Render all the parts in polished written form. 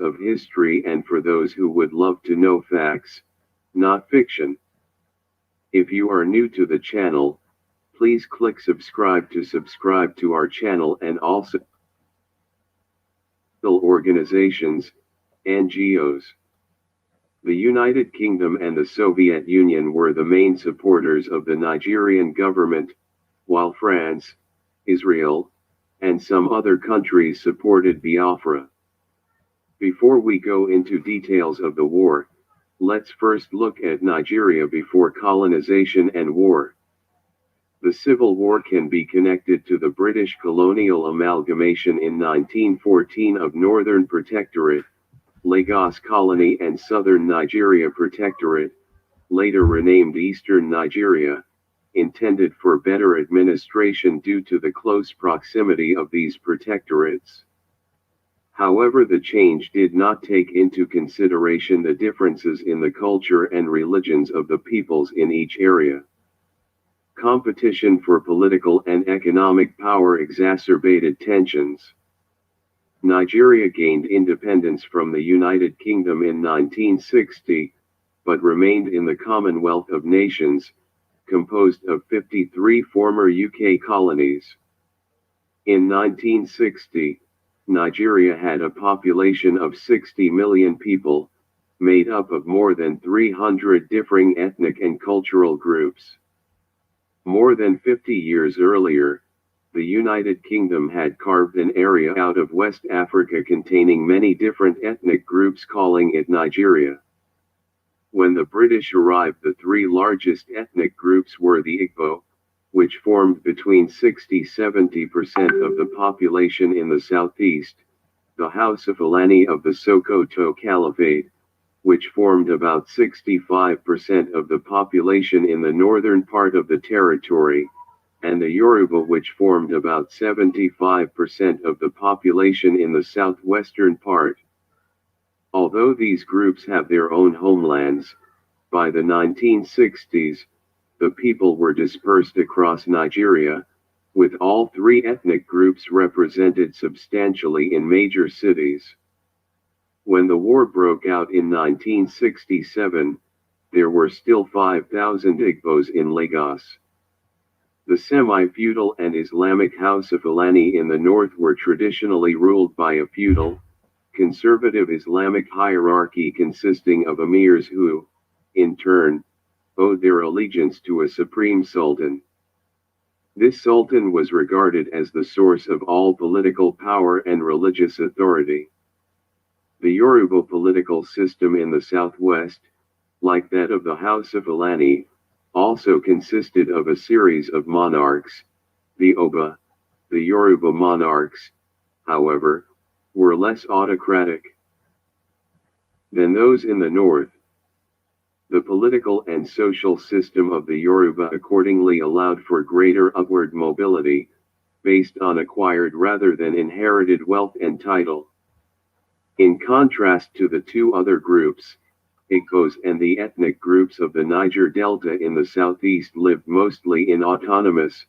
of history and for those who would love to know facts, not fiction. If you are new to the channel, please click subscribe to subscribe to our channel and also organizations, NGOs. The United Kingdom and the Soviet Union were the main supporters of the Nigerian government, while France, Israel, and some other countries supported Biafra. Before we go into details of the war, let's first look at Nigeria before colonization and war. The Civil War can be connected to the British colonial amalgamation in 1914 of Northern Protectorate, Lagos Colony and Southern Nigeria Protectorate, later renamed Eastern Nigeria, intended for better administration due to the close proximity of these protectorates. However, the change did not take into consideration the differences in the culture and religions of the peoples in each area. Competition for political and economic power exacerbated tensions. Nigeria gained independence from the United Kingdom in 1960, but remained in the Commonwealth of Nations, composed of 53 former UK colonies. In 1960, Nigeria had a population of 60 million people, made up of more than 300 differing ethnic and cultural groups. More than 50 years earlier, the United Kingdom had carved an area out of West Africa containing many different ethnic groups, calling it Nigeria. When the British arrived, the three largest ethnic groups were the Igbo, which formed between 60–70% of the population in the southeast, the Hausa Fulani of the Sokoto Caliphate, which formed about 65% of the population in the northern part of the territory, and the Yoruba, which formed about 75% of the population in the southwestern part. Although these groups have their own homelands, by the 1960s, the people were dispersed across Nigeria, with all three ethnic groups represented substantially in major cities. When the war broke out in 1967, there were still 5,000 Igbos in Lagos. The semi-feudal and Islamic Hausa Fulani in the north were traditionally ruled by a feudal, conservative Islamic hierarchy consisting of emirs who, in turn, owed their allegiance to a supreme sultan. This sultan was regarded as the source of all political power and religious authority. The Yoruba political system in the southwest, like that of the Hausa Fulani, also consisted of a series of monarchs. The Oba, the Yoruba monarchs, however, were less autocratic than those in the north. The political and social system of the Yoruba accordingly allowed for greater upward mobility, based on acquired rather than inherited wealth and title. In contrast to the two other groups, Igbos and the ethnic groups of the Niger Delta in the southeast lived mostly in autonomous,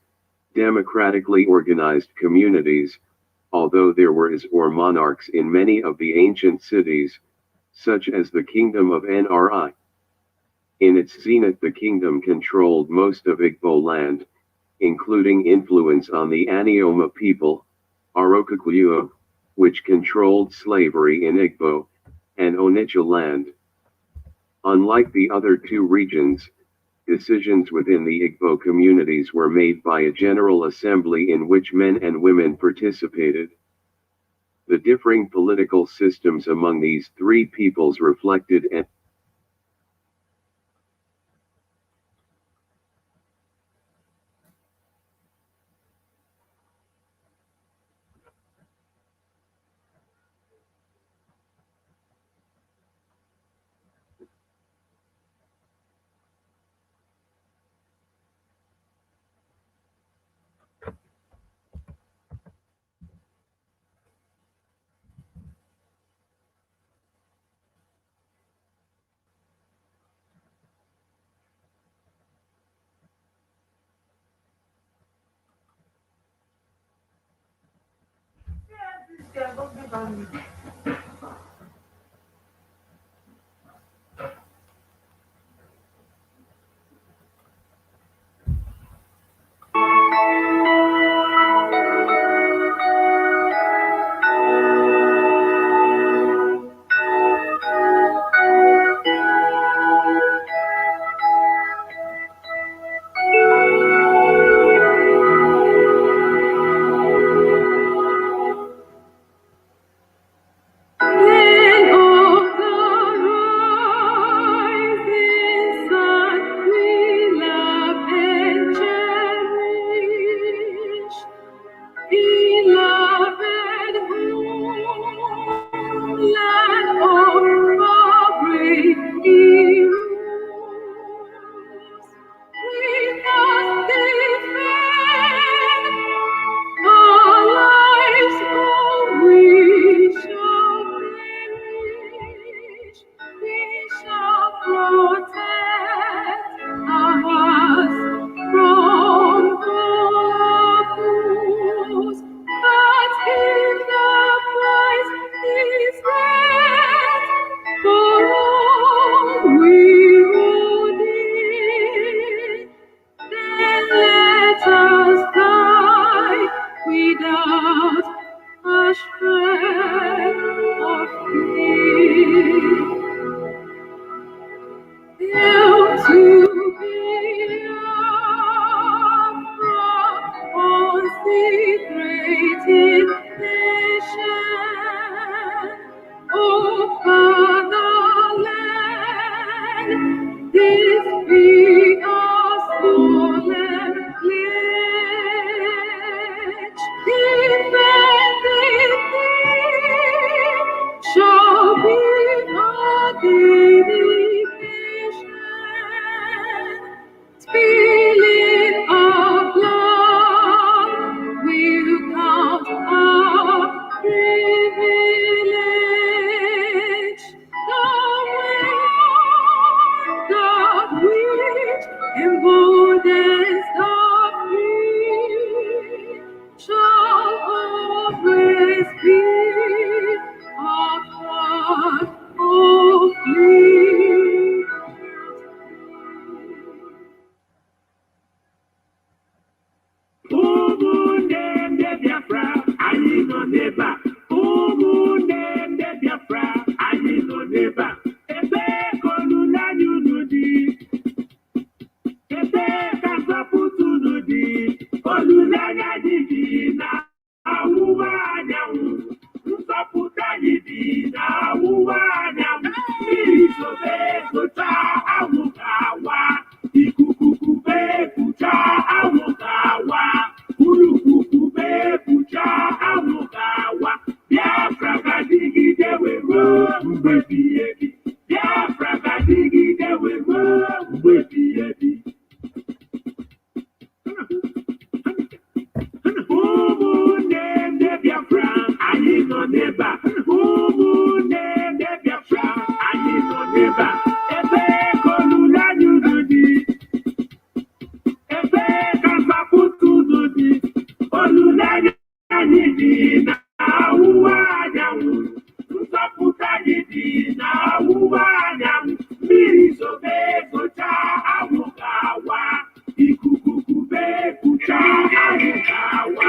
democratically organized communities, although there were or monarchs in many of the ancient cities, such as the Kingdom of Nri. In its zenith, the kingdom controlled most of Igbo land, including influence on the Anioma people, Arokakuyo, which controlled slavery in Igbo, and Onitsha land. Unlike the other two regions, decisions within the Igbo communities were made by a general assembly in which men and women participated. The differing political systems among these three peoples reflected and for all we who did. Then let us die without a shred of fear. Hail to be consecrated nation, O Fatherland, this be our solemn pledge. Defending thee shall be our dedication. Spilling of blood will count our privilege. The way that which emboldens the free shall always be our part of me. Ụmụnne ndị Biafra, anyị nọ n'ebe a. Ụmụnne ndị Biafra, anyị nọ n'ebe a. Ebee ka olileanya unu dị? Ebee ka nzọpụta unu dị? Olileanya anyị dị na ọwụwa anyanwụ. Nzọpụta anyị dị na ọwụwa anyanwụ. Mmiri zobe zocha anwụ ga-awa. Ikuku kube kucha anwụ ga-awa. Urukuku kucha anwụ ga-awa. Biafra ga-adịgide wee ruo mgbe ebighị ebi. Biafra ga-adịgide wee ruo mgbe ebighị ebi. Ụmụnne ndị Biafra, anyị nọ n'ebe a. Ụmụnne ndị Biafra, anyị nọ n'ebe a. Ebee ka olileanya unu dị? Ebee ka nzọpụta unu dị? Olileanya anyị dị na ọwụwa anyanwụ. Nzọpụta anyị dị na ọwụwa anyanwụ. Mmiri zobe zocha anwụ ga-awa. Ikuku kube kucha anwụ ga-awa.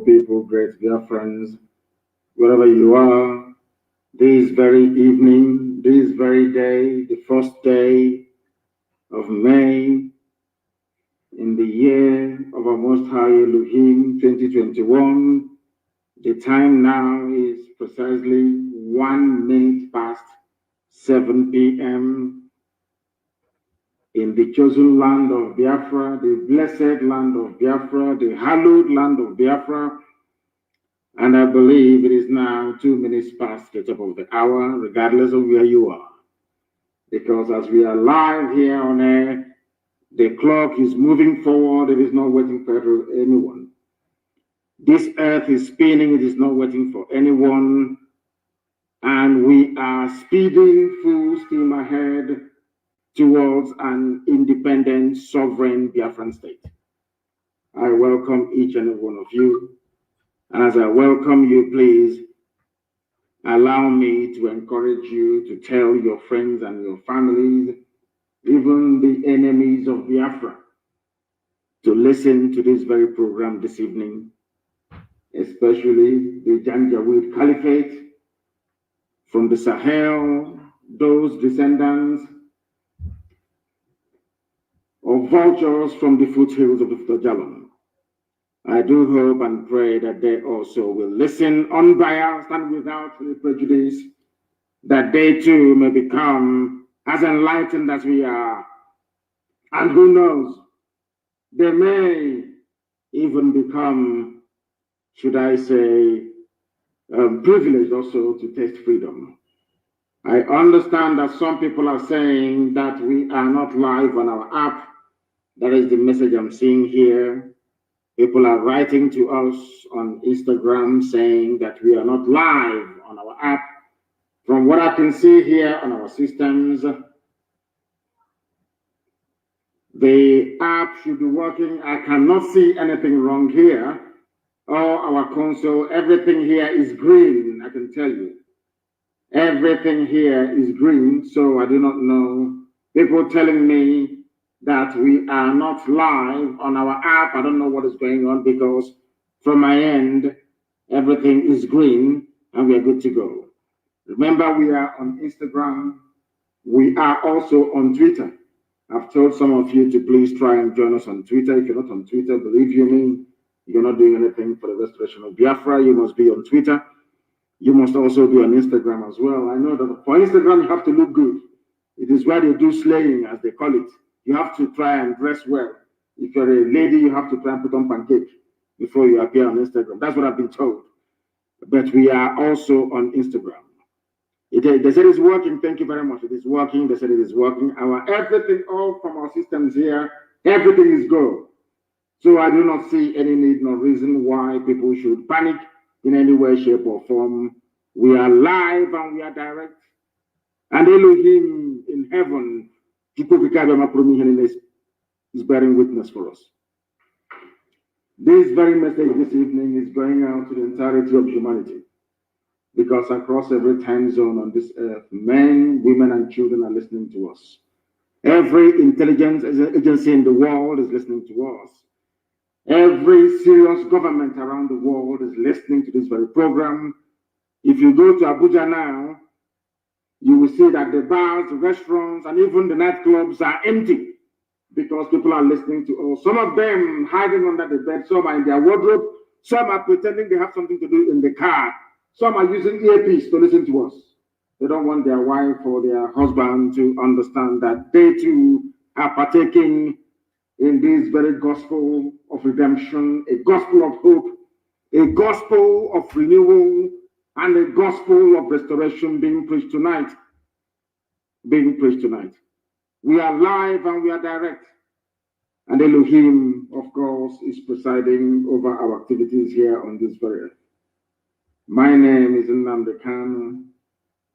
people, great dear friends, wherever you are, this very evening, this very day, the first day of May, in the year of our Most High Elohim 2021, the time now is precisely 1 minute past 7 p.m. in the chosen land of Biafra, the blessed land of Biafra, the hallowed land of Biafra. And I believe it is now 2 minutes past the top of the hour, regardless of where you are. Because as we are live here on air, the clock is moving forward, it is not waiting for anyone. This earth is spinning, it is not waiting for anyone. And we are speeding full steam ahead towards an independent, sovereign Biafran state. I welcome each and every one of you. And as I welcome you, please allow me to encourage you to tell your friends and your families, even the enemies of Biafra, to listen to this very program this evening, especially the Janjaweed Caliphate from the Sahel, those descendants of vultures from the foothills of the Futajalon. I do hope and pray that they also will listen unbiased and without any prejudice, that they too may become as enlightened as we are. And who knows, they may even become, should I say, privileged also to taste freedom. I understand that some people are saying that we are not live on our app. That is the message I'm seeing here. People are writing to us on Instagram saying that we are not live on our app. From what I can see here on our systems, the app should be working. I cannot see anything wrong here. Our console, everything here is green, I can tell you. Everything here is green, so I do not know. People telling me that we are not live on our app. I don't know what is going on, because from my end, everything is green and we are good to go. Remember, we are on Instagram. We are also on Twitter. I've told some of you to please try and join us on Twitter. If you're not on Twitter, believe you me, you're not doing anything for the restoration of Biafra. You must be on Twitter. You must also be on Instagram as well. I know that for Instagram, you have to look good. It is where they do slaying, as they call it. You have to try and dress well. If you're a lady, you have to try and put on pancake before you appear on Instagram. That's what I've been told. But we are also on Instagram. They said it's working. Thank you very much. It is working. They said it is working. Everything, all from our systems here, everything is good. So I do not see any need nor reason why people should panic in any way, shape, or form. We are live and we are direct. And Elohim in heaven is bearing witness for us. This very message this evening is going out to the entirety of humanity, because across every time zone on this earth, men, women, and children are listening to us. Every intelligence agency in the world is listening to us. Every serious government around the world is listening to this very program. If you go to Abuja now, you will see that the bars, the restaurants, and even the nightclubs are empty, because people are listening to us. Some of them hiding under the bed, some are in their wardrobe, some are pretending they have something to do in the car, some are using earpiece to listen to us. They don't want their wife or their husband to understand that they too are partaking in this very gospel of redemption, a gospel of hope, a gospel of renewal, and a gospel of restoration being preached tonight. We are live and we are direct. And Elohim, of course, is presiding over our activities here on this very earth. My name is MNK.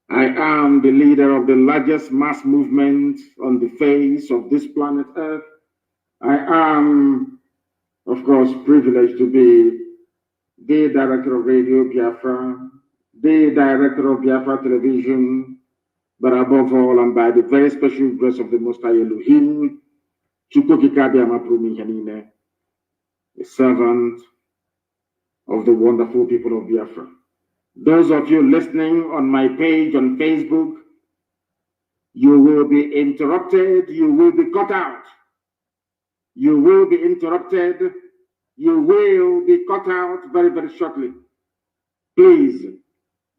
I am the leader of the largest mass movement on the face of this planet Earth. I am, of course, privileged to be the director of Radio Biafra, the director of Biafra Television, but above all, and by the very special grace of the Most High Elohim, a servant of the wonderful people of Biafra. Those of you listening on my page on Facebook, you will be interrupted, you will be cut out. You will be interrupted, you will be cut out very, very shortly. Please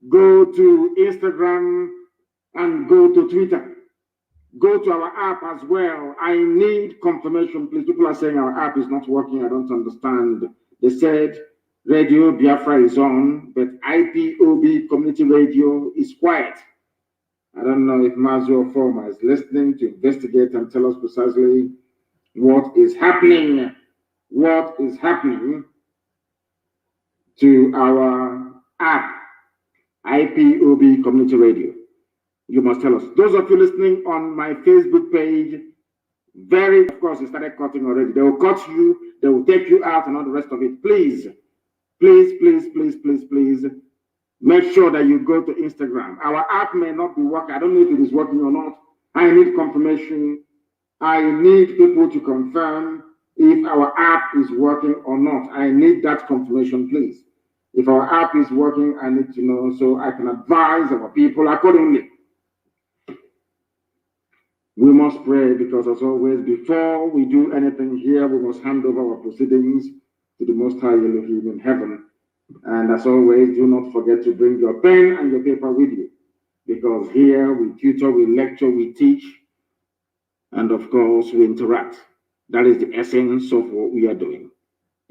go to Instagram and go to Twitter. Go to our app as well. I need confirmation, please. People are saying our app is not working. I don't understand. They said Radio Biafra is on, but IPOB Community Radio is quiet. I don't know if Mazuo Forma is listening to investigate and tell us precisely what is happening. What is happening to our app, IPOB Community Radio? You must tell us. Those of you listening on my Facebook page, of course, it started cutting already. They will cut you, they will take you out and all the rest of it. Please, please, please, please, please, please, make sure that you go to Instagram. Our app may not be working. I don't know if it is working or not. I need confirmation. I need people to confirm if our app is working or not. I need that confirmation, please. If our app is working, I need to know so I can advise our people accordingly. We must pray because, as always, before we do anything here, we must hand over our proceedings to the Most High Elohim in heaven. And as always, do not forget to bring your pen and your paper with you, because here we tutor, we lecture, we teach, and of course, we interact. That is the essence of what we are doing.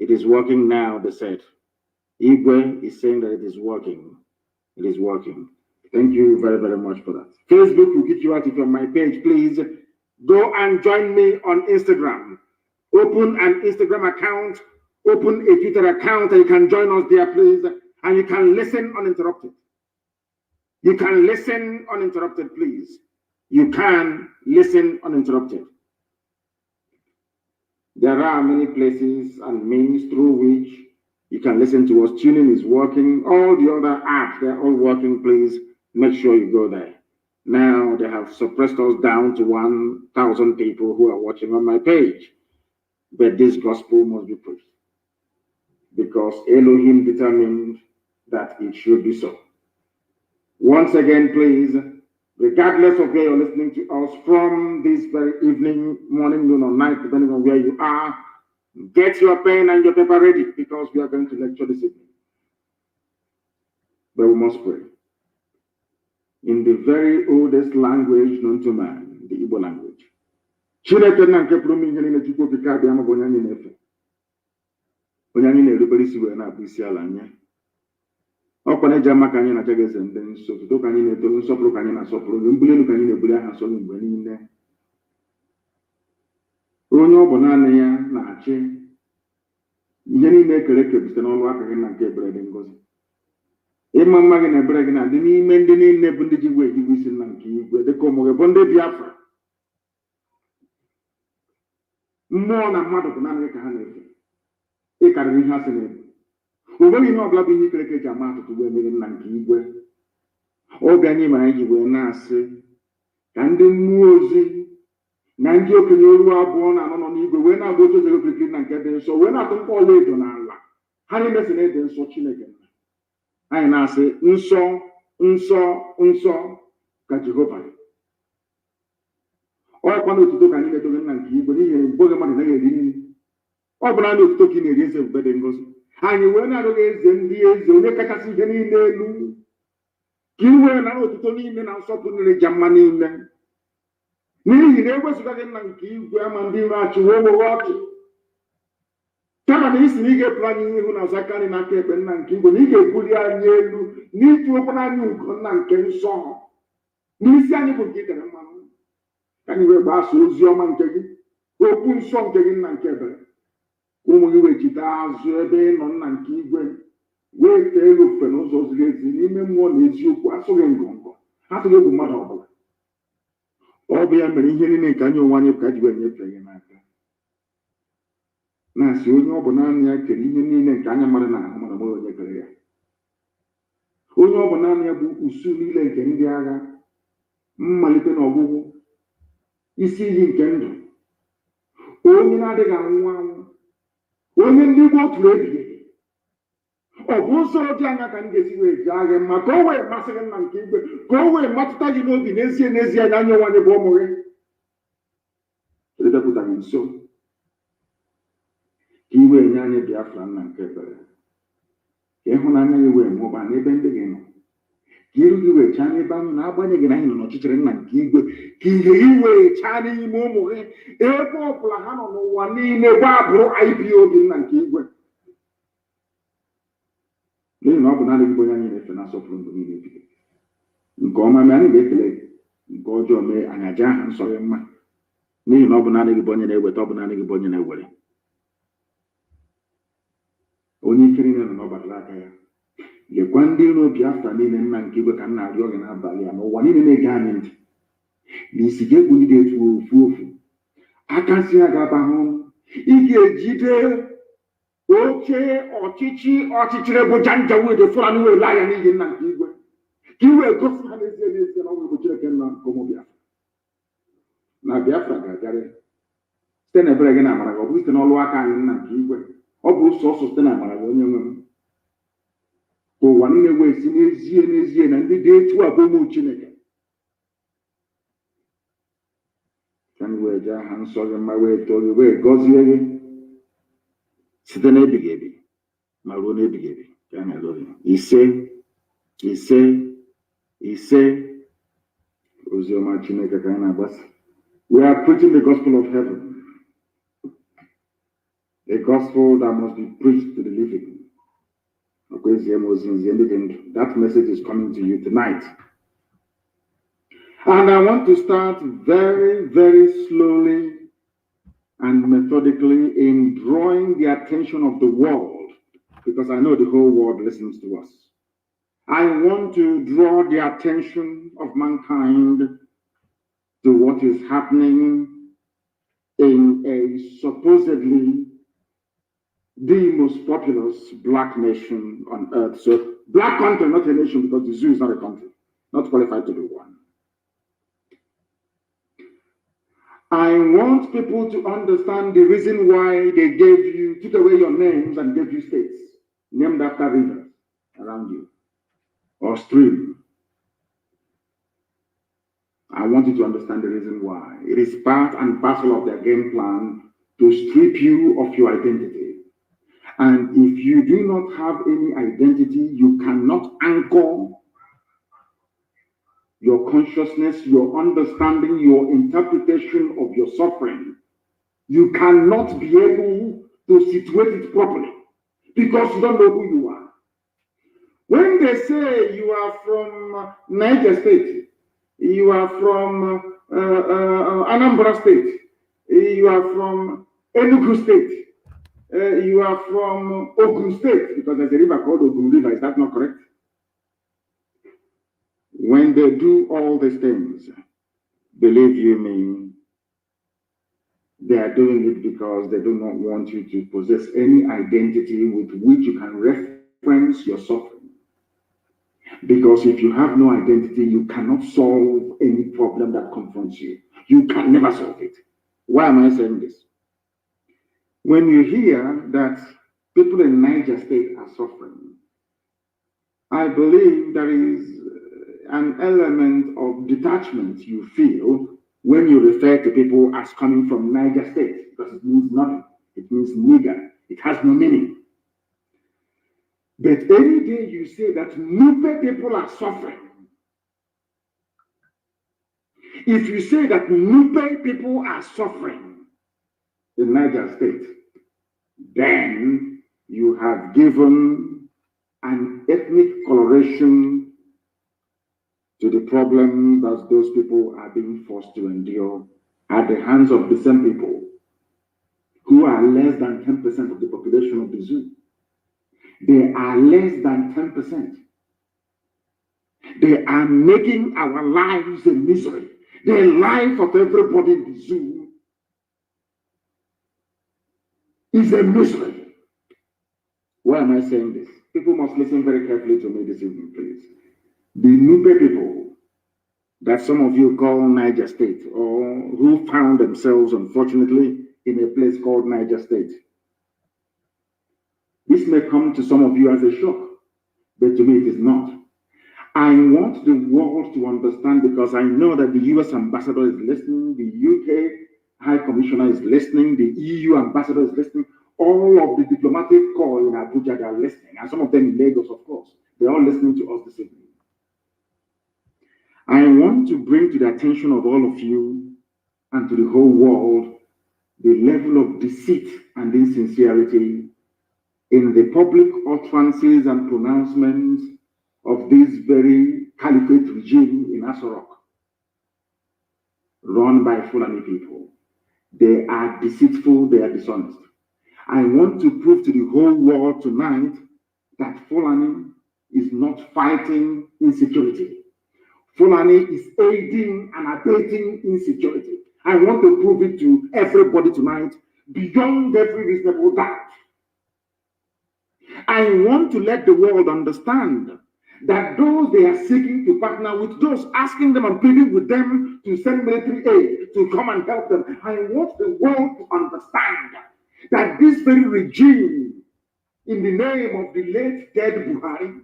It is working now, they said. Igwe is saying that it is working. It is working. Thank you very, very much for that. Facebook will kick you out if you're on my page. Please go and join me on Instagram. Open an Instagram account, open a Twitter account, and you can join us there, please. And you can listen uninterrupted. You can listen uninterrupted, please. You can listen uninterrupted. There are many places and means through which you can listen to us. Tuning is working. All the other apps, they're all working, please. Make sure you go there. Now they have suppressed us down to 1,000 people who are watching on my page. But this gospel must be preached, because Elohim determined that it should be so. Once again, please, regardless of where you're listening to us from this very evening, morning, noon, or night, depending on where you are, get your pen and your paper ready, because we are going to lecture this evening. But we must pray. In the very oldest language known to man, the Igbo language. Chineke na nke pụrụ ihe niile Chukwu okike abịa ma bụ onye anyị na-efe. Onye anyị na-erubere isi wee na-abụ isi ala nye. Ọkwa na-eji ama ka anyị na-achaghị eze ndị nsọ, otuto ka anyị na-eto, nsọpụrụ ka anyị na-asọpụrụ, mbuli elu ka anyị na-ebuli aha nsọ mgbe niile. Onye ọ bụ naanị ya na-achị ihe niile ekere eke site n'ọnụ aka gị na nke ebere dị ngọzi. Ịma mma gị na ebere gị na-adị n'ime ndị niile bụ ndị ji wee ejiwe isi nna nke igwe, dịka ụmụ gị bụ ndị Biafra. Mmụọ na mmadụ bụ naanị ka ha na-efe. Ị karịrị ihe asị na-ebu. O nweghị ihe ọbụla bụ ihe ikere eke ji ama atụtụ wee mere nna nke igwe. Oge anyị mara anyị ji wee na-asị ka ndị mmụọ ozi na ndị okenye oru abụọ na anọ nọ n'igwe wee na-agba otu ozere okirikiri na nke dị nsọ, wee na-atụ mkpọ ọla edo n'ala. Ha niile si na-ede nsọ Chineke. Anyị na-asị nsọ nsọ nsọ ka Jehova. Ọkwa na otuto ka anyị na-edobe nna nke igwe, n'ihi na mgbe oge mmadụ naghị eri nri. Ọ bụ naanị otuto ka ị na-eri, eze ebube dị ngọzi. Anyị wee na-arịọghị eze ndị eze, onye kachasị ihe niile elu, ka ị wee nara otuto niile na nsọpụrụ niile ja mma niile. N'ihi na ewezụgaghị nna nke igwe ama ndị iro achịwo ogbowe ọchị. Kama na isi na ị ga-epụrụ anyị ihu na ọzọ karị n'aka ekpe nna nke igwe, na ị ga-ebuli anyị elu n'ịtụ okwu n'anya ugo nna nke nsọ. N'isi anyị bụ nke i tere mmanụ, ka anyị wee gbasa ozi ọma nke gị, okwu nsọ nke gị nna nke ebere. Ụmụ gị wee jide azụ ebe ị nọ nna nke igwe, wee tee elu ofufe n'ụzọ ziri ezi n'ime mmụọ na eziokwu, asụghị ngọngọ, atụghị egwu mmadụ ọbụla. Ọ bụ ya mere ihe niile nke anyị onwe anyị ka ji wee nyefee gị n'aka. Na-asị onye ọ bụ naanị ya kere ihe niile nke anya mmadụ na-ahụ, mana mmadụ onye kere ya. Onye ọ bụ naanị ya bụ usu niile nke ndị agha, mmalite na ọgwụgwụ, isi iyi nke ndụ, onye na-adịghị anwụ anwụ, onye ndị Igbo tụrụ ebighị, ọ bụ usoro dị anya ka m ga-esi wee jee agha mma ka o wee masị gị nna nke igwe ka o wee matụta gị n'obi n'ezie n'ezie na anya nwanyị bụ ụmụ gị edepụta gị nso ka iwe nye anyị Biafra nna nke ekpere ka ịhụnanya gị wee mụba n'ebe ndị gị nọ ka iru gị wee chaa n'ebe anyị na-agbanyeghị na anyị nọ n'ọchịchịrị nna nke igwe ka ihe gị wee chaa n'ime ụmụ gị ebe ọbụla ha nọ n'ụwa niile gbaa bụrụ IPOB nna nke igwe n'ihi na ọ bụ naanị gị bụ onye anyị na-efe na-asọpụrụ ndụ niile ebighị nke ọma mee anyị ga-ekele nke ọjọọ mee anyị aja aha nsọ gị mma n'ihi na ọ bụ naanị gị bụ onye na-eweta ọ bụ naanị gị bụ onye na-ewere onye ike niile nọ n'ọgbara aka ya lekwa ndị iro Biafra niile nna nke igwe ka m na-arịọ gị n'abalị a n'ụwa niile na-ege anyị ntị na isi ga-ekwu ndị ga-etu ofu ofu aka si ya ga-abahụ ị ga-ejide oke ọchịchịrị bụ janjawid Fulani wee laa ya n'ihi nna nke igwe ka i wee gosi ha n'ezie n'ezie na ọ bụ Chineke nna nke ụmụ Biafra na Biafra ga-agarị site na ebere gị na amara gị ọ bụrụ site n'ọlụ aka anyị nna nke igwe ọ bụ sọsọ site na amara gị onye nwe m ka ụwa niile wee si n'ezie n'ezie na ndị dị etu a bụ ụmụ Chineke ka anyị wee jee aha nsọ gị mma wee too gị wee gọzie gị site n'ebighị ebi ma ruo n'ebighị ebi ka a na-elo gị ise ise ise oziọma Chineke ka anyị na-agbasa. We are preaching the gospel of heaven, a gospel that must be preached to the living. That message is coming to you tonight. And I want to start very, very slowly and methodically in drawing the attention of the world, because I know the whole world listens to us. I want to draw the attention of mankind to what is happening in a supposedly the most populous black nation on earth. So black country, not a nation, because the zoo is not a country, not qualified to be one. I want people to understand the reason why they took away your names and gave you states named after rivers around you or streams. I want you to understand the reason why. It is part and parcel of their game plan to strip you of your identity. And if you do not have any identity, you cannot anchor your consciousness, your understanding, your interpretation of your suffering. You cannot be able to situate it properly because you don't know who you are. When they say you are from Niger State, you are from Anambra State, you are from Enugu State, you are from Ogun State, because there's a river called Ogun River, is that not correct? When they do all these things, believe you me, they are doing it because they do not want you to possess any identity with which you can reference your suffering. Because if you have no identity, you cannot solve any problem that confronts you. You can never solve it. Why am I saying this? When you hear that people in Niger State are suffering, I believe there is an element of detachment you feel when you refer to people as coming from Niger State, because it means nothing. It means nigger. It has no meaning. But any day you say that Nupe people are suffering, if you say that Nupe people are suffering in Niger State, then you have given an ethnic coloration to the problem that those people are being forced to endure at the hands of the same people who are less than 10% of the population of the zoo. They are less than 10%. They are making our lives a misery. The life of everybody in the zoo is a misery. Why am I saying this? People must listen very carefully to me this evening, please. The Nupe people that some of you call Niger State, or who found themselves, unfortunately, in a place called Niger State, This may come to some of you as a shock, but to me it is not. I want the world to understand, because I know that the US ambassador is listening, the UK High Commissioner is listening, the EU ambassador is listening, all of the diplomatic corps in Abuja, they are listening, and some of them in Lagos, of course. They're all listening to us this evening. I want to bring to the attention of all of you and to the whole world the level of deceit and insincerity in the public utterances and pronouncements of this very caliphate regime in Asorok, run by Fulani people. They are deceitful, they are dishonest. I want to prove to the whole world tonight that Fulani is not fighting insecurity. Fulani is aiding and abating insecurity. I want to prove it to everybody tonight beyond every reasonable doubt. I want to let the world understand that those they are seeking to partner with, those asking them and pleading with them to send military aid to come and help them, I want the world to understand that this very regime, in the name of the late dead Buhari,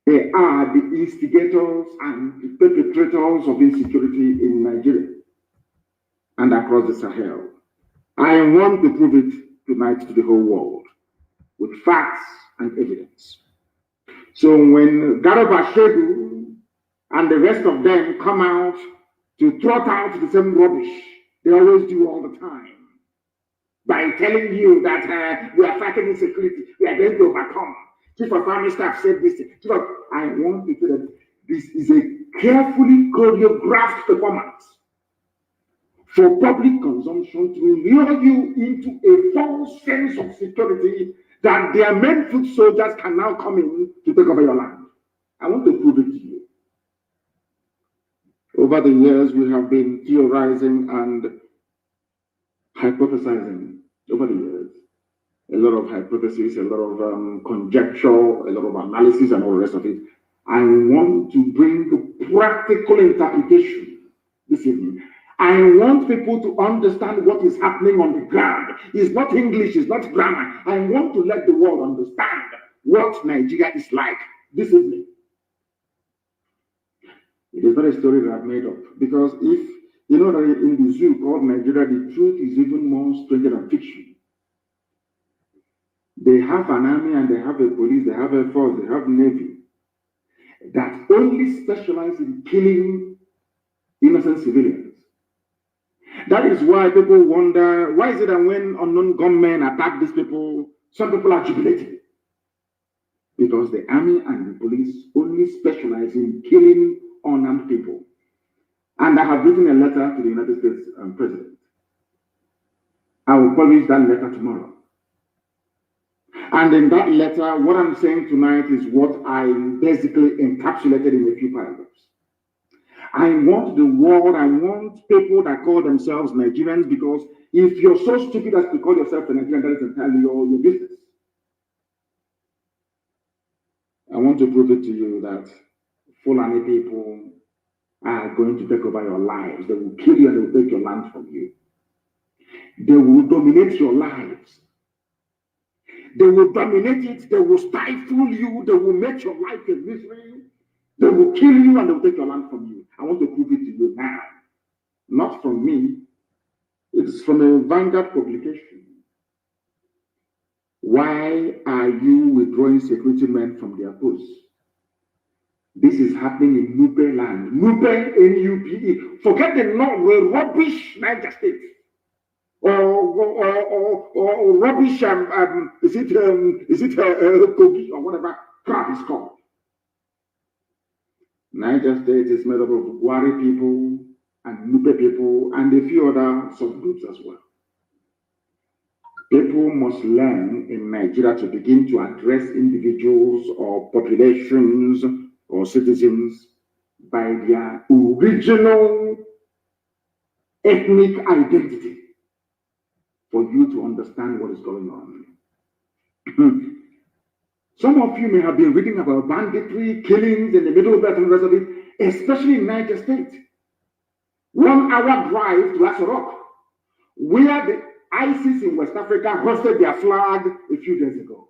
they are the instigators and the perpetrators of insecurity in Nigeria and across the Sahel. I want to prove it tonight to the whole world with facts and evidence. So when Garba Shehu and the rest of them come out to trot out the same rubbish they always do all the time, by telling you that we are fighting insecurity, we are going to overcome. Chief of Army Staff said this. I want to say that this is a carefully choreographed performance for public consumption to lure you into a false sense of security that their men foot soldiers can now come in to take over your land. I want to prove it to you. Over the years, we have been theorizing and hypothesizing over the years. A lot of hypotheses, a lot of conjecture, a lot of analysis, and all the rest of it. I want to bring practical interpretation this evening. I want people to understand what is happening on the ground. It's not English, it's not grammar. I want to let the world understand what Nigeria is like this evening. It is not a story that I've made up, because if you know that in the zoo called Nigeria, the truth is even more stranger than fiction. They have an army and they have a police, they have a force, they have navy that only specialize in killing innocent civilians. That is why people wonder, why is it that when unknown gunmen attack these people, some people are jubilating? Because the army and the police only specialize in killing unarmed people. And I have written a letter to the United States President. I will publish that letter tomorrow. And in that letter, what I'm saying tonight is what I basically encapsulated in a few paragraphs. I want the world, I want people that call themselves Nigerians, because if you're so stupid as to call yourself a Nigerian, that is entirely your business. I want to prove it to you that Fulani people are going to take over your lives. They will kill you and they will take your land from you. They will dominate your lives. They will dominate it. They will stifle you. They will make your life a misery. They will kill you and they will take your land from you. I want to prove it to you now. Not from me. It's from a Vanguard publication. Why are you withdrawing security men from their posts? This is happening in Nupe land. Nupe, N-U-P-E. Forget the rubbish Niger State. Or rubbish, is it Kogi or whatever crap is called. Niger State is made up of Gwari people and Nupe people and a few other subgroups as well. People must learn in Nigeria to begin to address individuals or populations or citizens by their original ethnic identity for you to understand what is going on. Some of you may have been reading about banditry, killings in the Middle Belt and the rest of it, especially in Niger State. 1 hour drive to Asorok, where ISIS in West Africa hoisted their flag a few days ago.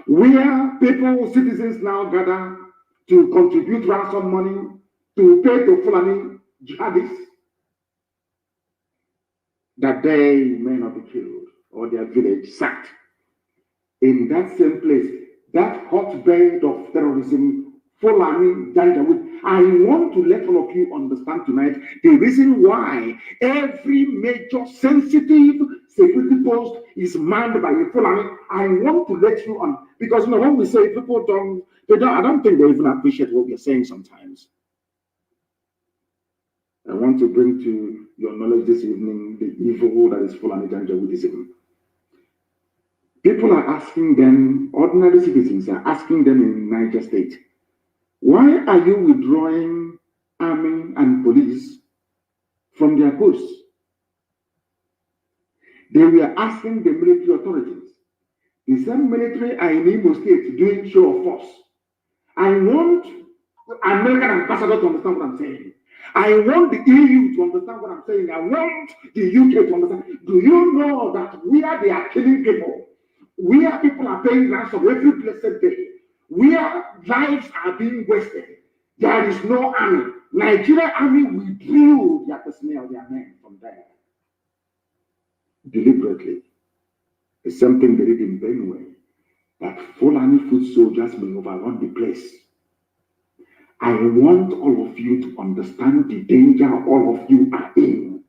Where people, citizens now gather to contribute ransom money to pay to Fulani jihadists, that they may not be killed or their village sacked. In that same place, that hotbed of terrorism, Fulani Janjaweed, I want to let all of you understand tonight the reason why every major sensitive security post is manned by a Fulani. I want to let you on, because when we say people I don't think they even appreciate what we're saying sometimes. I want to bring to your knowledge this evening the evil that is Fulani Janjaweedism. People are asking them, ordinary citizens are asking them in Niger State, why are you withdrawing army and police from their posts? They were asking the military authorities. The same military are in Imo State doing show of force. I want American ambassador to understand what I'm saying. I want the EU to understand what I'm saying. I want the UK to understand. Do you know that where they are killing people, where people are paying ransom every blessed day, where lives are being wasted, there is no army. Nigerian army withdrew their personnel, their men from there. Deliberately. It's something they did in Benue, that Fulani foot soldiers may overrun the place. I want all of you to understand the danger all of you are in.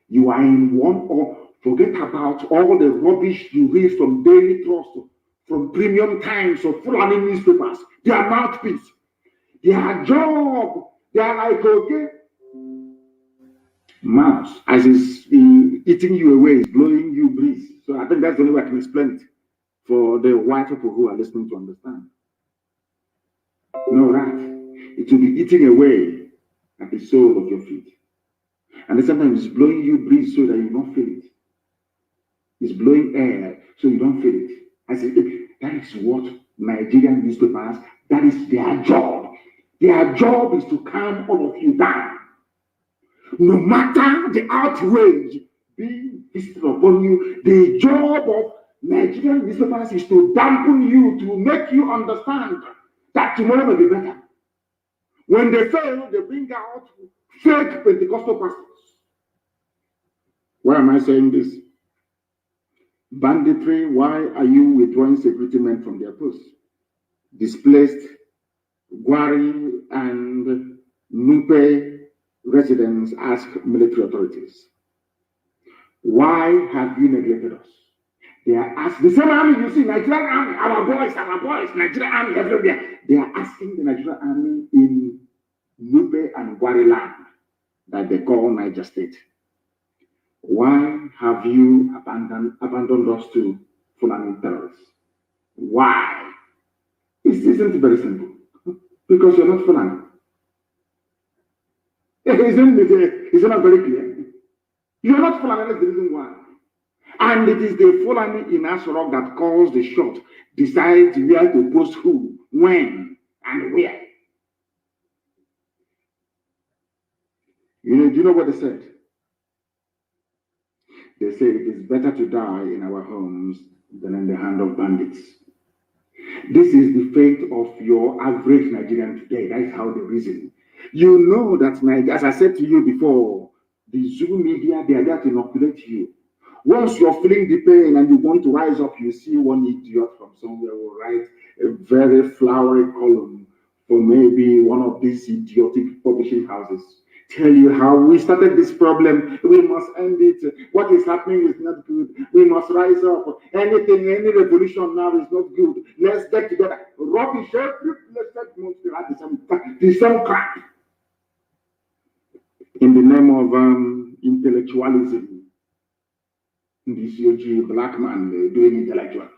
You are in one, or forget about all the rubbish you read from Daily Trust, from Premium Times, or Fulani newspapers. Their mouthpiece, their job, they are like, okay, mouse, as is eating you away, is blowing you breeze. So I think that's the only way I can explain it for the white people who are listening to understand. No rat. It will be eating away at the sole of your feet. And then sometimes it's blowing you breeze so that you don't feel it. It's blowing air so you don't feel it. I say, that is what Nigerian newspapers, that is their job. Their job is to calm all of you down. No matter the outrage being visited upon you, the job of Nigerian newspapers is to dampen you, to make you understand that tomorrow may be better. When they fail, they bring out fake Pentecostal pastors. Why am I saying this? Banditry, why are you withdrawing security men from their posts? Displaced Gwari and Nupe residents ask military authorities, why have you neglected us? They are asking, the same army you see, Nigerian army, our boys, Nigerian army everywhere. They are asking the Nigerian army in Nupe and Gwari land that they call Niger State, why have you abandoned us to Fulani terrorists? Why? It isn't very simple. Because you're not Fulani. Isn't that very clear? You're not Fulani, that's the reason why. And it is the Fulani in Asorok that calls the shot, decides where to post who, when, and where. Do you know what they said? They say it is better to die in our homes than in the hand of bandits. This is the fate of your average Nigerian today. That is how they reason. You know that, as I said to you before, the Zoo media, they are there to inoculate you. Once you're feeling the pain and you want to rise up, you see one idiot from somewhere will write a very flowery column for maybe one of these idiotic publishing houses. Tell you how we started this problem. We must end it. What is happening is not good. We must rise up. Any revolution now is not good. Let's get together. Rubbish every blessed month we have the same crap. In the name of intellectualism, this UG black man doing intellectual.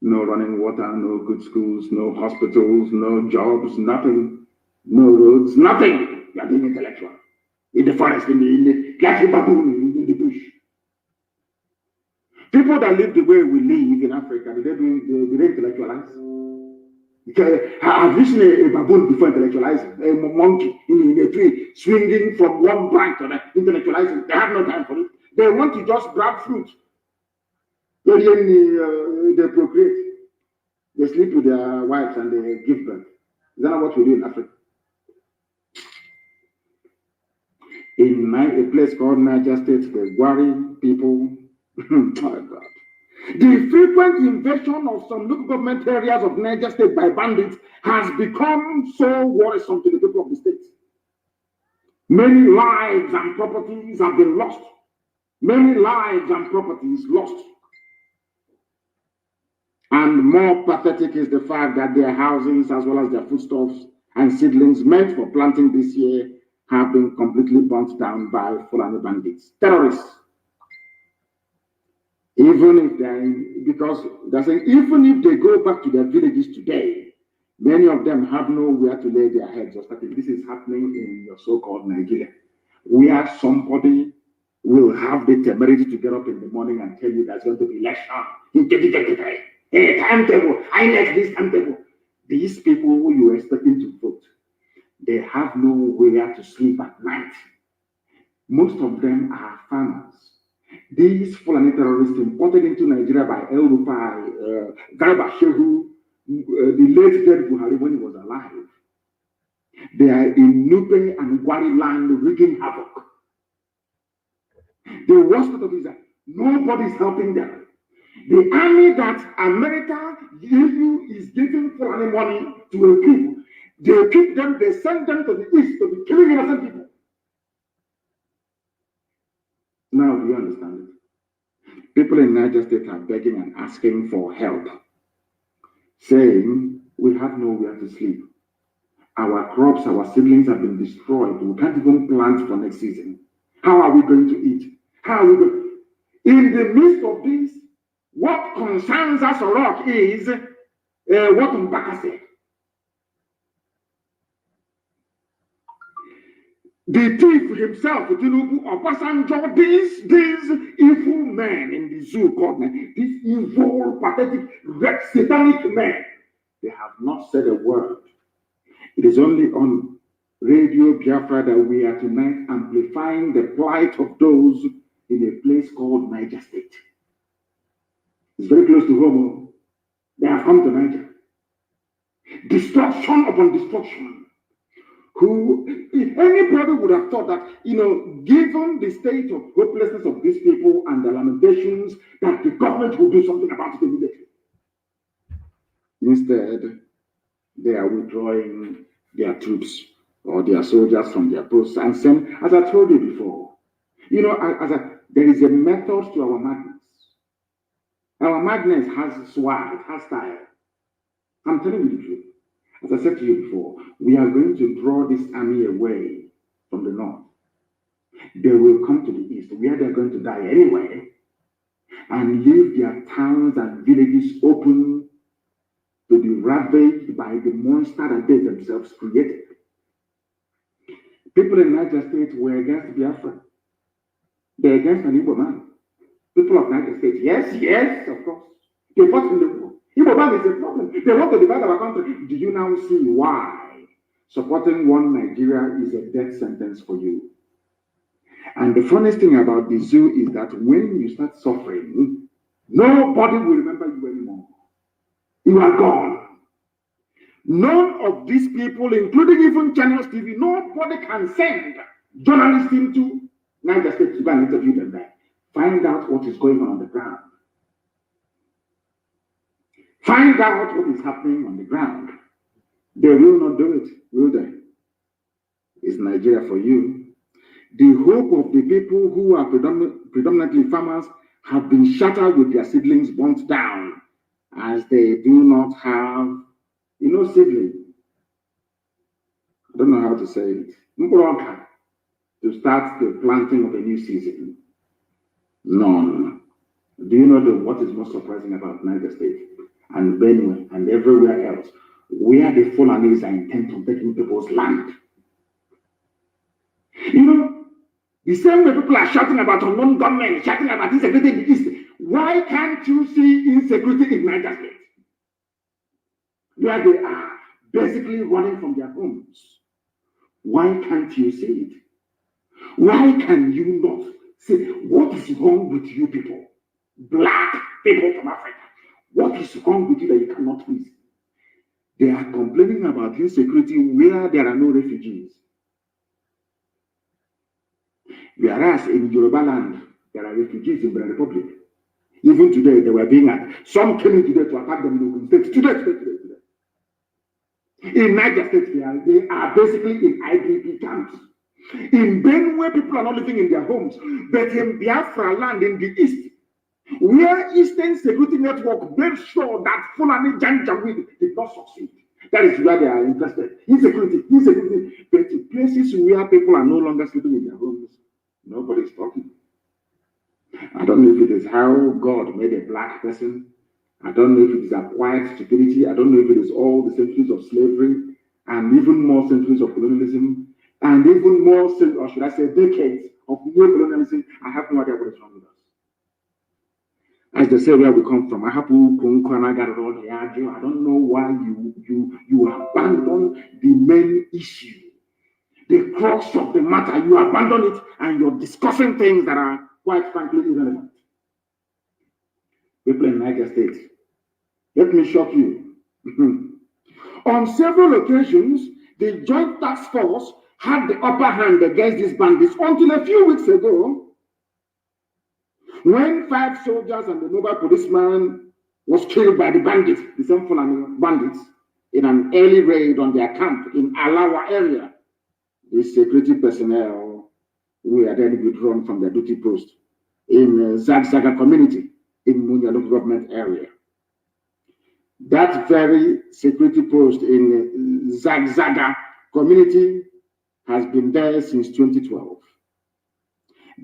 No running water, no good schools, no hospitals, no jobs, nothing. No roads, nothing. You are doing intellectual. In the forest, like a baboon in the bush. People that live the way we live in Africa, do they intellectualize? Have you seen a baboon before intellectualizing? A monkey in a tree swinging from one branch to the intellectualizing. They have no time for it. They want to just grab fruit. They procreate. They sleep with their wives and they give birth. Is that not what we do in Africa? In a place called Niger State, the Gwari people, oh God. The frequent invasion of some local government areas of Niger State by bandits has become so worrisome to the people of the state. Many lives and properties have been lost. Many lives and properties lost. And more pathetic is the fact that their houses, as well as their foodstuffs and seedlings meant for planting this year, have been completely burnt down by Fulani bandits, terrorists. Even if because they're saying, even if they go back to their villages today, many of them have nowhere to lay their heads. Just like this is happening in your so-called Nigeria, where somebody will have the temerity to get up in the morning and tell you there's going to be election in 2023. Hey, timetable, I like this timetable. These people who you are expecting to vote, they have nowhere to sleep at night. Most of them are farmers. These Fulani terrorists imported into Nigeria by El Rufai, Garba Shehu, the late dead Buhari when he was alive. They are in Nupe and Gwari land wreaking havoc. The worst part of it is that nobody is helping them. The army that America, EU, is giving Fulani money to equip, they equip them, they send them to the east to be killing innocent people. Now, do you understand it? People in Niger State are begging and asking for help, saying, we have nowhere to sleep. Our crops, our seedlings have been destroyed. We can't even plant for next season. How are we going to eat? How are we going? In the midst of this, what concerns us a lot is what Mbaka said. The thief himself, Tinubu, Obasanjo, these evil men in the zoo called men, these evil, pathetic, red, satanic men, they have not said a word. It is only on Radio Biafra that we are tonight amplifying the plight of those in a place called Niger State. It's very close to home. They have come to Niger. Destruction upon destruction. Anybody would have thought that, given the state of hopelessness of these people and the lamentations, that the government will do something about it immediately. Instead, they are withdrawing their troops or their soldiers from their posts. And same, as I told you before, there is a method to our madness. Our madness has swag, it has style. I'm telling you the truth. As I said to you before, we are going to draw this army away from the north. They will come to the east, where they're going to die anyway, and leave their towns and villages open to be ravaged by the monster that they themselves created. People in Niger State were against Biafra. They're against an Igbo man. People of Niger State, yes, of course. They fought in the war. Igbo man is a problem. They want to divide our country. Do you now see why supporting one Nigeria is a death sentence for you? And the funniest thing about the zoo is that when you start suffering, nobody will remember you anymore. You are gone. None of these people, including even Channels TV, nobody can send journalists into Niger State to go and interview them there. Find out what is going on the ground. Find out what is happening on the ground. They will not do it, will they? It's Nigeria for you. The hope of the people who are predominantly farmers have been shattered with their seedlings burnt down, as they do not have, seedling. I don't know how to say it. To start the planting of a new season. None. Do you know what is most surprising about Niger State and Benue and everywhere else, where the Fulanis are intent on taking people's land? The same way people are shouting about unknown government, shouting about insecurity in the East. Why can't you see insecurity in Niger State? where they are basically running from their homes. Why can't you see it? Why can you not see what is wrong with you people? Black people from Africa. What is wrong with you that you cannot see? They are complaining about insecurity where there are no refugees. Whereas in Yoruba land, there are refugees in the Republic. Even today, they were being attacked. Some came in today to attack them in Ogun State. Today. In Niger State, they are basically in IDP camps. In Benue, people are not living in their homes. But in Biafra land in the east, where Eastern Security Network made sure that Fulani Janjaweed did not succeed. That is where they are interested. Insecurity. But in places where people are no longer sleeping in their homes, nobody is talking. I don't know if it is how God made a black person. I don't know if it is acquired stupidity. I don't know if it is all the centuries of slavery and even more centuries of colonialism and even more, or should I say, decades of neo-colonialism. I have no idea what is wrong with us. As they say where we come from, I don't know why you abandon the main issue, the crux of the matter. You abandon it and you're discussing things that are quite frankly irrelevant. People in Niger State, let me shock you. On several occasions, the Joint Task Force had the upper hand against these bandits until a few weeks ago, when 5 soldiers and the mobile policeman was killed by the bandits, the same Fulani bandits, in an early raid on their camp in Alawa area. The security personnel were then withdrawn from their duty post in Zagzaga community in Munya local government area. That very security post in Zagzaga community has been there since 2012.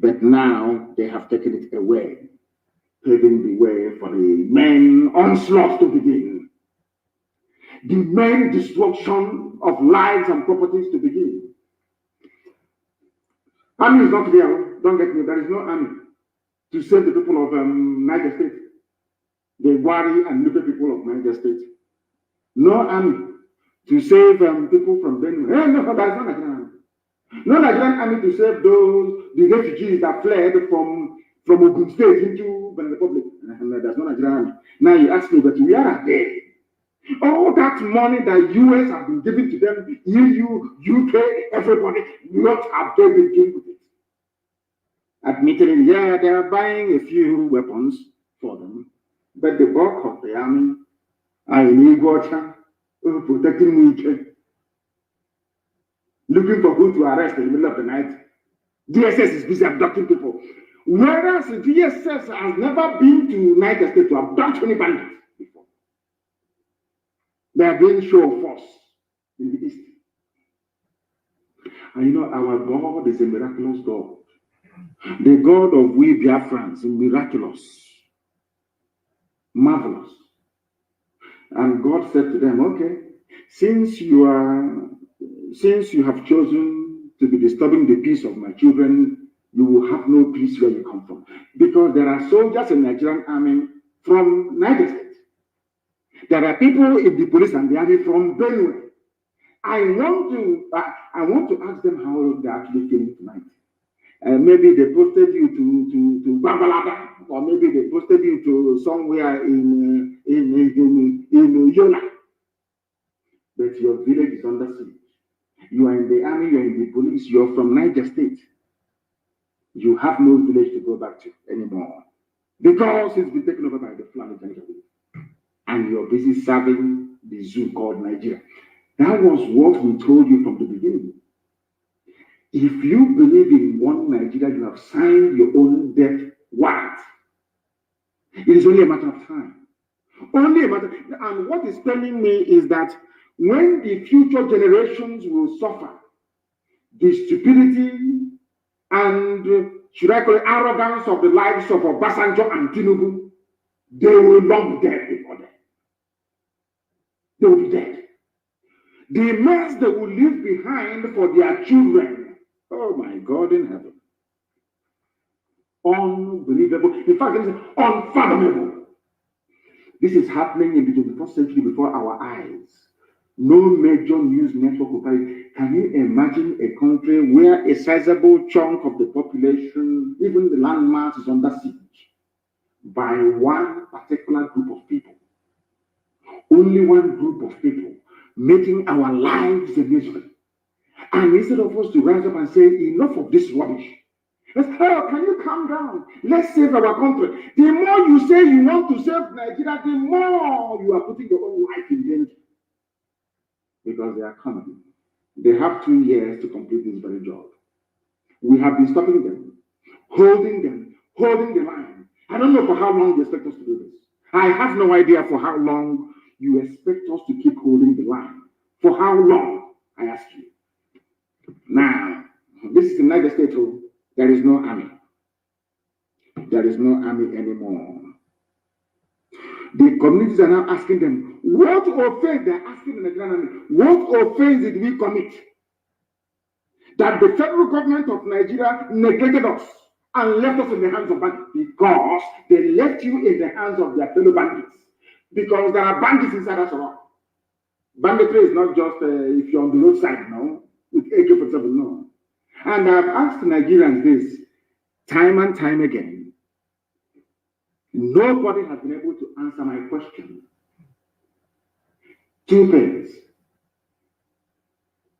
But now they have taken it away, paving the way for the main onslaught to begin. The main destruction of lives and properties to begin. Army is not there, don't get me, there is no army to save the people of Niger State, the Wari and Nupe people of Niger State. No army to save people from Benue. Hey, no, there is no Nigerian army. No Nigerian army to save the refugees that fled from Ogun State into Benin Republic. There's no Nigerian army. Now you ask me, but where are they? All that money that US have been giving to them, EU, UK, everybody, what have they been doing with it? Admittedly, yeah, they are buying a few weapons for them, but the bulk of the army are in Iguacha, protecting Niger, looking for who to arrest in the middle of the night. DSS is busy abducting people. Whereas the DSS has never been to Niger State to abduct any bandits before. They are doing show of force in the east. And you know, our God is a miraculous God. The God of we Biafrans is miraculous, marvelous. And God said to them, okay, since you have chosen to be disturbing the peace of my children, you will have no peace where you come from. Because there are soldiers in the Nigerian army from Niger State. There are people in the police and the army from Benue. I want to ask them how they actually feeling tonight. Maybe they posted you to Babalada, or maybe they posted you to somewhere in Yola. But your village is under siege. You are in the army, you are in the police, you are from Niger State. You have no village to go back to anymore. Because it's been taken over by the Fulani Janjaweed. And you're busy serving the zoo called Nigeria. That was what we told you from the beginning. If you believe in one Nigeria, you have signed your own death warrant. It is only a matter of time. Only a matter. And what is telling me is that when the future generations will suffer the stupidity and, should I call it, arrogance of the lives of Obasanjo and Tinubu, they will long be dead before them. They will be dead. The mess they will leave behind for their children, oh my God in heaven. Unbelievable. In fact, it is unfathomable. This is happening in the 21st century before our eyes. No major news network will carry. Can you imagine a country where a sizable chunk of the population, even the landmass, is under siege by one particular group of people? Only one group of people making our lives a misery. And instead of us to rise up and say, enough of this rubbish, let's, oh, can you calm down? Let's save our country. The more you say you want to save Nigeria, the more you are putting your own life in danger. Because they are coming. They have 2 years to complete this very job. We have been stopping them, holding the line. I don't know for how long you expect us to do this. I have no idea for how long you expect us to keep holding the line. For how long, I ask you. Now, this is the United States. There is no army. There is no army anymore. The communities are now asking them, what offense? They're asking the Nigerian army, what offense did we commit that the federal government of Nigeria neglected us and left us in the hands of bandits? Because they left you in the hands of their fellow bandits. Because there are bandits inside us all. Banditry is not just if you're on the roadside, no, with AK-47, no. And I've asked Nigerians this time and time again. Nobody has been able to answer my question. 2 things.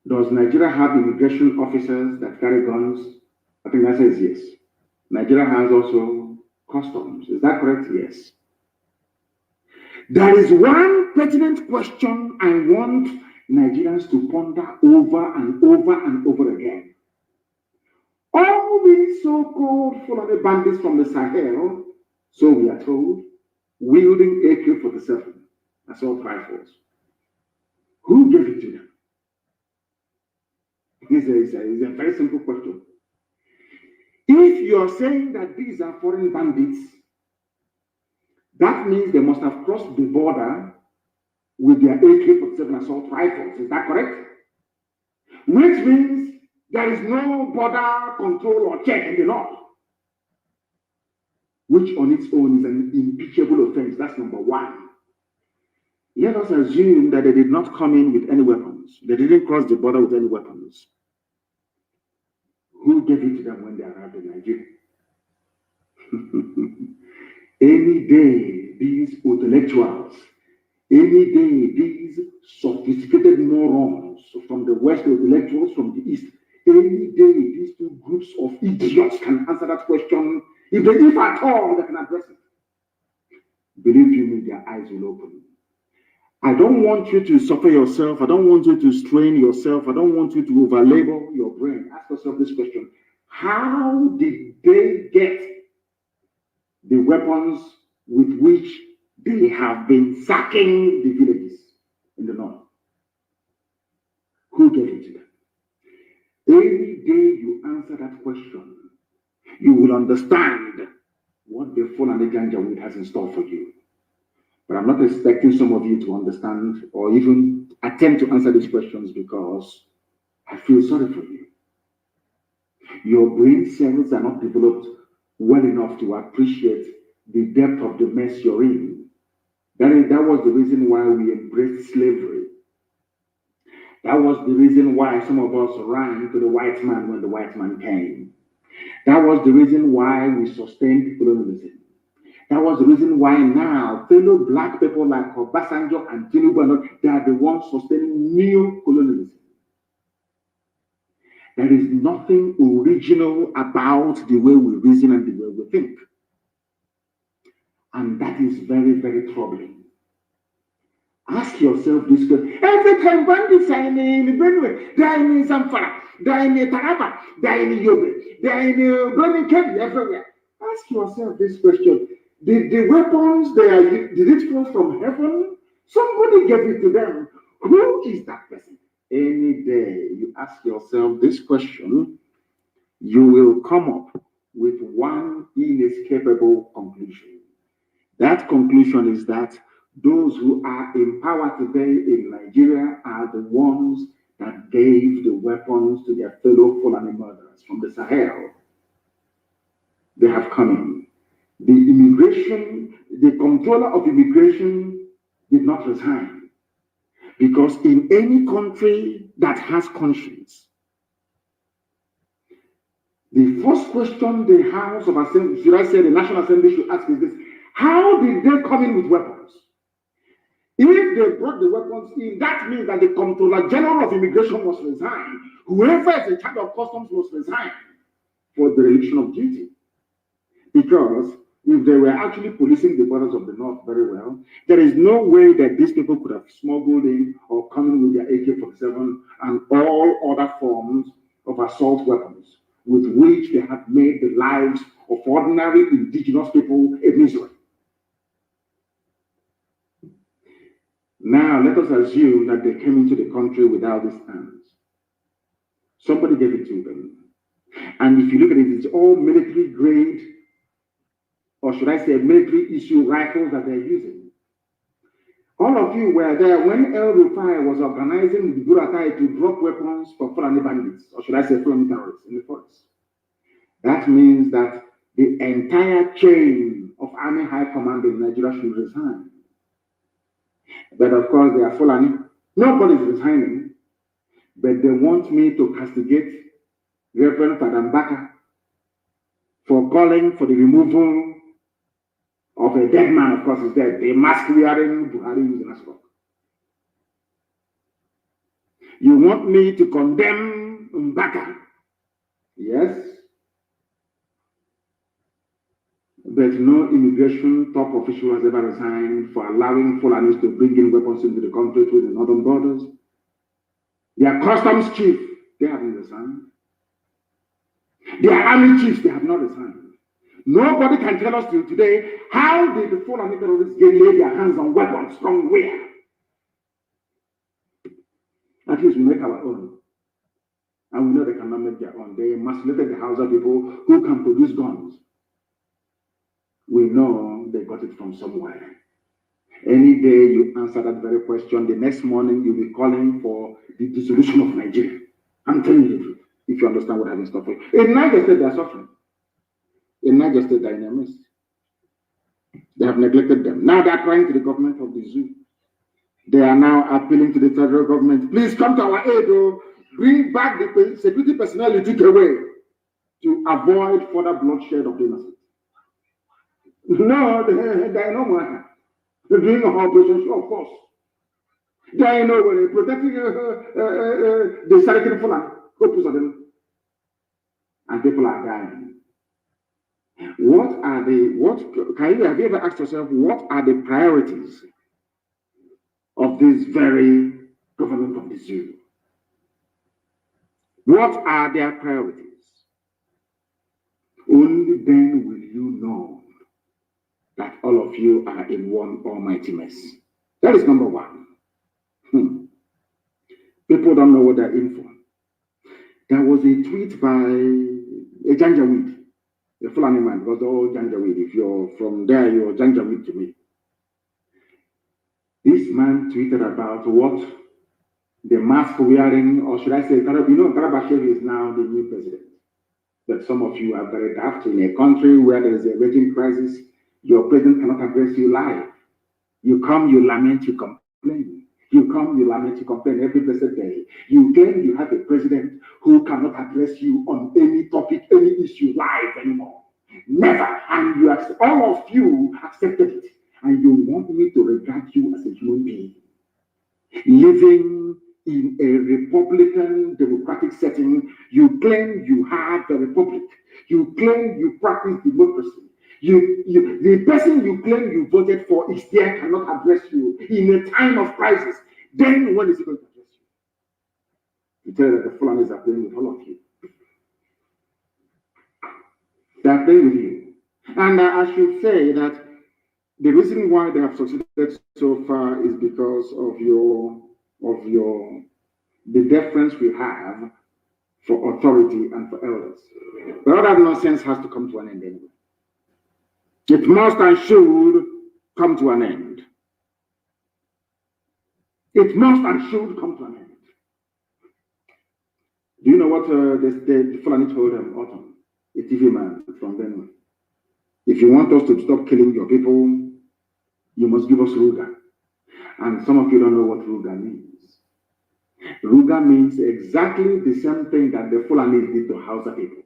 Does Nigeria have immigration officers that carry guns? I think the answer is yes. Nigeria has also customs. Is that correct? Yes. There is one pertinent question I want Nigerians to ponder over and over and over again. All these so-called Fulani bandits from the Sahel, so we are told, wielding AK-47 assault rifles. Who gave it to them? It's a very simple question. If you're saying that these are foreign bandits, that means they must have crossed the border with their AK-47 assault rifles. Is that correct? Which means there is no border control or check in the north, which on its own is an impeachable offense. That's number one. Let us assume that they did not come in with any weapons. They didn't cross the border with any weapons. Who gave it to them when they arrived in Nigeria? Any day, these intellectuals, any day, these sophisticated morons from the West, intellectuals from the East, any day, these 2 groups of idiots can answer that question, if at all they can address it. Believe you me, their eyes will open. I don't want you to suffer yourself. I don't want you to strain yourself. I don't want you to overlabor your brain. Ask yourself this question. How did they get the weapons with which they have been sacking the villages in the north? Who gave it to them? Any day you answer that question, you will understand what the Fulani Janjaweed has in store for you. But I'm not expecting some of you to understand or even attempt to answer these questions because I feel sorry for you. Your brain cells are not developed well enough to appreciate the depth of the mess you're in. That was the reason why we embraced slavery. That was the reason why some of us ran to the white man when the white man came. That was the reason why we sustained colonialism. That was the reason why now fellow black people like Obasanjo and Tinubu, they are the ones sustaining neo-colonialism. There is nothing original about the way we reason and the way we think. And that is very, very troubling. Ask yourself this question. Every time bandits are in Benue, they are in Zamfara, they are in Taraba, they are in Yobe, they are in MNK, everywhere. Ask yourself this question. Did the weapons did it fall from heaven? Somebody gave it to them. Who is that person? Any day you ask yourself this question, you will come up with one inescapable conclusion. That conclusion is that those who are in power today in Nigeria are the ones that gave the weapons to their fellow Fulani murderers from the Sahel. They have come in. The immigration the controller of immigration did not resign. Because in any country that has conscience, the first question the House of Assembly, should I say the National Assembly should ask is this: how did they come in with weapons? If they brought the weapons in, that means that the Comptroller General of Immigration was resigned. Whoever is in charge of customs was resigned for dereliction of duty. Because if they were actually policing the borders of the North very well, there is no way that these people could have smuggled in or come in with their AK-47 and all other forms of assault weapons with which they have made the lives of ordinary indigenous people a misery. Now, let us assume that they came into the country without these arms. Somebody gave it to them. And if you look at it, it's all military grade, or should I say military issue rifles that they're using. All of you were there when El Rufai was organizing the Buratai to drop weapons for Fulani bandits, or should I say Fulani terrorists in the forest. That means that the entire chain of Army High Command in Nigeria should resign. But of course, they are Fulani. Nobody's resigning, but they want me to castigate Reverend Father Mbaka for calling for the removal of a dead man. Of course, is dead. A mask wearing Buhari using as well. You want me to condemn Mbaka? Yes. But no immigration top official has ever resigned for allowing Fulanis to bring in weapons into the country through the northern borders. Their customs chief, they haven't resigned. Their army chiefs, they have not resigned. Nobody can tell us till today how did the Fulani terrorists lay their hands on weapons from where? At least we make our own. And we know they cannot make their own. They emasculated the Hausa people who can produce guns. We know they got it from somewhere. Any day you answer that very question, the next morning you'll be calling for the dissolution of Nigeria. I'm telling you the truth, if you understand what I've been suffering. In Niger State, they're suffering. In Niger State, they're in their midst. They have neglected them. Now they're crying to the government of the zoo. They are now appealing to the federal government, please come to our aid, or bring back the security personnel you took away to avoid further bloodshed of the innocent. No, they are no more. They're doing a operation, of course. They are no way protecting the Sarkin Fulani, and people are dying. Have you ever asked yourself, what are the priorities of this very government of the zoo? What are their priorities? Only then will you know that all of you are in one almighty mess. That is number one. People don't know what they're in for. There was a tweet by a Janjaweed, a Fulani man, because all Janjaweed, if you're from there, you're Janjaweed to me. This man tweeted about what the mask wearing, or should I say, Garabashev is now the new president. But some of you are very daft. In a country where there is a raging crisis, your president cannot address you live. You come, you lament, you complain. You come, you lament, you complain every blessed day. You claim you have a president who cannot address you on any topic, any issue live anymore. Never. And you all of you accepted it. And you want me to regard you as a human being, living in a Republican democratic setting. You claim you have the republic. You claim you practice democracy. The person you claim you voted for is there, cannot address you in a time of crisis. Then when is he going to address you? You tell that the Fulanis are playing with all of you. They are playing with you. And I should say that the reason why they have succeeded so far is because of the deference we have for authority and for elders. But all that nonsense has to come to an end anyway. It must and should come to an end. It must and should come to an end. Do you know what the Fulani told them, Autumn, a TV man from Benue? If you want us to stop killing your people, You must give us Ruga. And some of you don't know what Ruga means. Ruga means exactly the same thing that the Fulani did to Hausa people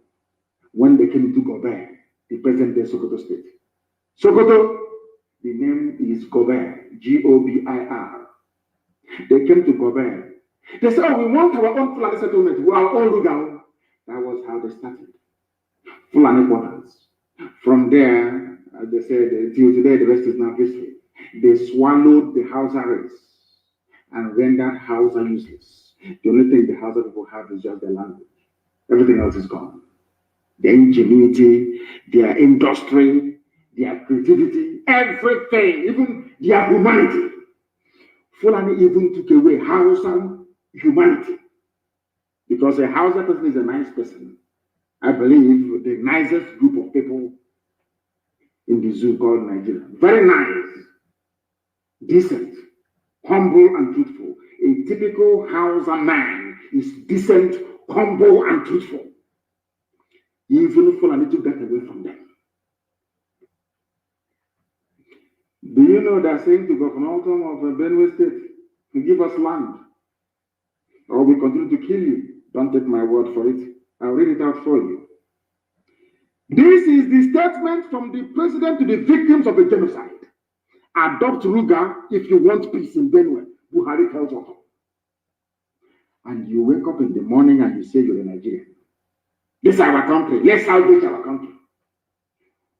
when they came to Gobert, the present day Sokoto state. Sokoto, the name is Gobert, Gobir. They came to Gobert. They said, oh, we want our own Fulani settlement, we are all Ruga. That was how they started. Fulani quarters. From there, as they said, till today, the rest is now history. They swallowed the Hausa race and rendered Hausa useless. The only thing the Hausa people have is just their language. Everything else is gone. Their ingenuity, their industry, their creativity, everything, even their humanity. Fulani even took away Hausa humanity. Because a Hausa person is a nice person. I believe the nicest group of people in the zoo called Nigeria. Very nice, decent, humble, and truthful. A typical Hausa man is decent, humble, and truthful. Even Fulani took that away from them. Do you know they're saying to Governor of Benue State to give us land, or we continue to kill you? Don't take my word for it. I'll read it out for you. This is the statement from the president to the victims of the genocide. Adopt Ruga if you want peace in Benue. Buhari tells us. And you wake up in the morning and you say you're a Nigerian. This is our country. Let's salvage our country.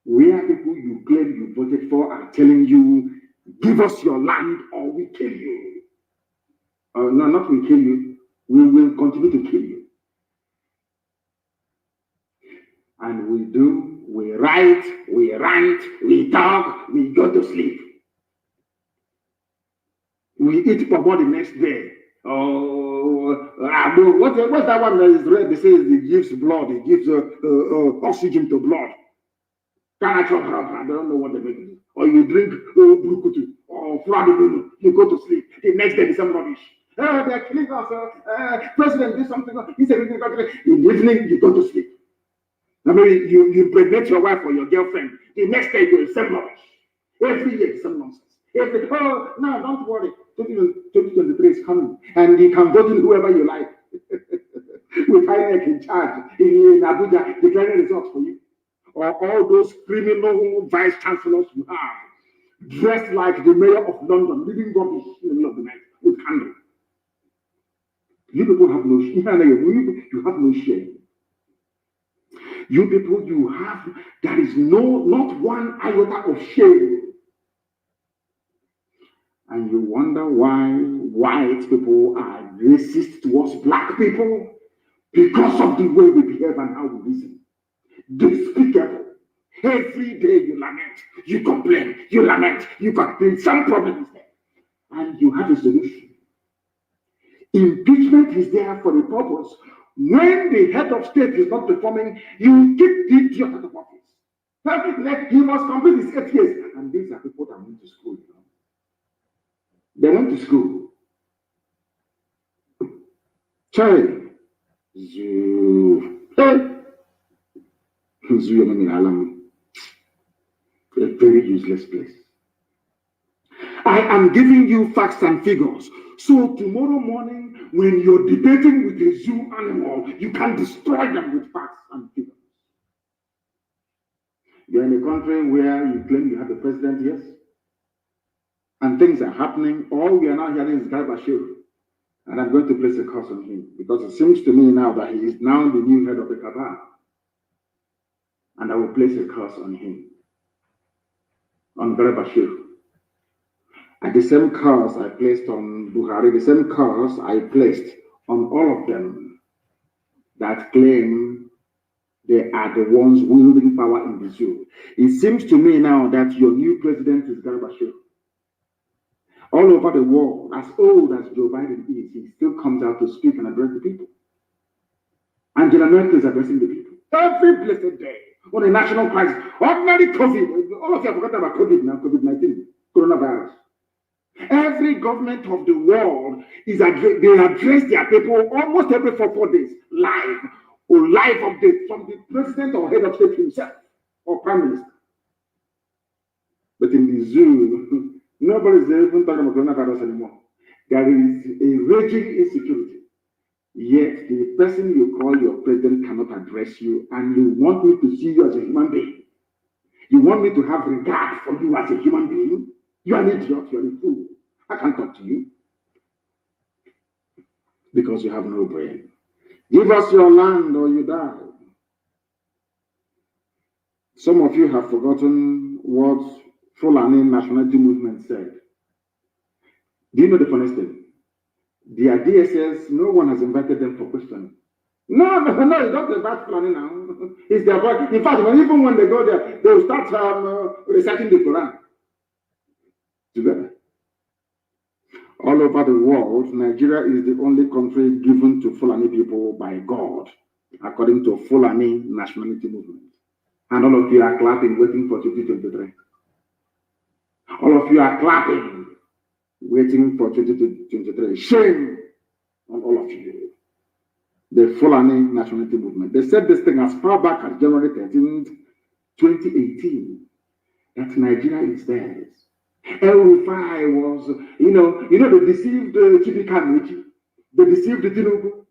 Where people you claim you voted for are telling you, give us your land or we kill you. No, not we kill you. We will continue to kill you. And we do, we write, we rant, we talk, we go to sleep. We eat pomo the next day. Oh, what's that one that is red? They say it gives blood, it gives oxygen to blood. I don't know what they make it. Or you drink brukutu or fladibino, you go to sleep. The next day, some rubbish. They're killing us. President did something. He said, in the evening, you go to sleep. I mean, you impregnate your wife or your girlfriend. The next day, you same rubbish. Every year, some nonsense. No, don't worry. 2023 is coming. And you can vote in whoever you like. With INEC in charge in Abuja, declaring results for you. Or all those criminal vice chancellors you have, dressed like the mayor of London, leaving rubbish in the middle of the night with candle. You people have no shame. You have no shame. You people, you have, there is not one iota of shame. And you wonder why white people are racist towards black people because of the way we behave and how we reason. Despicable. Every day you lament, you complain, you lament, you complain. Some problem is there, and you have a solution. Impeachment is there for a purpose. When the head of state is not performing, you keep the idiot out of office. He must complete his 8 years. And these are people that went to school. You know? They went to school. Charlie. A very useless place. I am giving you facts and figures. So tomorrow morning, when you're debating with a zoo animal, you can destroy them with facts and figures. You're in a country where you claim you have a president, yes, and things are happening. All we are now hearing is Bashir. And I'm going to place a curse on him because it seems to me now that he is now the new head of the cabal. And I will place a curse on him, on Bashir. And the same curse I placed on Buhari, the same curse I placed on all of them that claim they are the ones wielding power in the zoo. It seems to me now that your new president is Bashir. All over the world, as old as Joe Biden is, he still comes out to speak and address the people. Angela Merkel is addressing the people every blessed day on a national crisis. Ordinary COVID, all of you have forgotten about COVID now, COVID-19, coronavirus. Every government of the world they address their people almost every 4 days, live or live update from the president or head of state himself or prime minister. But in the zoo, Nobody's even talking about coronavirus anymore. There is a raging insecurity. Yet the person you call your president cannot address you, and you want me to see you as a human being. You want me to have regard for you as a human being? You are an idiot, you are a fool. I can't talk to you because you have no brain. Give us your land or you die. Some of you have forgotten what Fulani nationality movement said. Do you know the funniest thing? Their DSS, no one has invited them for questioning. No, it's not about Fulani now. It's their body. In fact, even when they go there, they will start reciting the Quran together. All over the world, Nigeria is the only country given to Fulani people by God, according to Fulani nationality movement. And all of you are clapping, waiting for 2023. All of you are clapping, waiting for 2023. Shame on all of you. The Fulani nationality movement. They said this thing as far back as January 13th, 2018, that Nigeria is theirs. El-Rufai was, they deceived Chibika. They deceived Tinubu.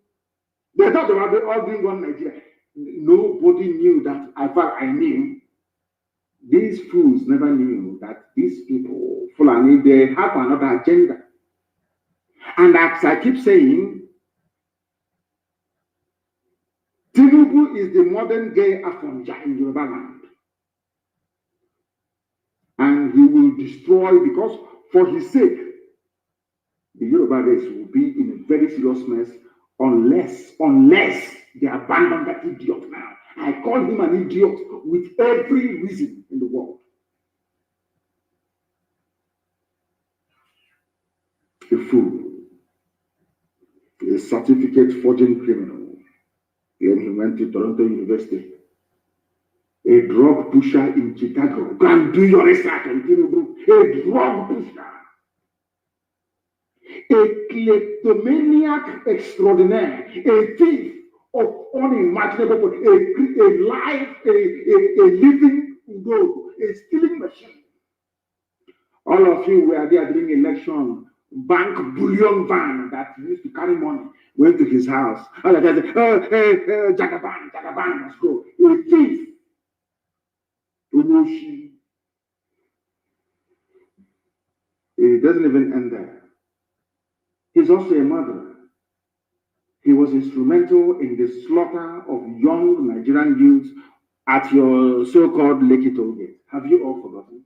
They thought they were all doing one Nigeria. Nobody knew that. As far I knew, these fools never knew that these people, Fulani, they have another agenda. And as I keep saying, Tinubu is the modern day Afonja in Yoruba land. And he will destroy, because for his sake, the Yoruba race will be in a very serious mess unless they abandon that idiot now. I call him an idiot with every reason in the world. A fool, a certificate forging criminal. Then he went to Toronto University. A drug pusher in Chicago. Go and do your research on Tinubu. A drug pusher. A kleptomaniac extraordinaire. A thief of unimaginable, a living gold, a stealing machine. All of you were there during election. Bank bullion van that used to carry money went to his house. All of them said, Jagaban must go. A thief. It doesn't even end there. He's also a murderer. He was instrumental in the slaughter of young Nigerian youths at your so-called Lekki toll gate. Have you all forgotten?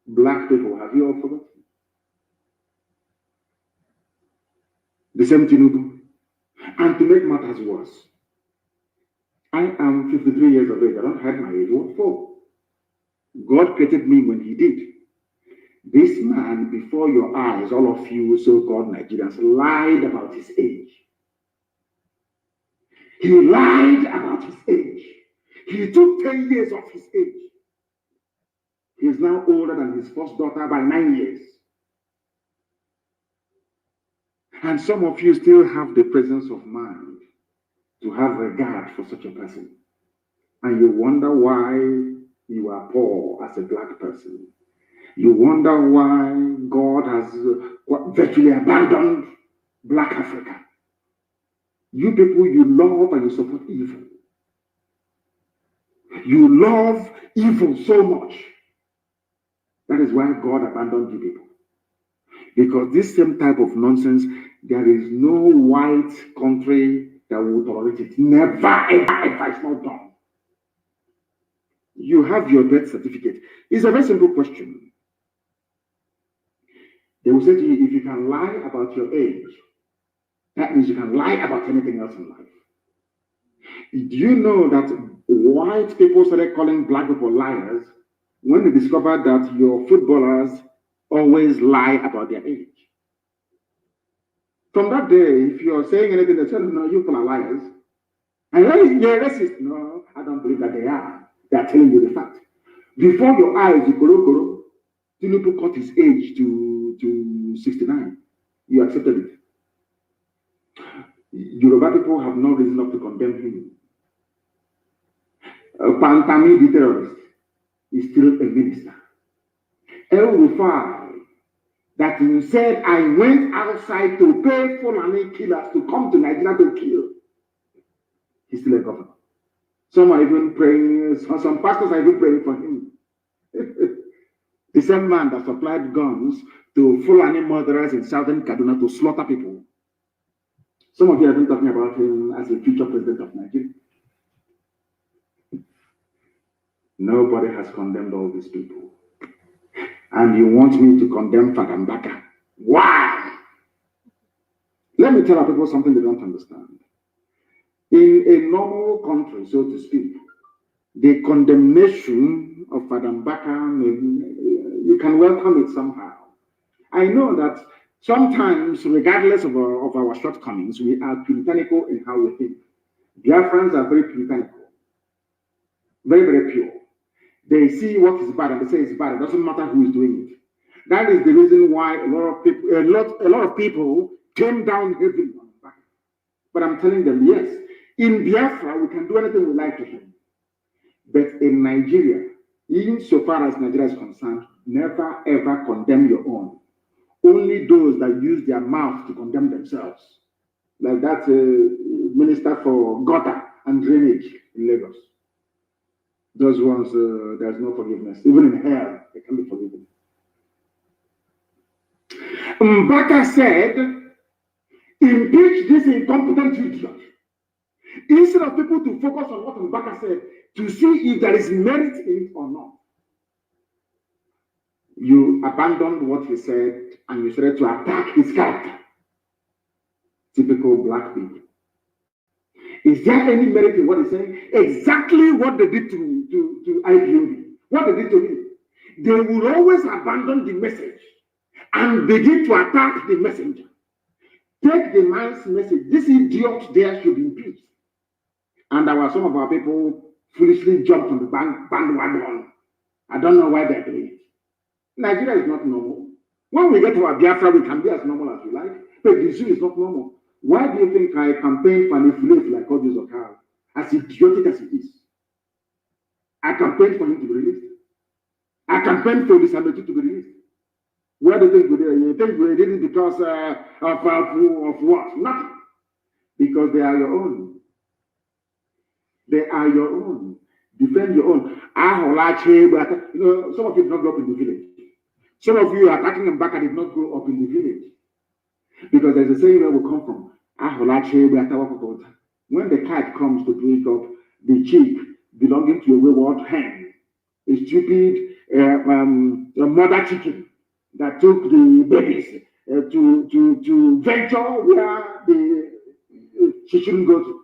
Black people, have you all forgotten? The same Tinubu. And to make matters worse, I am 53 years of age. I don't have my age. What for? God created me when he did. This man, before your eyes, all of you so-called Nigerians, lied about his age. He lied about his age. He took 10 years off his age. He is now older than his first daughter by 9 years. And some of you still have the presence of mind to have regard for such a person. And you wonder why you are poor as a black person. You wonder why God has virtually abandoned Black Africa. You people, you love and you support evil. You love evil so much. That is why God abandoned you people. Because this same type of nonsense, there is no white country that will tolerate it. Never, ever, it's not done. You have your birth certificate. It's a very simple question. They will say to you, if you can lie about your age, that means you can lie about anything else in life. Do you know that white people started calling black people liars when they discovered that your footballers always lie about their age? From that day, if you're saying anything, they say, no, you people are liars. And you're racist. No, I don't believe that they are. They are telling you the fact. Before your eyes, Tinubu cut his age to 69. You accepted it. Yoruba people have no reason not to condemn him. Pantami, the terrorist, is still a minister. El-Rufai, that you said I went outside to pay Fulani killers to come to Nigeria to kill. He's still a governor. Some are even praying, some pastors are even praying for him. The same man that supplied guns to Fulani murderers in southern Kaduna to slaughter people. Some of you have been talking about him as a future president of Nigeria. Nobody has condemned all these people. And you want me to condemn Fagambaka. Why? Let me tell our people something they don't understand. In a normal country, so to speak, the condemnation of Fagambaka, you can welcome it somehow. I know that sometimes, regardless of our shortcomings, we are puritanical in how we think. Biafrans are very puritanical, very, very pure. They see what is bad and they say it's bad. It doesn't matter who is doing it. That is the reason why a lot of people came down heavily on Mbaka. But I'm telling them, yes, in Biafra we can do anything we like to him. But in Nigeria, even so far as Nigeria is concerned, never ever condemn your own. Only those that use their mouth to condemn themselves, like that minister for gutter and drainage in Lagos. Those ones, there's no forgiveness. Even in hell, they can be forgiven. Mbaka said, impeach this incompetent idiot. Instead of people to focus on what Mbaka said, to see if there is merit in it or not, you abandoned what he said and you started to attack his character. Typical black people. Is there any merit in what he's saying? Exactly what they did to IPOB. What they did to him. They will always abandon the message and begin to attack the messenger. Take the man's message. This idiot there should be impeached. And some of our people foolishly jumped on the bandwagon. I don't know why they're doing it. Nigeria is not normal. When we get to our Biafra, we can be as normal as we like. But the issue is not normal. Why do you think I campaign for Nifulef like all these Okara? As idiotic as it is. I campaigned for him to be released. I campaigned for Lisametu to be released. Where do you think we did it? You think we did it because of what? Nothing. Because they are your own. They are your own. Defend your own. You know, some of you did not grow up in the village. Some of you are attacking them back and did not grow up in the village. Because there's a saying where we come from. When the kite comes to pick up the chick belonging to a wayward hen, a stupid mother chicken that took the babies to venture where she shouldn't go to,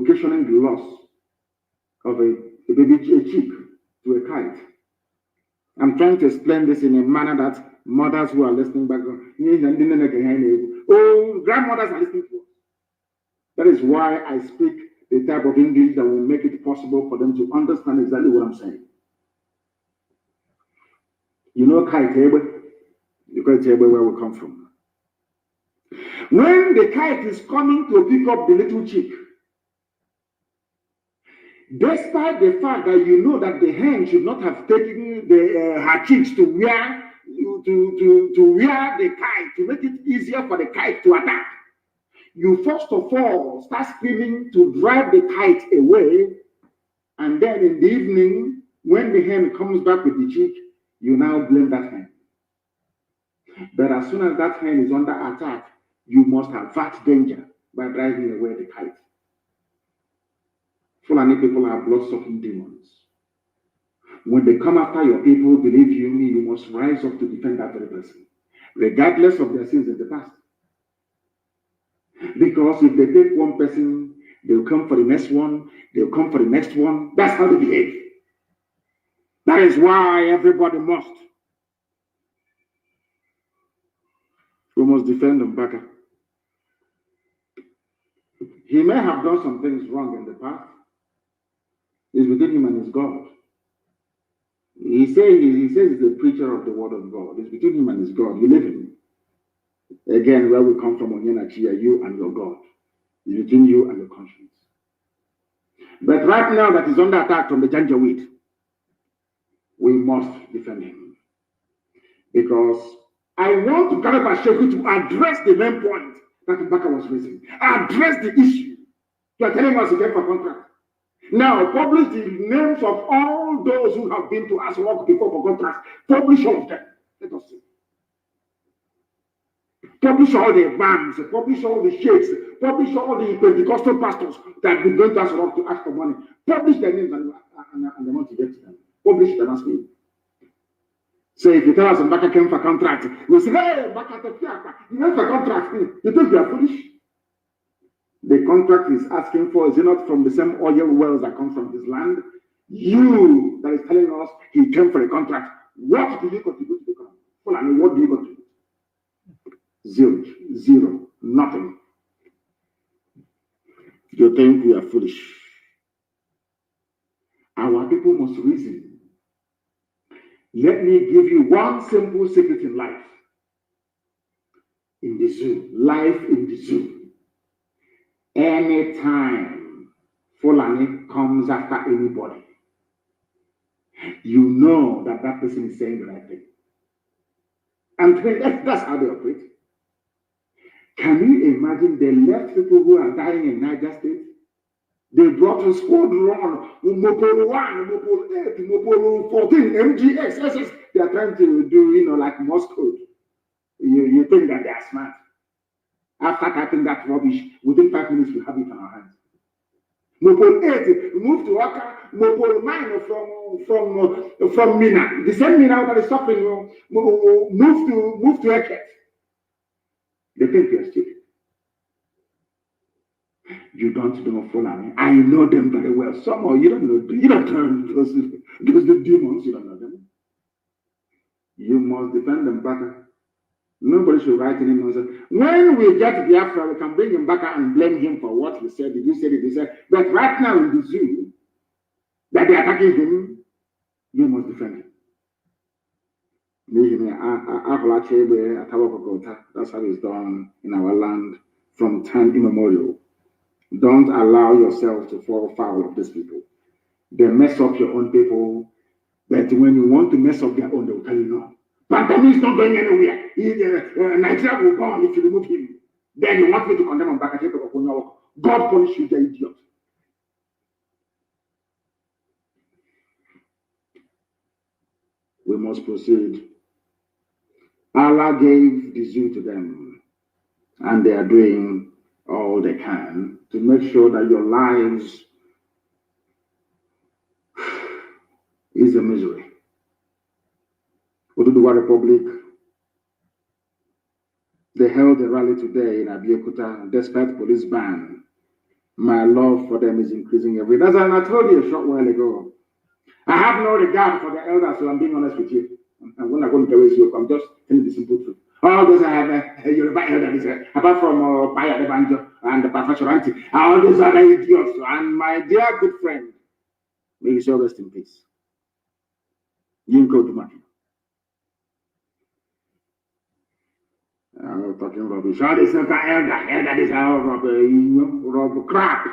occasioning the loss of a baby chick to a kite. I'm trying to explain this in a manner that mothers who are listening back, grandmothers are listening to us. That is why I speak the type of English that will make it possible for them to understand exactly what I'm saying. You know kite, you can tell where we come from. When the kite is coming to pick up the little chick, despite the fact that you know that the hen should not have taken her chicks to where the kite, to make it easier for the kite to attack, you first of all start screaming to drive the kite away, and then in the evening, when the hen comes back with the chick, you now blame that hen. But as soon as that hen is under attack, you must avert danger by driving away the kite. Fulani people are blood-sucking demons. When they come after your people, believe you me, you must rise up to defend that very person, regardless of their sins in the past. Because if they take one person, they'll come for the next one, they'll come for the next one. That's how they behave. That is why everybody must. We must defend Mbaka. He may have done some things wrong in the past. It's between him and his God. He says he's a preacher of the word of God. It's between him and his God. You live in. Again, where we come from, Onyenachia, you and your God. It's between you and your conscience. But right now that is under attack from the Janjaweed. We must defend him. Because I want to Garba Sheku to address the main point that Mbaka was raising. Address the issue. You are telling us again for contract. Now, publish the names of all those who have been to us work before for contracts. Publish all of them. Let us see. Publish all the imams, publish all the sheikhs, publish all the Pentecostal pastors that have been going to us work to ask for money. Publish their names and they want to get to them. Publish them as me. So if you tell us Mbaka came for contract, we say, hey, Mbaka, you went for contract. You think you are foolish? The contract is asking for, is it not from the same oil wells that come from his land? You that is telling us he came for a contract. What do you contribute to the contract? Well, I mean, what do you contribute? Zero, nothing. You think we are foolish? Our people must reason. Let me give you one simple secret in life. In the zoo, life in the zoo. Anytime Fulani comes after anybody, you know that that person is saying the right thing. And that's how they operate. Can you imagine the left people who are dying in Niger State? They brought a squadron, Mopolo 1, Mopolo 8, Mopolo 14, MGX, SS. They are trying to do, like Moscow. You think that they are smart. After typing that rubbish, within 5 minutes, we have it in our hands. Mopol 8 moved to Waka, Mopol 9 from Mina. The same Mina that is suffering moved to Eket. They think we are stupid. You don't know Fulani. I know them very well. Somehow you don't know. You don't know those the demons. You don't know them. You must defend them better. Nobody should write any nonsense. When we get Biafra, we can bring him back and blame him for what he said. Did you say it? He said, but right now in the zoo, that they're attacking him, you must defend him. That's how it's done in our land from time immemorial. Don't allow yourself to fall foul of these people. They mess up your own people, but when you want to mess up their own, they will tell you no. Pantami is not going anywhere. Nigeria will go on if you remove him. Then you want me to condemn him back. God punish you, the idiot. We must proceed. Allah gave the zoo to them, and they are doing all they can to make sure that your lives is a misery. Oduduwa Republic, they held a rally today in Abeokuta despite police ban. My love for them is increasing every day. As I told you a short while ago, I have no regard for the elders, so I'm being honest with you. And when I go to waste you, I'm just telling the simple truth. All those I have Yoruba elders, apart from Paya de Banjo and the Pastor, all those other idiots. And my dear good friend, may you shall rest in peace. Yinko Dumaki. I'm talking rubbish. All this elder, this rubber crap.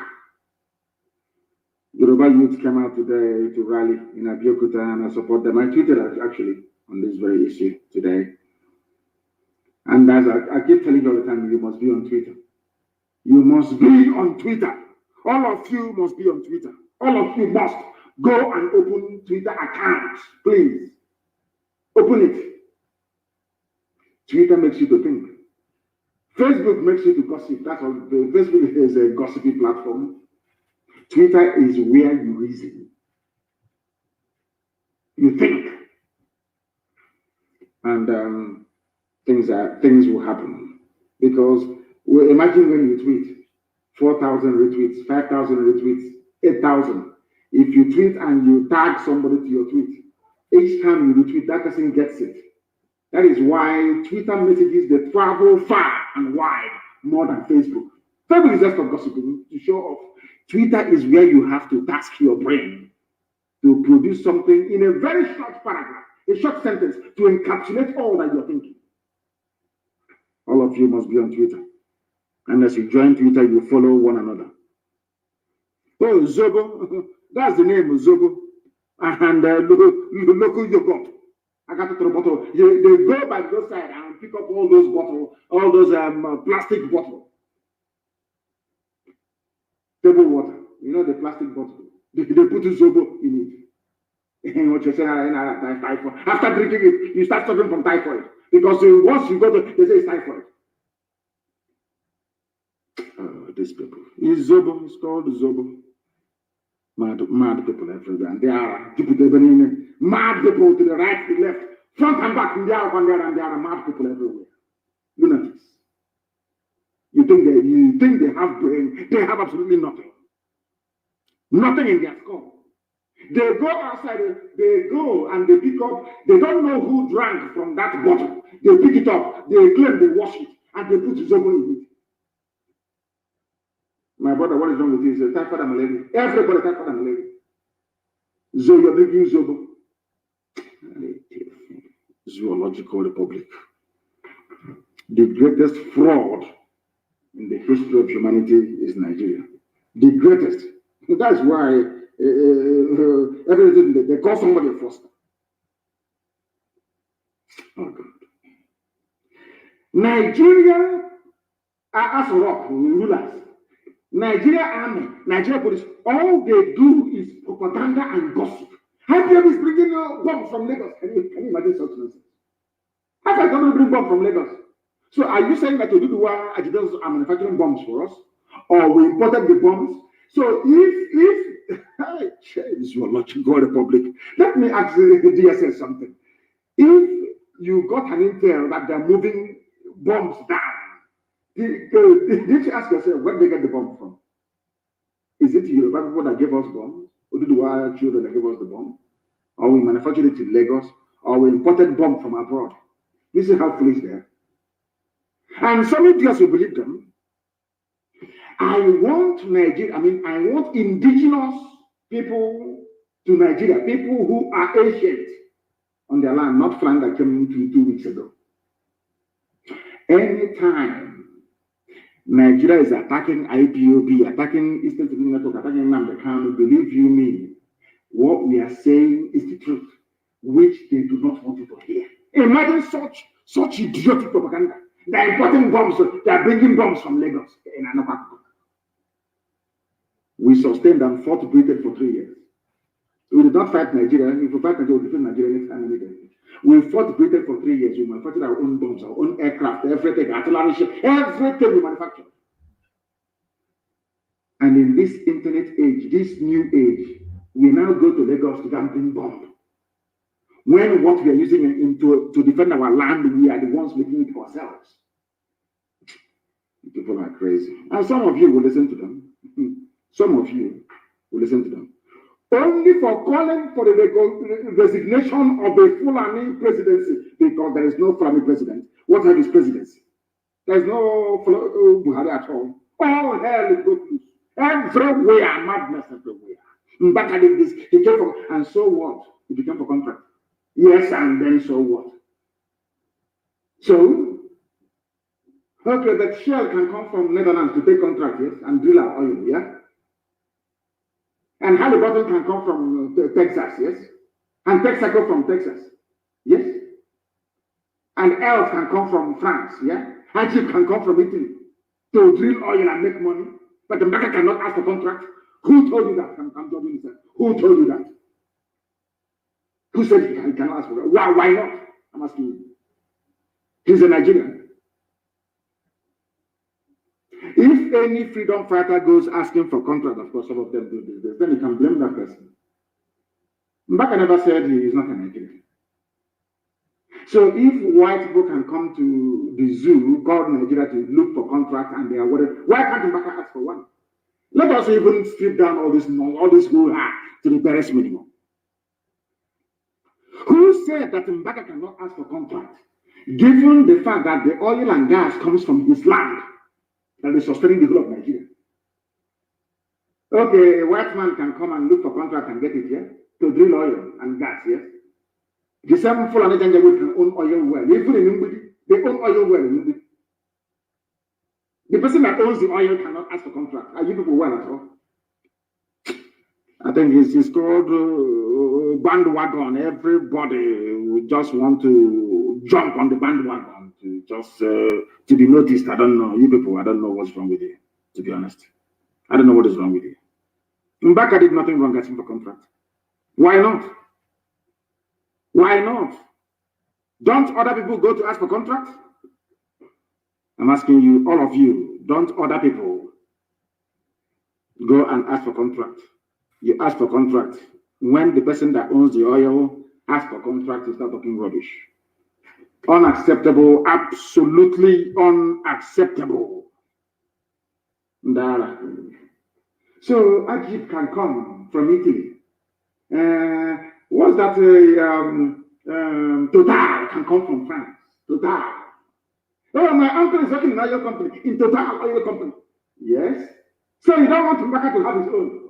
Yoruba youth came out today to rally in Abeokuta, and I support them. I tweeted actually on this very issue today. And as I keep telling you all the time, you must be on Twitter. You must be on Twitter. All of you must be on Twitter. All of you must go and open Twitter accounts, please. Open it. Twitter makes you to think. Facebook makes you to gossip. That's all. Facebook is a gossipy platform. Twitter is where you reason. You think. And things will happen. Because imagine when you tweet 4,000 retweets, 5,000 retweets, 8,000. If you tweet and you tag somebody to your tweet, each time you retweet, that person gets it. That is why Twitter messages they travel far and wide more than Facebook. Facebook is just for gossiping to show off. Twitter is where you have to task your brain to produce something in a very short paragraph, a short sentence to encapsulate all that you're thinking. All of you must be on Twitter. And as you join Twitter, you follow one another. Oh, Zobo, that's the name of Zobo. and local yogurt. I got to the bottle. They go by the side and pick up all those bottles, all those plastic bottles. Table water, you know the plastic bottle. They put zobo in it. After drinking it, you start suffering from typhoid because once you go to, they say it's typhoid. These people, it's zobo. It's called zobo. Mad people everywhere, and there are people mad people to the right, to the left, front and back, and there are mad people everywhere. Lunatics. You think they have brain? They have absolutely nothing. Nothing in their skull. They go outside, they go and they pick up, they don't know who drank from that bottle. They pick it up, they claim they wash it, and they put zobo in it. My brother, what is wrong with you? He says, typhoid and malaria. Everybody typhoid and malaria. So you're drinking zobo. Zoological Republic. The greatest fraud in the history of humanity is Nigeria. The greatest. That's why everything they call somebody a foster. Oh God. Nigeria as rock rulers. Nigeria army, Nigeria police, all they do is propaganda and gossip. IBM is bringing bombs from Lagos. Can you imagine such nonsense? How can somebody bring bombs from Lagos? So are you saying that Oduduwa Agitators are manufacturing bombs for us? Or we imported the bombs? So if Zoological Republic, let me ask the DSS something. If you got an intel that they're moving bombs down, did you ask yourself where they get the bomb from? Is it Yoruba people that gave us bombs? Oduduwa children that gave us the bomb? Or we manufactured it in Lagos? Or we imported bomb from abroad? This is how foolish they are. And some idiots will believe them. I want indigenous people to Nigeria, people who are ancient on their land, not friends that came 2 weeks ago. Anytime Nigeria is attacking IPOB, attacking Eastern Security Network, attacking Nnamdi Kanu, believe you me, what we are saying is the truth, which they do not want you to hear. Imagine such idiotic propaganda. They're importing bombs, they're bringing bombs from Lagos in another. We sustained and fought Britain for 3 years. We did not fight Nigeria. If we fight Nigeria, we'll defend Nigeria next time. We fought Britain for 3 years. We manufactured our own bombs, our own aircraft, everything, artillery ship, everything we manufactured. And in this internet age, this new age, we now go to Lagos to bring bombs. When what we are using to defend our land, we are the ones making it ourselves. People are crazy. And some of you will listen to them. Some of you will listen to them. Only for calling for the resignation of a Fulani presidency, because there is no Fulani president. What have his presidency? There is no Buhari at all. All hell is good news. Everywhere, madness everywhere. Mbaka did this, he came for, and so what? He became for contract. Yes, and then so what? So, okay, that shell can come from Netherlands to take contract, yes, and drill our oil, yeah? And Halliburton can come from Texas, yes? And Texaco from Texas, yes? And Elf can come from France, yeah? Egypt can come from Italy to drill oil and make money, but the market cannot ask for contract. Who told you that? I'm talking to you. Who told you that? Who said he cannot ask for that? Why not? I'm asking you. He's a Nigerian. If any freedom fighter goes asking for contract, of course, some of them do this, then you can blame that person. Mbaka never said he is not a Nigerian. So if white people can come to the zoo called Nigeria to look for contract and they are worried, why can't Mbaka ask for one? Let us even strip down all this hoo-ha to the barest minimum. Who said that Mbaka cannot ask for contract, given the fact that the oil and gas comes from his land that is sustaining the whole of Nigeria? Okay, a white man can come and look for contract and get it here to drill oil and gas, yes? The same Fulani Janjaweed can own oil well. Even in Umbudi, they own oil well in Umbudi. The person that owns the oil cannot ask for contract. Are you people well at all? I think it's called bandwagon. Everybody would just want to jump on the bandwagon to just to be noticed. I don't know. You people, I don't know what's wrong with you, to be honest. I don't know what is wrong with you. Mbaka did nothing wrong asking for contract. Why not? Why not? Don't other people go to ask for contract? I'm asking you, all of you, don't other people go and ask for contract? You ask for contract. When the person that owns the oil asks for contract, you start talking rubbish. Unacceptable, absolutely unacceptable. Ndala. So Ajib can come from Italy. What's that? Total can come from France. Total. Oh, my uncle is working in an oil company, in Total Oil Company. Yes. So you don't want Mbaka to have his own.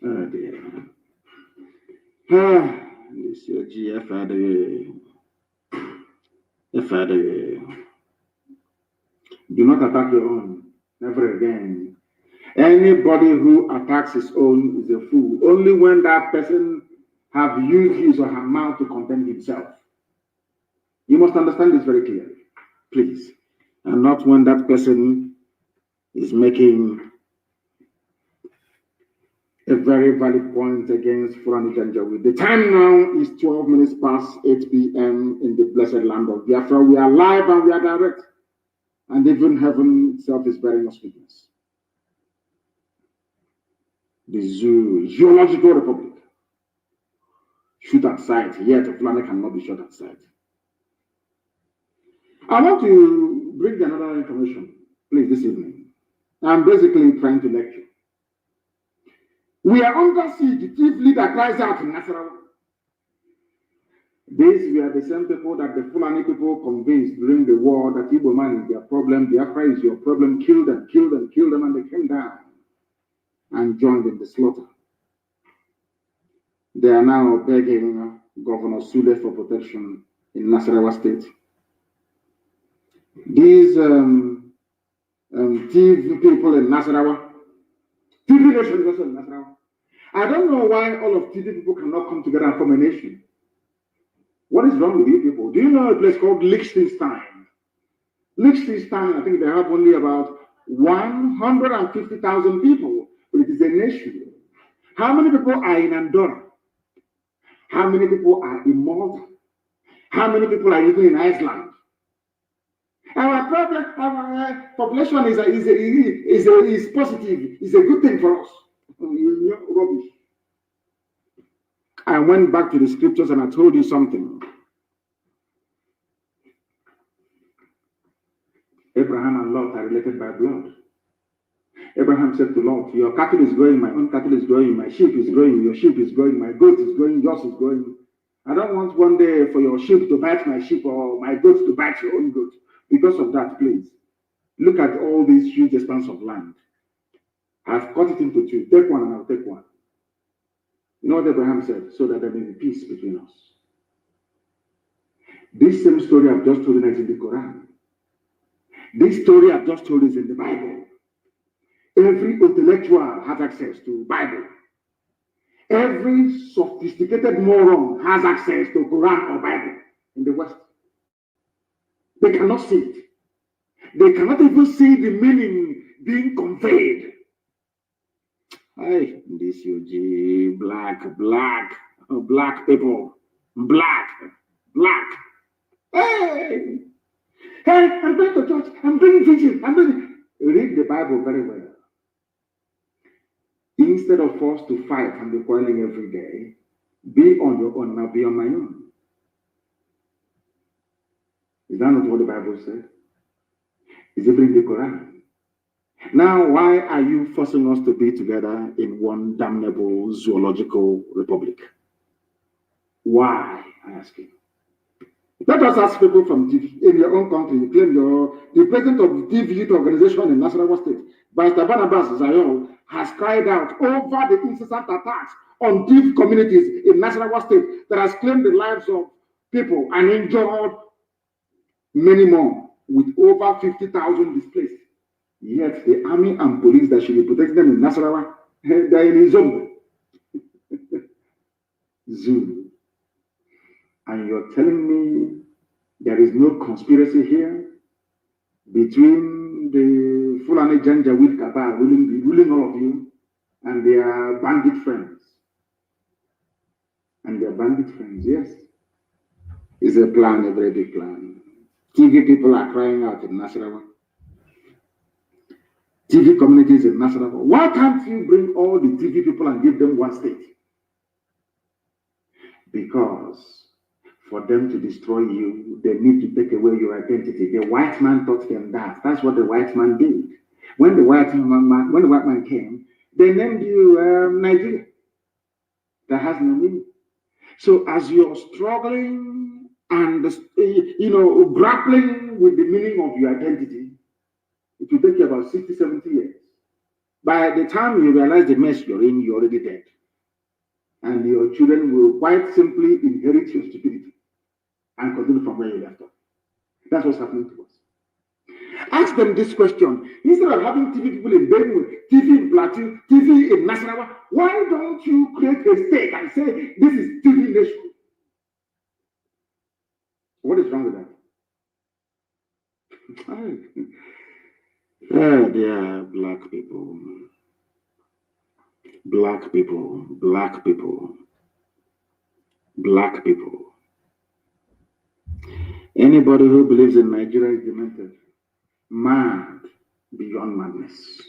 Oh dear. This your GFR. Do not attack your own. Never again. Anybody who attacks his own is a fool. Only when that person have used his or her mouth to content himself. You must understand this very clearly, please. And not when that person is making a very valid point against Fulani Janjaweed. The time now is 12 minutes past 8 p.m. in the blessed land of Biafra. We are live and we are direct. And even heaven itself is bearing us witness. The Zoological Republic. Shoot at sight, yet Fulani cannot be shot at sight. I want to bring another information, please, this evening. I'm basically trying to lecture. We are under siege. The chief leader cries out in Nasarawa. These were the same people that the Fulani people convinced during the war that Igbo man is their problem, Biafra is your problem, kill them, and they came down and joined in the slaughter. They are now begging Governor Sule for protection in Nasarawa State. These TV people in Nasarawa, TV nation is also in Nasarawa. I don't know why all of TV people cannot come together and form a nation. What is wrong with you people? Do you know a place called Liechtenstein? Liechtenstein, I think they have only about 150,000 people, but it is a nation. How many people are in Andorra? How many people are in Malta? How many people are living in Iceland? Our problem, our population is positive. It's a good thing for us. Rubbish. I went back to the scriptures and I told you something. Abraham and Lot are related by blood. Abraham said to Lot, your cattle is growing, my own cattle is growing, my sheep is growing, your sheep is growing, my goat is growing, yours is growing. I don't want one day for your sheep to bite my sheep or my goat to bite your own goat. Because of that, please, look at all these huge expanse of land. I've cut it into two. Take one and I'll take one. You know what Abraham said? So that there may be peace between us. This same story I've just told you is in the Quran. This story I've just told you is in the Bible. Every intellectual has access to Bible. Every sophisticated moron has access to Quran or Bible in the West. They cannot see it. They cannot even see the meaning being conveyed. Hey, this UG, black people, black. Hey, I'm going to church. I'm doing vision. Read the Bible very well. Instead of us to fight and be quarreling every day, be on your own, now be on my own. Is that not what the Bible said? Is it in the Quran? Now, why are you forcing us to be together in one damnable zoological republic? Why, I ask you? Let us ask people from in your own country. You claim the president of the Div Youth Organization in Nasarawa State, Pastor Barnabas Zayon, has cried out over the incessant attacks on Div communities in Nasarawa State that has claimed the lives of people and injured many more, with over 50,000 displaced. Yet the army and police that should be protecting them in Nasarawa, they're in a zone. Zoo. And you're telling me there is no conspiracy here between the Fulani Janjaweed Cabal ruling all of you and their bandit friends. And their bandit friends, yes. It's a plan, a very big plan. TV people are crying out in Nasarawa. TV communities in Nasarawa. Why can't you bring all the TV people and give them one state? Because for them to destroy you, they need to take away your identity. The white man taught them that. That's what the white man did. When the white man came, they named you Nigeria. That has no meaning. So as you're struggling and grappling with the meaning of your identity, it will take you about 60, 70 years. By the time you realize the mess you're in, you're already dead. And your children will quite simply inherit your stupidity and continue from where you left off. That's what's happening to us. Ask them this question. Instead of having TV people in Benue, TV in Plateau, TV in Nasarawa, why don't you create a state and say, this is TV nation? What is wrong with that? They are black people. Black people, black people, black people. Anybody who believes in Nigeria is demented, mad beyond madness.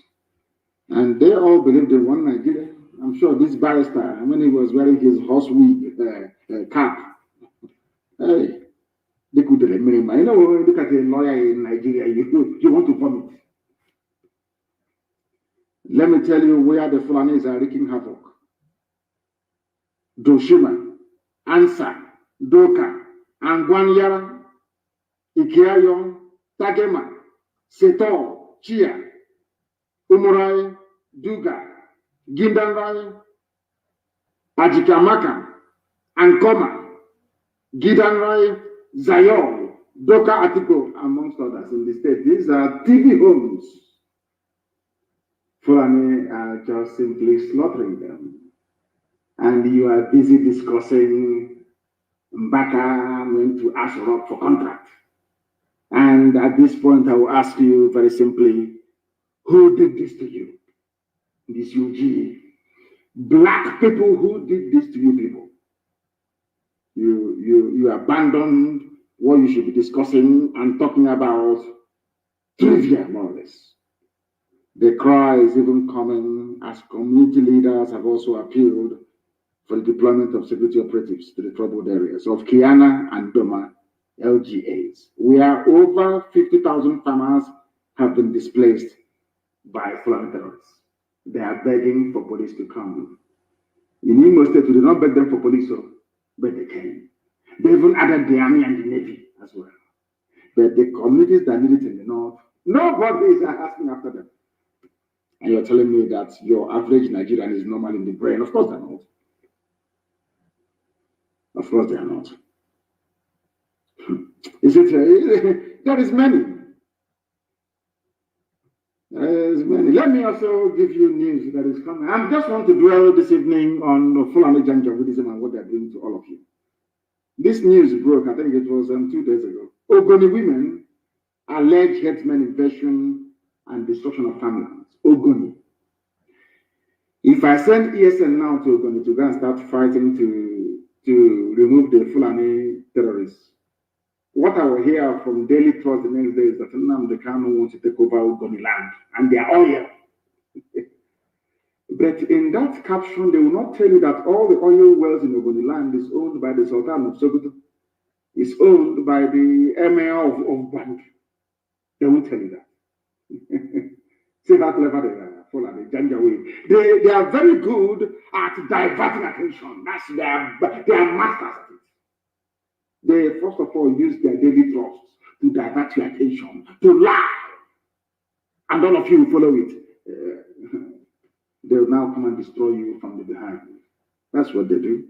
And they all believed in one Nigeria. I'm sure this barrister, when he was wearing his horse wig cap, hey, they could have made him. You know, look at a lawyer in Nigeria, you want to vomit. Let me tell you where the Fulanis are wreaking havoc. Doshima, Ansa, Doka, Angwanyara, Ikiayon, Tagema, Seto, Chia, Umurai, Duga, Gindanrai, Ajikamaka, Ankoma, Gidanrai, Zayol, Doka Atiko, amongst others in the state. These are TV homes. Fulani are just simply slaughtering them. And you are busy discussing Mbaka went to Ashraf for contract. And at this point, I will ask you very simply, who did this to you? This UG. Black people, who did this to you people? You abandoned what you should be discussing and talking about trivia, more or less. The cry is even coming as community leaders have also appealed for the deployment of security operatives to the troubled areas of Kiana and Doma LGAs, where over 50,000 farmers have been displaced by Fulani terrorists. They are begging for police to come. In Imo State, we did not beg them for police, but they came. They even added the army and the navy as well. But the communities that need it in the north, nobody is asking after them. And you're telling me that your average Nigerian is normal in the brain. Of course they're not. Of course they are not. Is it? There is many. There is many. Let me also give you news that is coming. I just want to dwell this evening on Fulani Janjaweedism and what they're doing to all of you. This news broke, I think it was 2 days ago. Ogoni women allege herdsmen invasion and destruction of farmlands. Ogoni. If I send ESN now to Ogoni to go and start fighting to remove the Fulani terrorists, what I will hear from Daily Trust the next day is that Nnamdi Kanu wants to take over Ogoni land, and they are all here. But in that caption, they will not tell you that all the oil wells in Ogoni land is owned by the Sultan of Sokoto, is owned by the Emir of Bank. They won't tell you that. See how clever they are, Fulani Janjaweed. They are very good at diverting attention. That's their masters at it. They first of all use their daily thrusts to divert your attention, to lie, and all of you will follow it. They will now come and destroy you from the behind. That's what they do.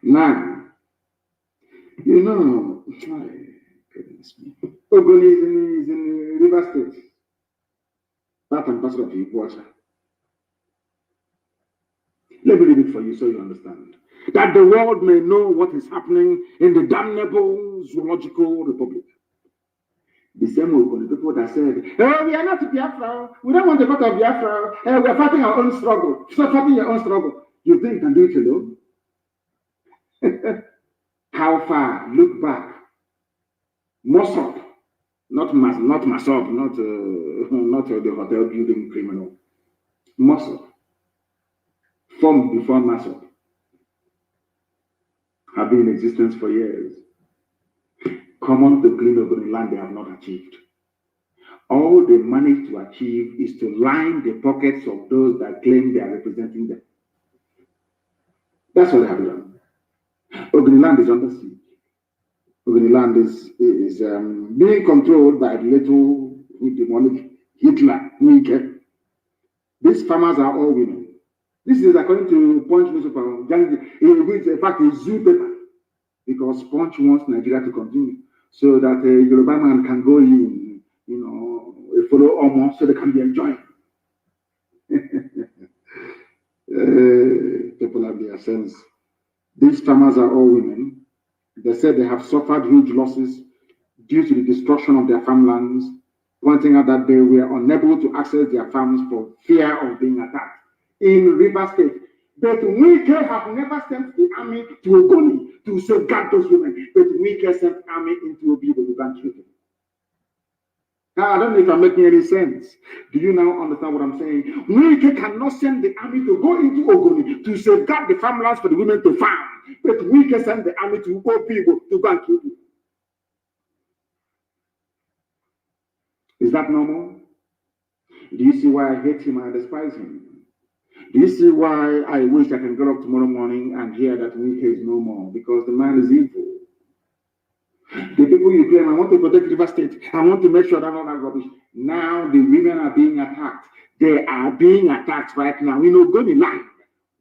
Now, you know, goodness me. Ogoni is in River State. That ambassador of Ibuacha. Let me read it for you so you understand. That the world may know what is happening in the damnable zoological republic. The same with the people that said, oh, we are not Biafra. We don't want to go to Biafra. We are fighting our own struggle. Stop fighting your own struggle. You think you can do it alone? How far? Look back. Mossop. Not Masop, not the hotel building criminal. Mossop. Formed before Masop. Have been in existence for years. Common to clean up the land they have not achieved. All they manage to achieve is to line the pockets of those that claim they are representing them. That's what they have done. Ogoniland is under siege. Ogoniland is being controlled by the little demonic Hitler. These farmers are all women. This is according to Punch newspaper. Which in fact is zoo paper, because Punch wants Nigeria to continue so that a Yoruba man can go in, follow almost so they can be enjoying. People have their sense. These farmers are all women. They said they have suffered huge losses due to the destruction of their farmlands, pointing out that they were unable to access their farms for fear of being attacked. In River State, but we have never sent the army to Ogoni to safeguard those women, but we sent army into Obi to ban children. Now, I don't know if I'm making any sense. Do you now understand what I'm saying? We cannot send the army to go into Ogoni to safeguard the farmlands for the women to farm, but we can send the army to Obi to ban children. Is that normal? Do you see why I hate him and I despise him? Do you see why I wish I can get up tomorrow morning and hear that Wike is no more? Because the man is evil. The people you claim, I want to protect River State, I want to make sure that all that rubbish. Now the women are being attacked. They are being attacked right now. Ogoni land.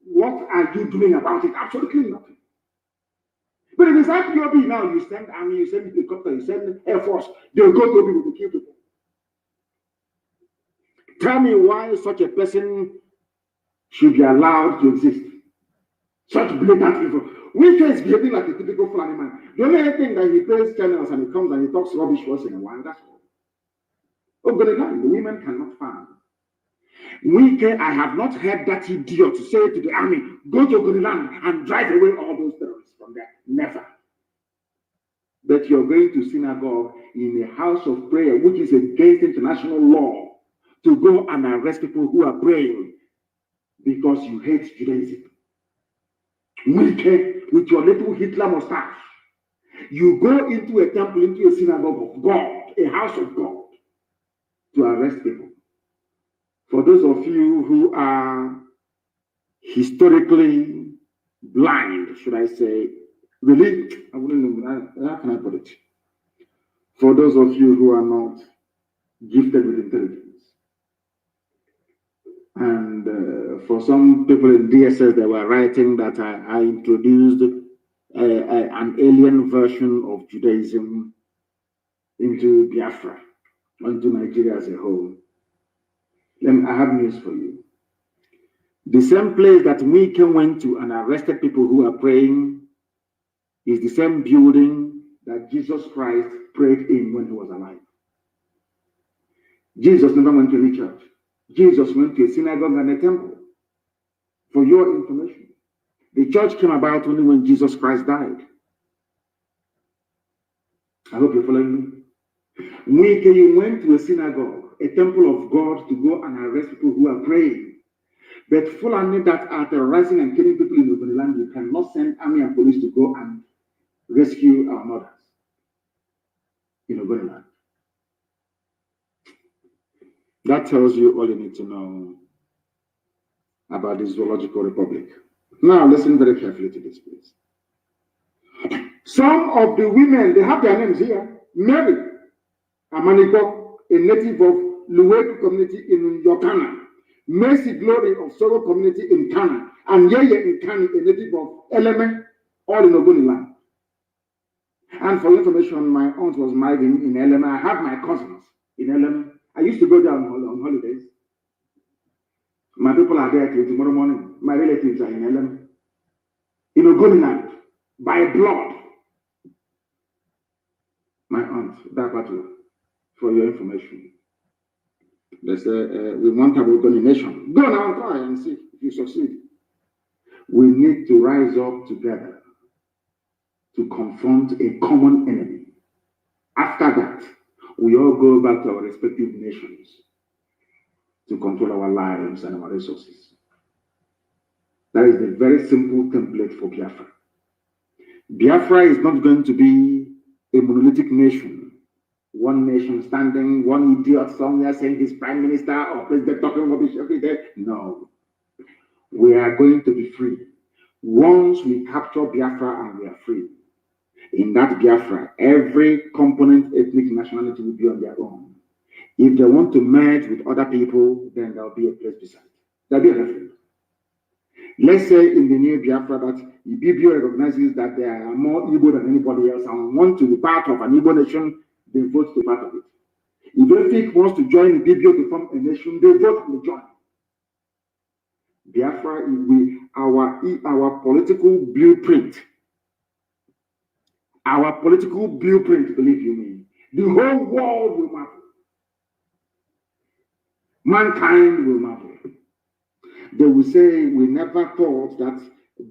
What are you doing about it? Absolutely nothing. But it is IPOB now. You send army, you send helicopter, you send Air Force. They'll go to people to kill people. Tell me why such a person should be allowed to exist. Such blatant evil. Wike is behaving like a typical Fulani man. The only thing that he plays channels and he comes and he talks rubbish once in a while, that's all. Ogoniland, the women cannot farm. Wike, I have not heard that idiot say to the army, go to Ogoniland and drive away all those terrorists from there. Never. But you're going to synagogue in a house of prayer, which is against international law, to go and arrest people who are praying because you hate Judaism. Wike, with your little Hitler mustache, you go into a temple, into a synagogue of God, a house of God, to arrest people. For those of you who are historically blind, should I say, really, I wouldn't know, how can I put it? For those of you who are not gifted with intelligence, and for some people in DSS, they were writing that I introduced an alien version of Judaism into Biafra, into Nigeria as a whole. I have news for you. The same place that Wike went to and arrested people who are praying is the same building that Jesus Christ prayed in when he was alive. Jesus never went to any church. Jesus went to a synagogue and a temple. For your information, the church came about only when Jesus Christ died. I hope you're following me. Wike, you went to a synagogue, a temple of God, to go and arrest people who are praying. But Fulani that are terrorizing and killing people in Ogoniland, you cannot send army and police to go and rescue our mothers in Ogoniland. That tells you all you need to know about the Zoological Republic. Now, listen very carefully to this, please. Some of the women, they have their names here. Mary Amaniko, a native of Luweku community in Yokana. Mercy Glory of Soro community in Kana. And Yeye in Kani, a native of Eleme, all in Ogoniland. And for information, my aunt was married in Eleme. I have my cousins in Eleme. I used to go there on holidays. My people are there till tomorrow morning. My relatives are in Ellen, in Ogoniland, by blood. My aunt, that battle, for your information. They say, we want our Ogoni nation. Go now and try and see if you succeed. We need to rise up together to confront a common enemy. After that, we all go back to our respective nations to control our lives and our resources. That is the very simple template for Biafra. Biafra is not going to be a monolithic nation. One nation standing, one idiot somewhere saying he's prime minister or president talking rubbish every day. No. We are going to be free. Once we capture Biafra and we are free, in that Biafra, every component ethnic nationality will be on their own. If they want to merge with other people, then there'll be a place beside. There'll be a referendum. Let's say in the new Biafra that Ibibio recognizes that they are more Igbo than anybody else and want to be part of an Igbo nation, they vote to be part of it. If Efik wants to join Ibibio to form a nation, they vote and they join. Biafra is our political blueprint. Our political blueprint, believe you me, the whole world will marvel. Mankind will marvel. They will say, we never thought that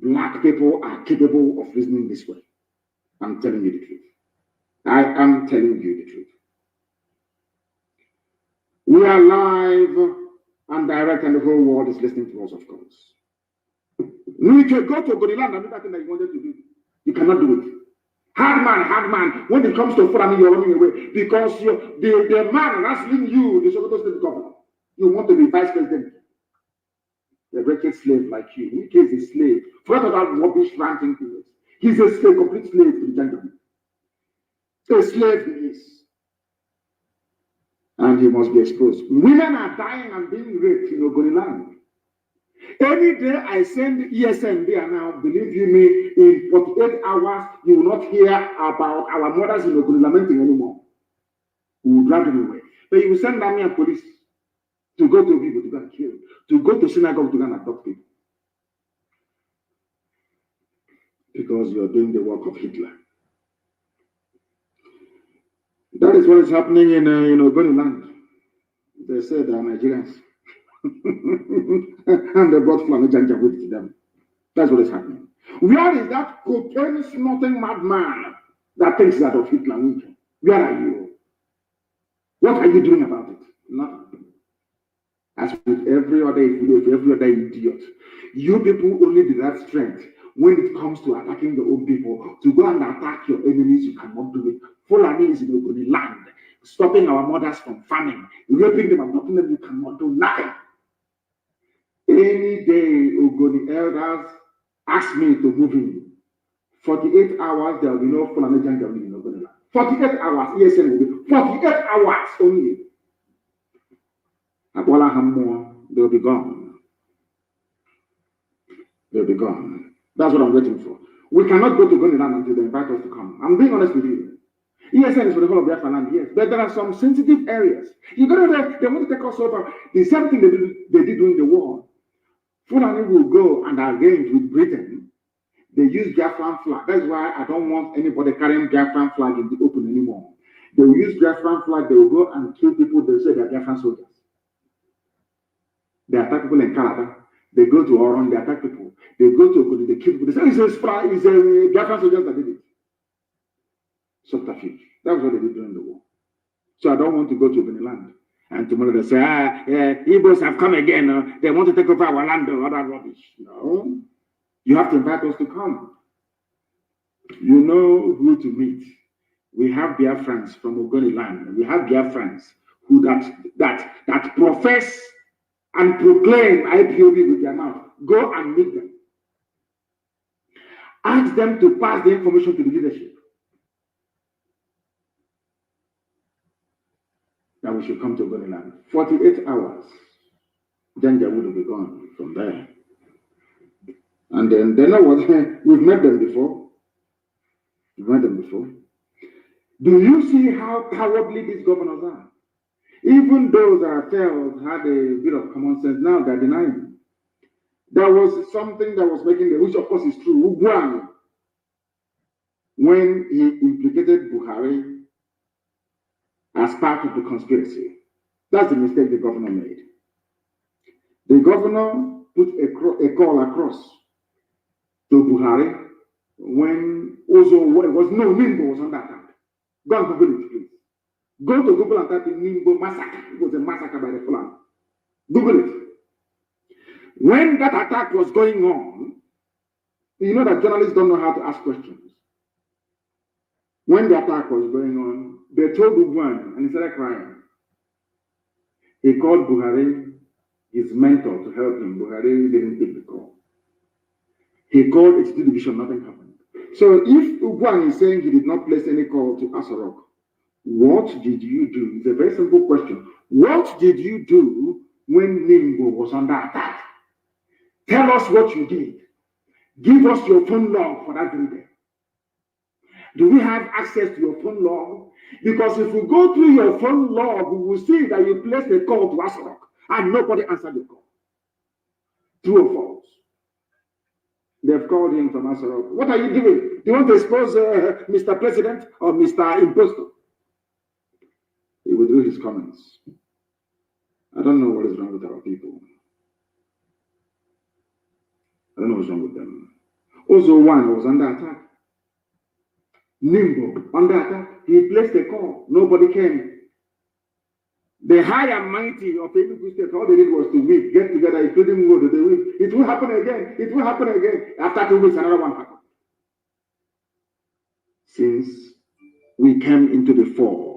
black people are capable of reasoning this way. I'm telling you the truth. I am telling you the truth. We are live and direct, and the whole world is listening to us, of course. We can go to Godiland and do that thing that you wanted to do. You cannot do it. Hard man. When it comes to Fulani, you're running away because the man wrestling you, the Sokoto State governor, you want to be vice president. A wretched slave like you. In case he's a slave. Forget about rubbish ranting things. He's a slave, complete slave to the gentleman. A slave he is. And he must be exposed. Women are dying and being raped in Ogoniland. Any day I send ESN there now, believe you me, in 48 hours, you will not hear about our mothers in Ogoni lamenting anymore. We will drag them away. But you will send army and police to go to people to go and kill, to go to synagogue to go and adopt people. Because you are doing the work of Hitler. That is what is happening in Ogoniland. They say they are Nigerians. And they brought Fulani Janjaweed to them. That's what is happening. Where is that cocaine snorting madman that thinks that of Hitler? Where are you? What are you doing about it? Nothing. As with every other idiot, you people only derive strength when it comes to attacking your own people. To go and attack your enemies, you cannot do it. Fulani is in Ogoni land, stopping our mothers from farming, raping them and knocking them. You cannot do nothing. Any day, Ogoni elders ask me to move in. 48 hours, there will be no Fulani Janjaweed in Ogoni land. 48 hours, ESN will be 48 hours only. Abola Hammo, they'll be gone. They'll be gone. That's what I'm waiting for. We cannot go to Ogoniland until they invite us to come. I'm being honest with you. ESN is for the whole of Biafra land, yes, but there are some sensitive areas. You go there, they want to take us over. The same thing they did during the war. Fulani will go and arrange with Britain. They use Biafran flag. That's why I don't want anybody carrying Biafran flag in the open anymore. They will use Biafran flag. They will go and kill people. They say they're Biafran soldiers. They attack people in Canada. They go to Oron. They attack people. They go to they kill people. They say it's a Biafran soldiers that did it. Subterfuge. That's what they did during the war. So I don't want to go to Ogoniland. And tomorrow they say, Igbos have come again. They want to take over our land or other rubbish. No. You have to invite us to come. You know who to meet. We have Biafrans from Ogoniland. We have Biafrans who that profess and proclaim IPOB with their mouth. Go and meet them. Ask them to pass the information to the leadership. That we should come to Ogoniland. 48 hours. Then they will be gone from there. And then they know what we've met them before. We've met them before. Do you see how cowardly these governors are? Even those that I felt had a bit of common sense, now they're denying. There was something that was making the, which of course is true, Ugwan, when he implicated Buhari as part of the conspiracy. That's the mistake the governor made. The governor put a call across to Buhari when also was no Nimbo was under attack. Go and Google it, please. Go to Google and type in Nimbo massacre. It was a massacre by the Fulani. Google it. When that attack was going on, you know that journalists don't know how to ask questions. When the attack was going on, they told Ugwan and he started crying. He called Buhari, his mentor, to help him. Buhari didn't take the call. He called HT division, nothing happened. So if Ugwan is saying he did not place any call to Asarok, what did you do? It's a very simple question. What did you do when Nimbo was under attack? Tell us what you did. Give us your phone log for that very day. Do we have access to your phone log? Because if we go through your phone log, we will see that you placed a call to Asarok and nobody answered your call. True or false? They've called him from Asarok. What are you doing? Do you want to expose Mr. President or Mr. Imposter? He withdrew his comments. I don't know what is wrong with our people. I don't know what's wrong with them. Also, one was under attack. Nimbo, under attack. He placed a call. Nobody came. The high and mighty of Enugu State, all they did was to weep, get together, including Wood. They weep. It will happen again. It will happen again. After 2 weeks, another one happened. Since we came into the fore,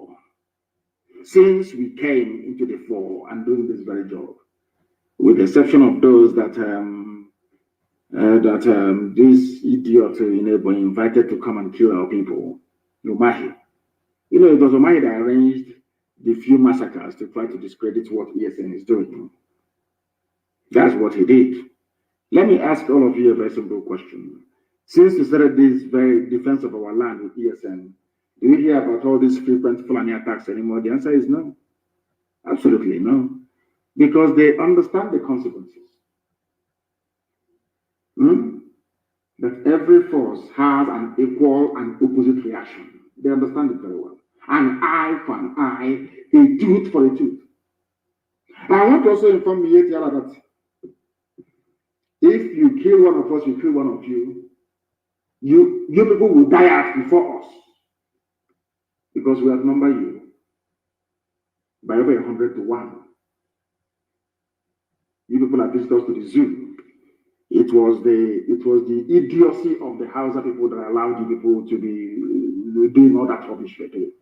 and doing this very job, with the exception of those that this idiot invited to come and kill our people, Umahi. You know, it was Umahi that arranged the few massacres to try to discredit what ESN is doing. That's what he did. Let me ask all of you a very simple question. Since we started this very defense of our land with ESN, do you hear about all these frequent Fulani attacks anymore? The answer is no. Absolutely no. Because they understand the consequences. That every force has an equal and opposite reaction. They understand it very well. An eye for an eye, a tooth for a tooth. I want to also inform you that if you kill one of us, you kill one of you, you people will die out before us. Because we outnumber you by over 100 to 1. You people are visitors to the zoo. It was the idiocy of the Hausa people that allowed you people to be doing all that rubbish you're doing.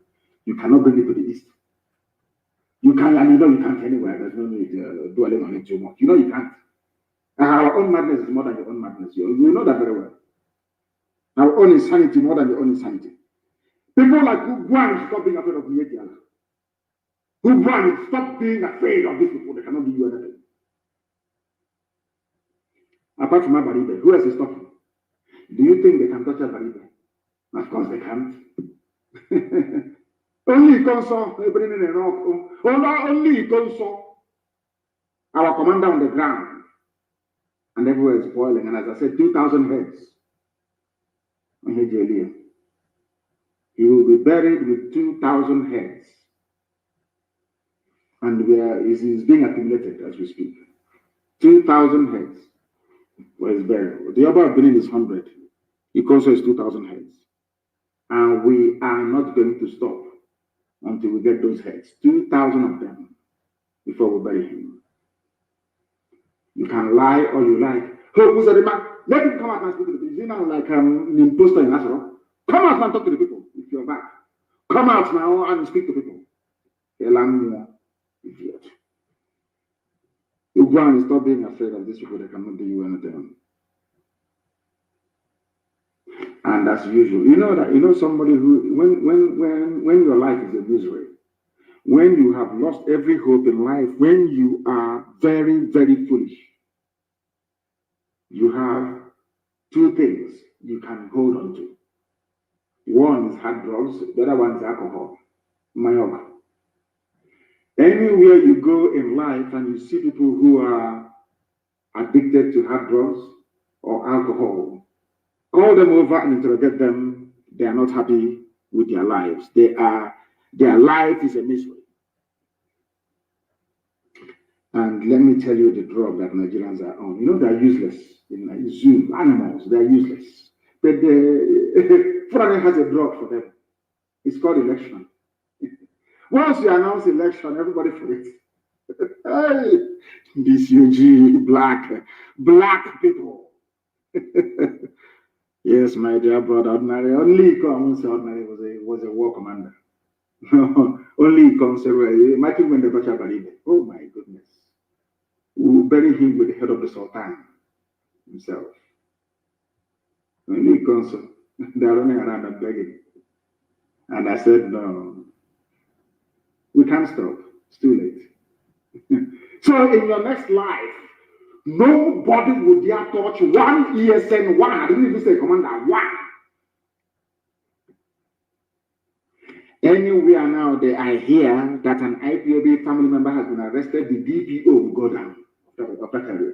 You cannot bring it to the east. You can, and you know you can't anywhere. There's no need dwelling on it too much. You know you can't. Our own madness is more than your own madness. You know that very well. Our own insanity more than your own insanity. People like Ugwan stop being afraid of Mietiala. Ugwan stop being afraid of these people. They cannot do you anything. Apart from Abaribe, who else is stopping? Do you think they can touch Abaribe? Of course they can't. Only Ikonso, only Ikonso, our commander on the ground, and everywhere is boiling. And as I said, 2,000 heads on Hejelia. He will be buried with 2,000 heads, and it is being accumulated as we speak. 2,000 heads for his burial. The other beginning is 100. Ikonso is 2,000 heads, and we are not going to stop until we get those heads, 2,000 of them, before we bury him. You can lie all you like. Oh, who's the man? Let him come out and speak to the people. You know, like an imposter in Nazareth. Come out and talk to the people if you're back. Come out now and speak to people. Idiot. You go and stop being afraid of these people. They cannot do you anything. And as usual, you know somebody who, when your life is a misery, when you have lost every hope in life, when you are very, very foolish, you have two things you can hold on to. One is hard drugs, the other one is alcohol, Mayoga. Anywhere you go in life and you see people who are addicted to hard drugs or alcohol, call them over and interrogate them. They are not happy with their lives. Their life is a misery. And let me tell you the drug that Nigerians are on. You know, they're useless. In zoo, animals, they're useless. But the Fulani has a drug for them. It's called election. Once you announce election, everybody forgets. Hey, this UG, black people. Yes, my dear brother, ordinary. Only comes ordinary was a war commander. Only comes imagine when the Bacha Baribe. Oh my goodness. We will bury him with the head of the Sultan himself. Only comes, they're running around and begging. And I said, no, we can't stop. It's too late. So in your next life, nobody would dare touch one ESN one. I didn't even say commander one. Anywhere now I hear that an IPOB family member has been arrested, the DPO will go down of that area.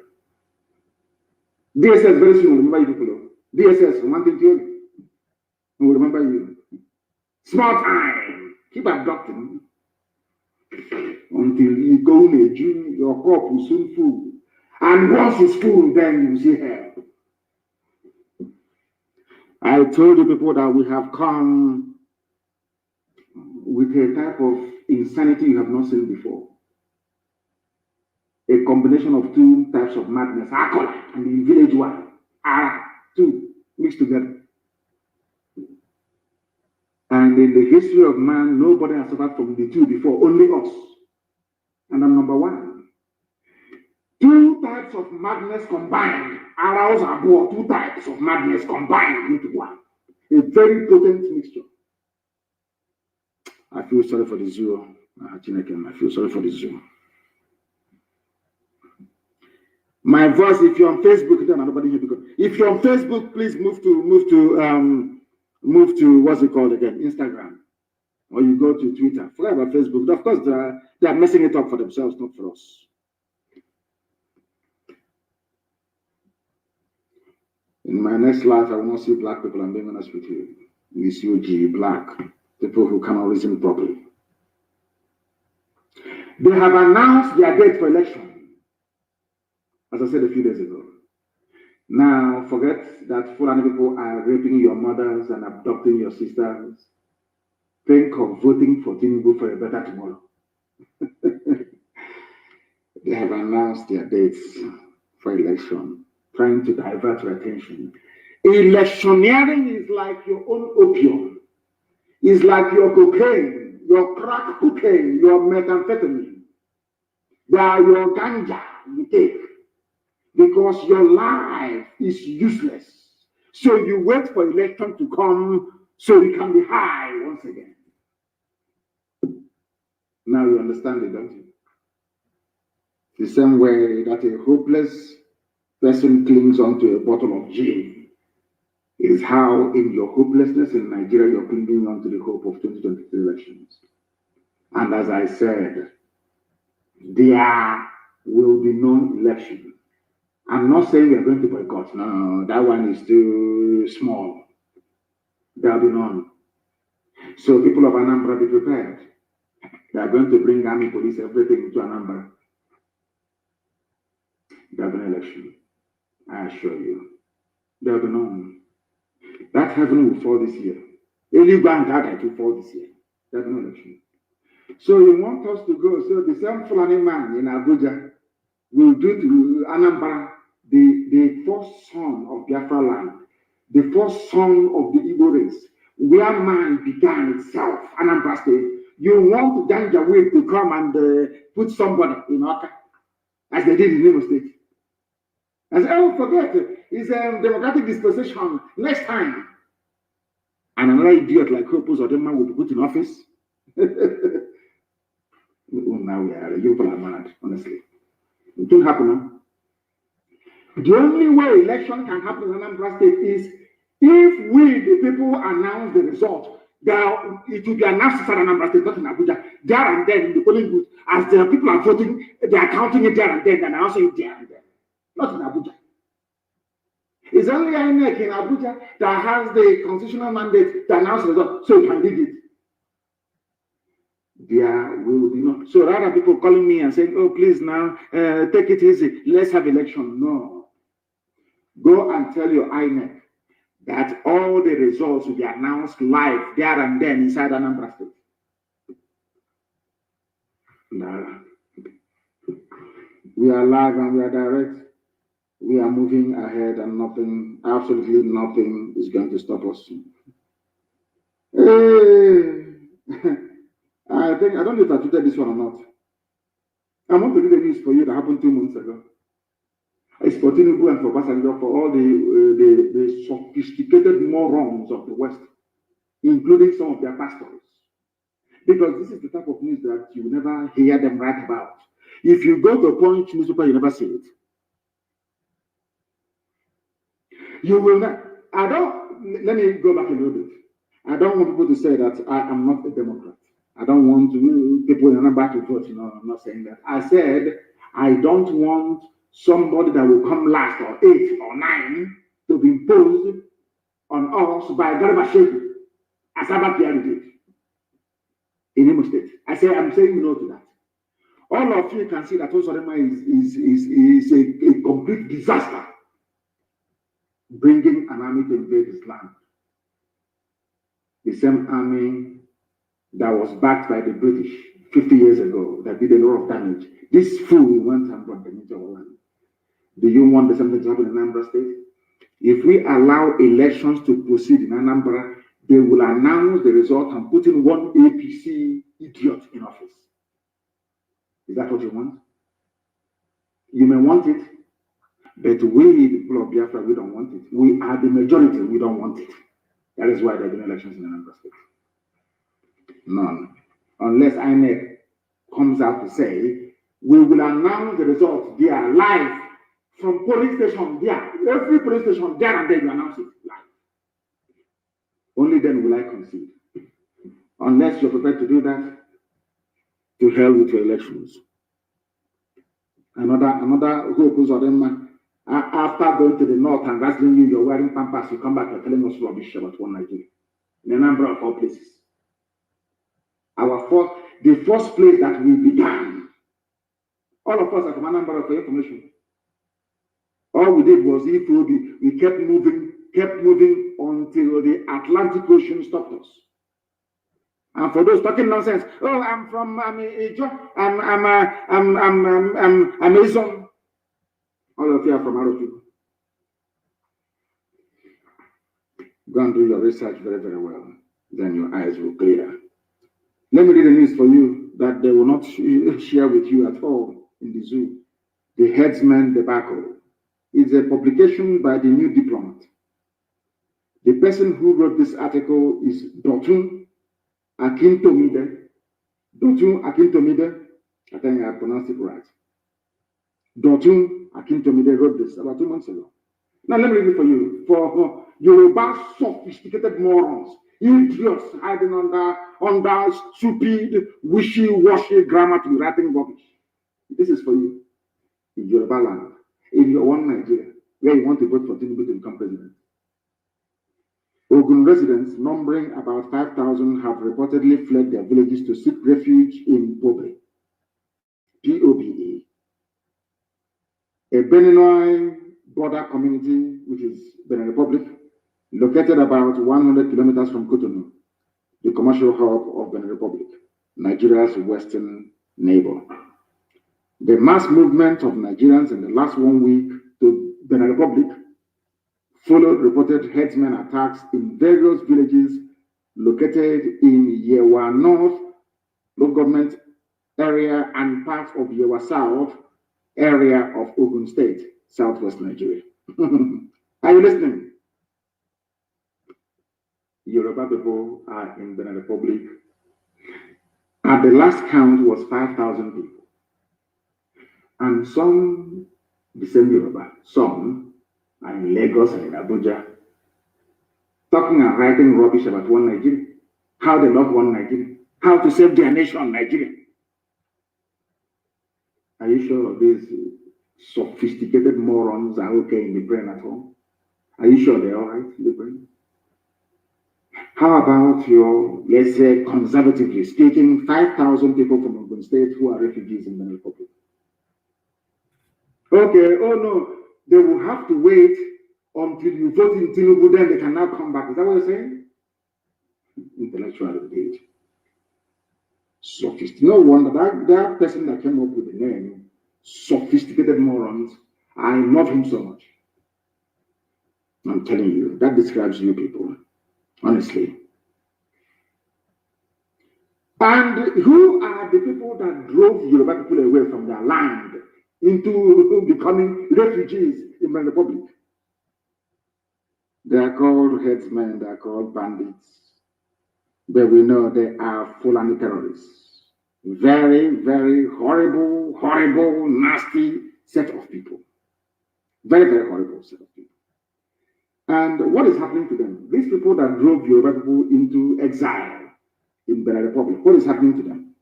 DSS very soon will remember you people. DSS, one thing to you, will remember you. Small time, keep abducting until you go in a June, your cup will soon full. And once it's full, then you see hell. I told the people that we have come with a type of insanity you have not seen before. A combination of two types of madness, Akola and the village one, Ara, two mixed together. And in the history of man, nobody has suffered from the two before, only us. And I'm number one. Two types of madness combined, arouse abroad, two types of madness combined into one. A very potent mixture. I feel sorry for the zoo. I feel sorry for the zoo. My voice, if you're on Facebook, then nobody here because if you're on Facebook, please move to what's it called again? Instagram. Or you go to Twitter. Forget about Facebook. Of course, they are messing it up for themselves, not for us. In my next life, I will not see black people. I'm being honest with you. This UG, black, people who cannot reason properly. They have announced their date for election, as I said a few days ago. Now, forget that Fulani people are raping your mothers and abducting your sisters. Think of voting for Tinubu for a better tomorrow. They have announced their dates for election, trying to divert your attention. Electioneering is like your own opium. It's like your cocaine, your crack cocaine, your methamphetamine. They are your ganja you take because your life is useless. So you wait for election to come so you can be high once again. Now you understand it, don't you? The same way that a hopeless person clings onto a bottle of gin is how in your hopelessness in Nigeria you're clinging on to the hope of 2023 elections. And as I said, there will be no election. I'm not saying we're going to boycott. No, that one is too small. There will be none. So people of Anambra, be prepared. They are going to bring army, police, everything to Anambra. There will be an election. I assure you. There will be none. That heaven will fall this year. Eli Bank will fall this year. There will be no election. So you want us to go. So the same Fulani man in Abuja will do to Anambra the first son of Biafra land, the first son of the Igbo race, where man began itself, Anambra State. You want Janjaweed to come and put somebody in Oka, as they did in Imo State. And say, oh, forget it. It's a democratic dispensation next time. And another idiot like Hopus or Demma will be put in office. Now we are, you people are mad, honestly. It don't happen. No? The only way election can happen in Anambra State is if we, the people, announce the result. It will be announced in Anambra State, not in Abuja. there and then in the polling booth, as the people are voting, they are counting it there and then, and announcing it there and then. Not in Abuja. It's only INEC in Abuja that has the constitutional mandate to announce the result, so it can read it. There will be no. So rather people calling me and saying, oh, please now, take it easy, let's have election. No. Go and tell your INEC that all the results will be announced live there and then inside Anambra State. No. We are live and we are direct. We are moving ahead and nothing, absolutely nothing is going to stop us. Hey. I don't know if I tweeted this one or not. I want to read the news for you that happened 2 months ago. It's for Tinubu and for Basanjo, for all the sophisticated morons of the West, including some of their pastors. Because this is the type of news that you will never hear them write about. If you go to a Punch newspaper, you never see it. You will not. Let me go back a little bit. I don't want people to say that I am not a Democrat. I don't want people in Anambra to vote. No, I'm not saying that. I said I don't want somebody that will come last or 8 or 9 to be imposed on us by Garba Shehu, as Abba Kyari did in Imo State. I'm saying no to that. All of you can see that Osorema is a complete disaster, bringing an army to invade his land. The same army that was backed by the British 50 years ago that did a lot of damage. This fool went and brought them into our land. Do you want the same thing to happen in Anambra State? If we allow elections to proceed in Anambra, they will announce the result and put in one APC idiot in office. Is that what you want? You may want it, but we, the people of Biafra, we don't want it. We are the majority, we don't want it. That is why there have been elections in Anambra State. None. Unless INEC comes out to say, we will announce the results there live from police station there. Every police station there and then you announce it live. Only then will I concede. Unless you're prepared to do that, to hell with your elections. Another hope is on them. After going to the north and wrestling you, you're wearing pampas, you come back, you're telling us rubbish about one Nigeria. In a number of all places. The first place that we began, all of us are from Anambra for information. All we did was we kept moving until the Atlantic Ocean stopped us. And for those talking nonsense, oh, I'm Amazon. All of you are from Arab people. Go and do your research very, very well. Then your eyes will clear. Let me read the news for you that they will not share with you at all in the zoo. The Headsman Debacle. It's a publication by the New Diplomat. The person who wrote this article is Dotun Akintomide. Dotun Akintomide, I think I pronounced it right. Dotun Akintomide wrote this about 2 months ago. Now let me read it for you. For Yoruba sophisticated morons, idiots hiding under stupid, wishy-washy grammar to be writing rubbish. This is for you. In Yoruba land, in your one Nigeria, where you want to vote for Tinubu to become president. Ogun residents, numbering about 5,000, have reportedly fled their villages to seek refuge in Pobe, P-O-B-E, a Beninois border community, which is Benin Republic, located about 100 kilometers from Cotonou, the commercial hub of Benin Republic, Nigeria's western neighbor. The mass movement of Nigerians in the last 1 week to Benin Republic followed reported herdsmen attacks in various villages located in Yewa North local government area and parts of Yewa South area of Ogun State, southwest Nigeria. Are you listening? Yoruba people are in Benin Republic. At the last count was 5,000 people. And some, the same Yoruba, some are in Lagos and in Abuja, talking and writing rubbish about one Nigeria, how they love one Nigeria. how to save their nation, Nigeria. Are you sure these sophisticated morons are okay in the brain at home? Are you sure they're all right in the brain? How about your, let's say, conservatively speaking, 5,000 people from Ogun State who are refugees in the Republic? Okay, oh no, they will have to wait until you vote in Tinubu, then they can now come back. Is that what you're saying? Intellectual debate. Sophisticated. No wonder that person that came up with the name, sophisticated morons, I love him so much. I'm telling you, that describes you people, honestly. And who are the people that drove Yoruba people away from their land into becoming refugees in the Republic? They are called headsmen, they are called bandits. But we know they are Fulani terrorists. Very, very horrible, horrible, nasty set of people. Very, very horrible set of people. And what is happening to them? These people that drove Yoruba people into exile in the Republic, what is happening to them?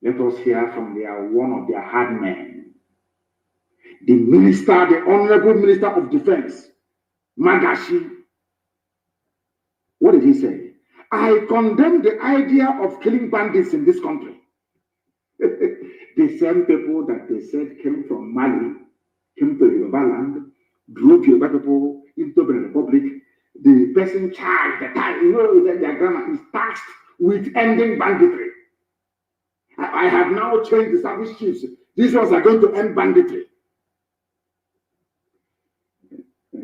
Let us hear from one of their hard men, the minister, the Honorable Minister of Defense, Magashi. What did he say? I condemn the idea of killing bandits in this country. The same people that they said came from Mali, came to Yoruba land, drove Yoruba people into the Republic. The person charged, their grammar is tasked with ending banditry. I have now changed the service chiefs. These ones are going to end banditry.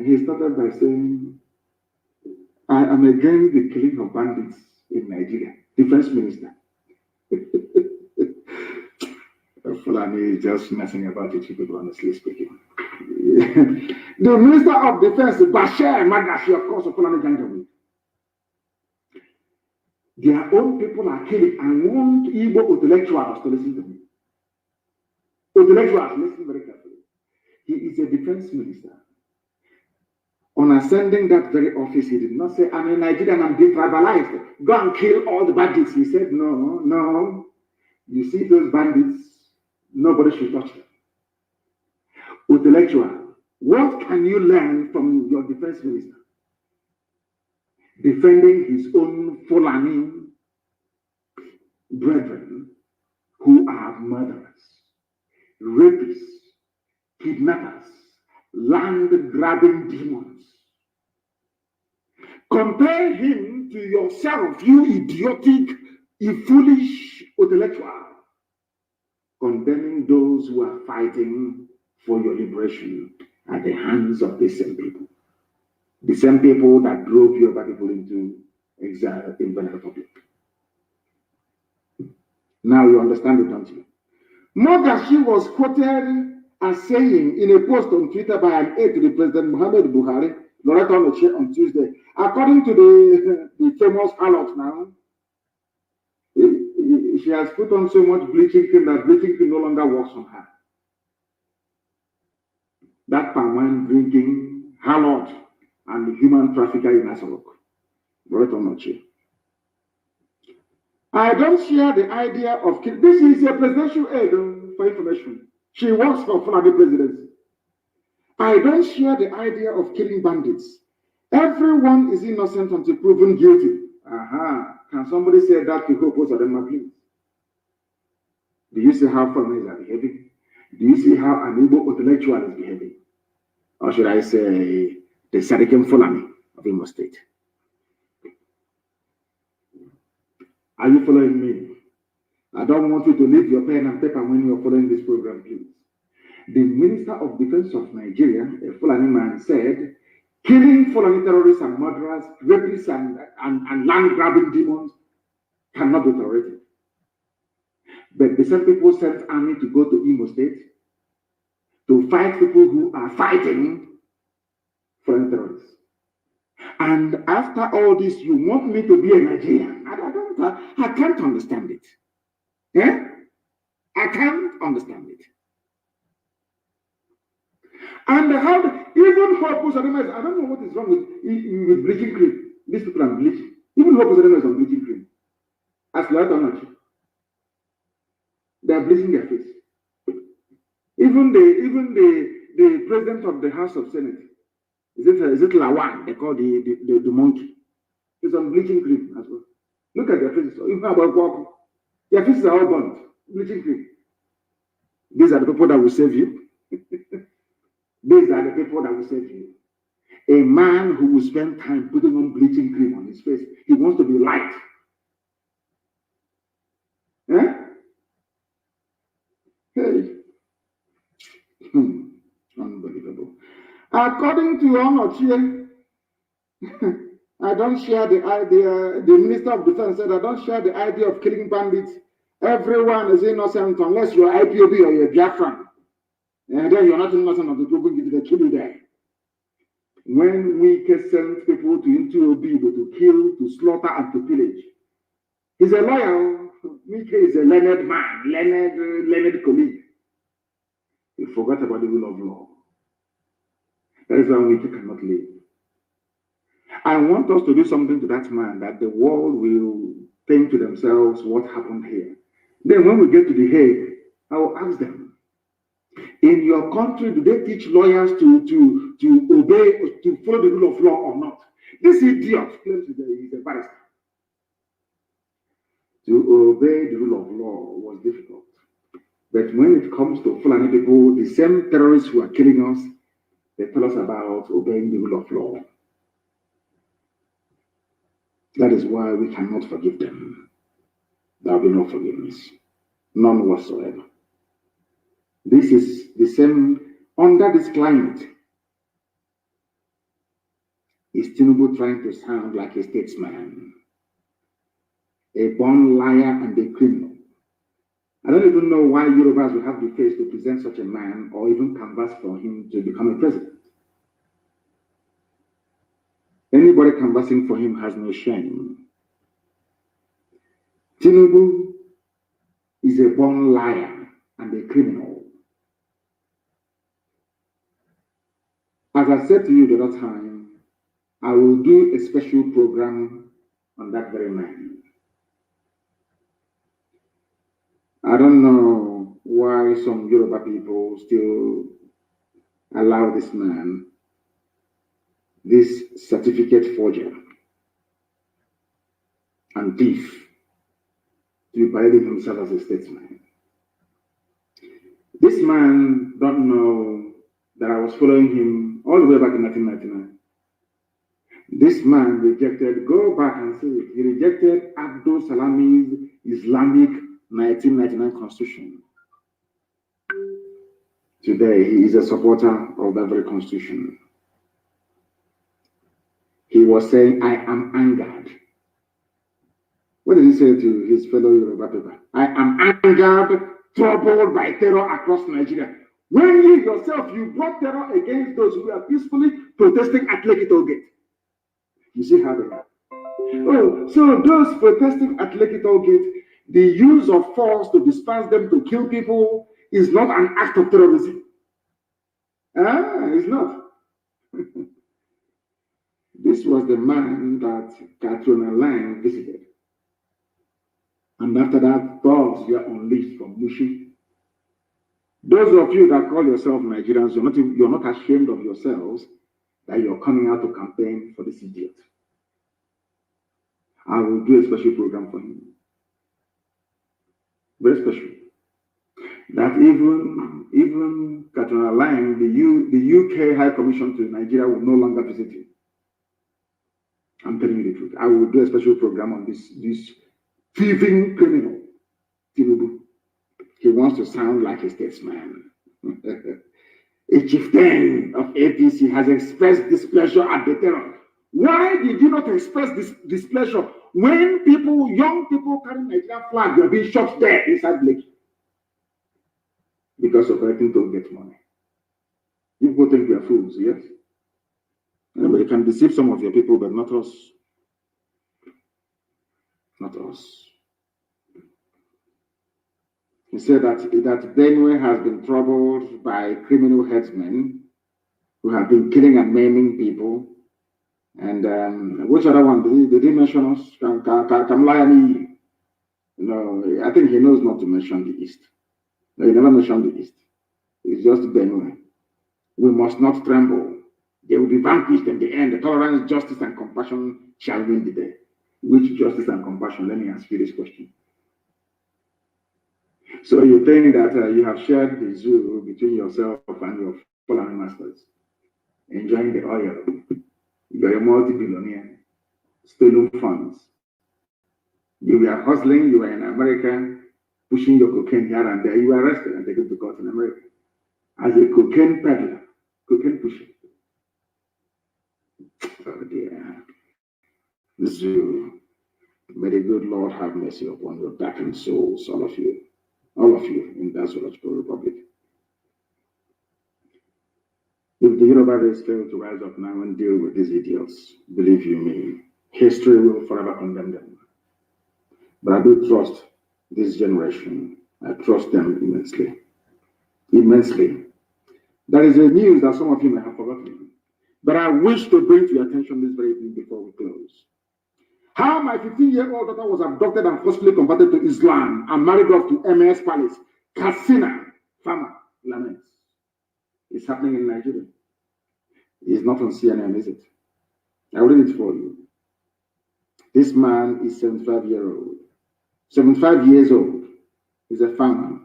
He started by saying, I am against the killing of bandits in Nigeria. Defense Minister. Fulani is just messing about with you people, honestly speaking. The Minister of Defense, Bashir Magashi, of course, of Fulani Janjaweed. Their own people are killing and want Igbo intellectuals to listen to me. Intellectuals, listen very carefully. He is a defense minister. On ascending that very office, he did not say, I'm a Nigerian, I'm detribalized. Go and kill all the bandits. He said, no. You see those bandits, nobody should touch them. Intellectual, what can you learn from your defense minister? Defending his own Fulani brethren who are murderers, rapists, kidnappers, land-grabbing demons. Compare him to yourself, you idiotic, you foolish intellectual, condemning those who are fighting for your liberation at the hands of the same people. The same people that drove Yoruba people into exile in Benin Republic. Now you understand it, don't you? Mogashi was quoted as saying in a post on Twitter by an aide to the President Muhammad Buhari, Loretta Onoche, on Tuesday, according to the famous harlot now, she has put on so much bleaching cream that bleaching cream no longer works on her. That palm wine drinking harlot and the human trafficker in Asorok, Loretta Onoche. I don't share the idea of killing. This is a presidential aide for information. She works for Fulani presidency. I don't share the idea of killing bandits. Everyone is innocent until proven guilty. Can somebody say that to Hope Osadema, please? Do you see how Fulanis are behaving? Do you see how an Igbo intellectual is behaving? Or should I say the Sadikim Fulani of Imo State? Are you following me? I don't want you to leave your pen and paper when you're following this program, please. The Minister of Defense of Nigeria, a Fulani man, said, killing Fulani terrorists and murderers, rapists and land-grabbing demons cannot be tolerated. But the same people sent army to go to Imo State to fight people who are fighting Fulani terrorists. And after all this, you want me to be a Nigerian? I can't understand it. Yeah? I can't understand it. And how, even Hope Osadema, I don't know what is wrong with bleaching cream. These people are bleaching. Even Hope Osadema is on bleaching cream. as Ladonachi. They are bleaching their face. Even the president of the House of Senate, is it Lawan? They call the monkey. He's on bleaching cream as well. Look at their faces. Even about walking, their faces are all burnt. Bleaching cream. These are the people that will save you. These are the people that will save you. A man who will spend time putting on bleaching cream on his face, he wants to be light. Eh? Hey. Unbelievable. According to Onochie, I don't share the idea. The Minister of Defense said, I don't share the idea of killing bandits. Everyone is innocent unless you're IPOB or you're Biafran. And then you're not innocent of the people they kill you there. When we send people into Obibo to kill, to slaughter, and to pillage, he's a lawyer. Mike is a learned man, learned colleague. He forgot about the rule of law. That is why Mike cannot live. I want us to do something to that man that the world will think to themselves what happened here. Then when we get to The Hague, I will ask them, in your country, do they teach lawyers to obey, to follow the rule of law or not? This idiot claims he's a barrister. To obey the rule of law was difficult. But when it comes to Fulani people, the same terrorists who are killing us, they tell us about obeying the rule of law. That is why we cannot forgive them. There will be no forgiveness. None whatsoever. This is the same, under this climate, is Tinubu trying to sound like a statesman, a born liar and a criminal. I don't even know why Yorubas will have the face to present such a man or even canvass for him to become a president. Anybody canvassing for him has no shame. Tinubu is a born liar and a criminal. As I said to you the other time, I will do a special program on that very man. I don't know why some Yoruba people still allow this man, this certificate forger and thief, to be parading himself as a statesman. This man don't know that I was following him all the way back in 1999. This man rejected, go back and see it, he rejected Abdul Salami's Islamic 1999 constitution. Today, he is a supporter of that very constitution. He was saying, I am angered. What did he say to his fellow Yoruba people? I am angered, troubled by terror across Nigeria. When you yourself, you brought terror against those who are peacefully protesting at Lekki Toll Gate. You see how they are. Oh, so those protesting at Lekki Toll Gate, the use of force to disperse them to kill people is not an act of terrorism. It's not. This was the man that Katrina Lang visited. And after that, dogs were unleashed from Mushi. Those of you that call yourself Nigerians, you're not ashamed of yourselves that you're coming out to campaign for this idiot. I will do a special program for him. Very special. That even Katrina Lang, the UK High Commission to Nigeria, will no longer visit you. I'm telling you the truth. I will do a special program on this thieving criminal, Tinubu. He wants to sound like a statesman. A chieftain of APC has expressed displeasure at the terror. Why did you not express this displeasure when young people carrying Nigerian flag were being shot there inside Lekki? Because of writing to get money. You people think we are fools, yes? Anybody can deceive some of your people, but not us. Not us. He said that Benue has been troubled by criminal headsmen who have been killing and maiming people. And which other one? Did he mention us? Kamlayani. No, I think he knows not to mention the East. No, he never mentioned the East. It's just Benue. We must not tremble. They will be vanquished in the end. The tolerance, justice, and compassion shall win the day. Which justice and compassion? Let me ask you this question. So you think that you have shared the zoo between yourself and your fallen masters, enjoying the oil. You're a multi-billionaire, stolen funds. You were hustling, you were in America, pushing your cocaine here and there. You were arrested and taken to court in America as a cocaine peddler, cocaine pusher. Oh dear. Zoo. May the good Lord have mercy upon your darkened souls, all of you in that zoological republic. If the Yoruba race fail to rise up now and deal with these idiots, believe you me, history will forever condemn them. But I do trust this generation. I trust them immensely. Immensely. There is a news that some of you may have forgotten, but I wish to bring to your attention this very evening before we close. How my 15-year-old daughter was abducted and forcibly converted to Islam and married off to MS Palace, Katsina, Farmer, laments. It's happening in Nigeria. It's not on CNN, is it? I'll read it for you. This man is 75 years old. He's a farmer.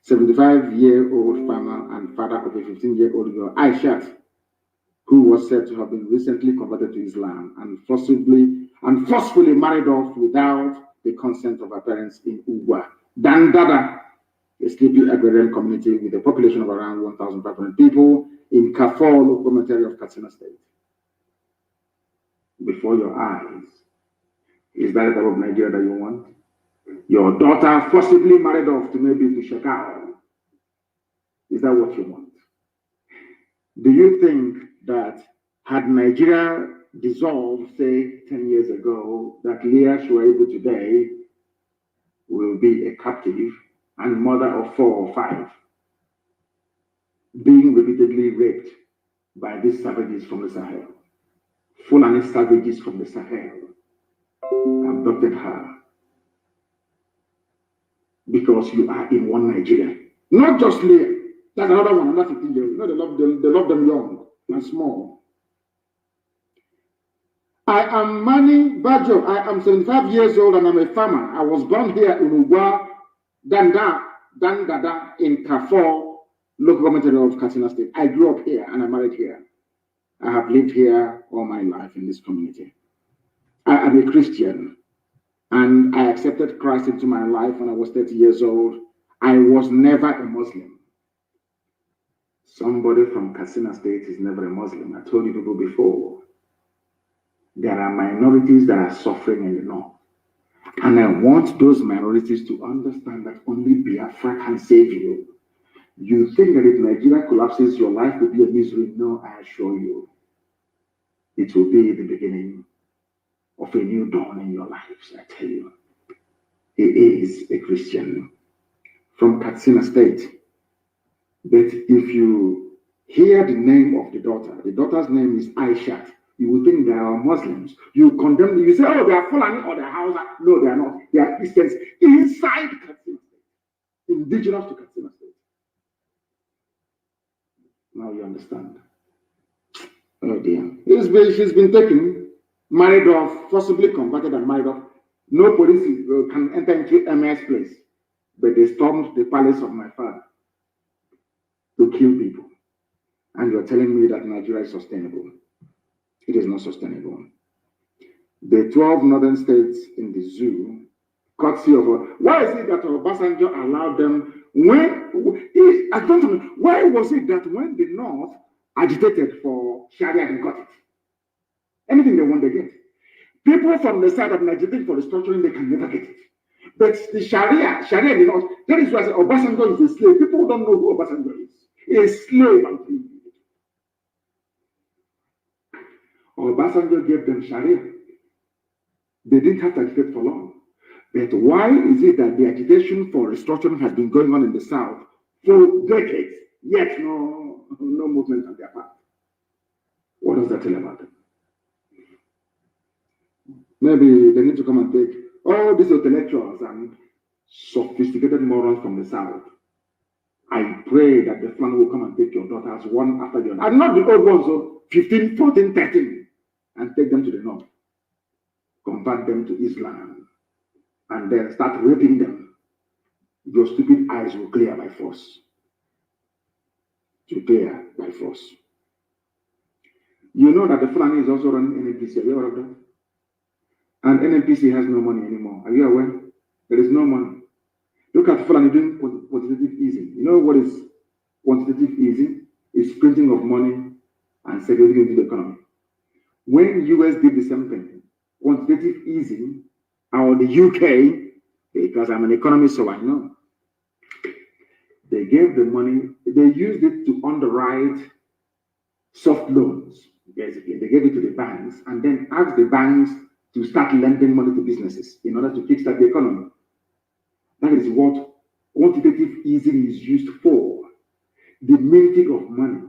75-year-old farmer and father of a 15-year-old girl, Aishat, who was said to have been recently converted to Islam and forcefully married off without the consent of her parents in Ugwa, Dandada, a sleepy agrarian community with a population of around 1,500 people in Kafur, local commentary of Katsina State. Before your eyes, is that the type of Nigeria that you want? Your daughter forcibly married off to maybe to Shekau. Is that what you want? Do you think that had Nigeria dissolved, say, 10 years ago, that Leah Shuaibu today will be a captive and mother of 4 or 5, being repeatedly raped by these savages from the Sahel? Fulani savages from the Sahel abducted her because you are in one Nigeria. Not just Leah. That's another one, another 15 years. You know, they love them young and small. I am Mani Bajo. I am 75 years old and I'm a farmer. I was born here in Ugwa, Dandada, in Kafur, local government area of Katsina State. I grew up here and I married here. I have lived here all my life in this community. I am a Christian and I accepted Christ into my life when I was 30 years old. I was never a Muslim. Somebody from Katsina State is never a Muslim. I told you people before. There are minorities that are suffering in the north. And I want those minorities to understand that only Biafra can save you. You think that if Nigeria collapses, your life will be a misery? No, I assure you. It will be the beginning of a new dawn in your lives, I tell you. He is a Christian from Katsina State. But if you hear the name of the daughter's name is Aishat, you will think they are Muslims. You condemn them. You say, oh, they are Fulani or they are Hausa. No, they are not. They are Christians inside Katsina State, indigenous to Katsina State. Now you understand. Oh dear. She's been taken, married off, forcibly converted and married off. No police can enter into MS place. But they stormed the palace of my father to kill people. And you're telling me that Nigeria is sustainable. It is not sustainable. The 12 northern states in the zoo, courtesy of why is it that Obasanjo allowed them I don't know, why was it that when the North agitated for Sharia, they got it? Anything they want, they get. People from the side of Nigeria for restructuring, they can never get it. But the Sharia did not. That is why I say Obasanjo is a slave. People don't know who Obasanjo is. He is a slave until you. Obasanjo gave them Sharia. They didn't have to agitate for long. But why is it that the agitation for restructuring has been going on in the South for decades, yet no movement on their part? What does that tell about them? Maybe they need to come and take All these intellectuals and sophisticated morons from the South, I pray that the Fulani will come and take your daughters one after the other. And not the old ones, so 15, 14, 13, and take them to the north. Convert them to Islam, and then start raping them. Your stupid eyes will clear by force. To clear by force. You know that the Fulani is also running NNPC. Are you aware of that? And NNPC has no money anymore. Are you aware? There is no money. Look at Fulani doing quantitative easing. You know what is quantitative easing? It's printing of money and segregating into the economy. When US did the same thing, quantitative easing, or the UK, because I'm an economist, so I know, they gave the money, they used it to underwrite soft loans, basically. They gave it to the banks and then asked the banks to start lending money to businesses in order to kickstart the economy. That is what quantitative easing is used for. The minting of money,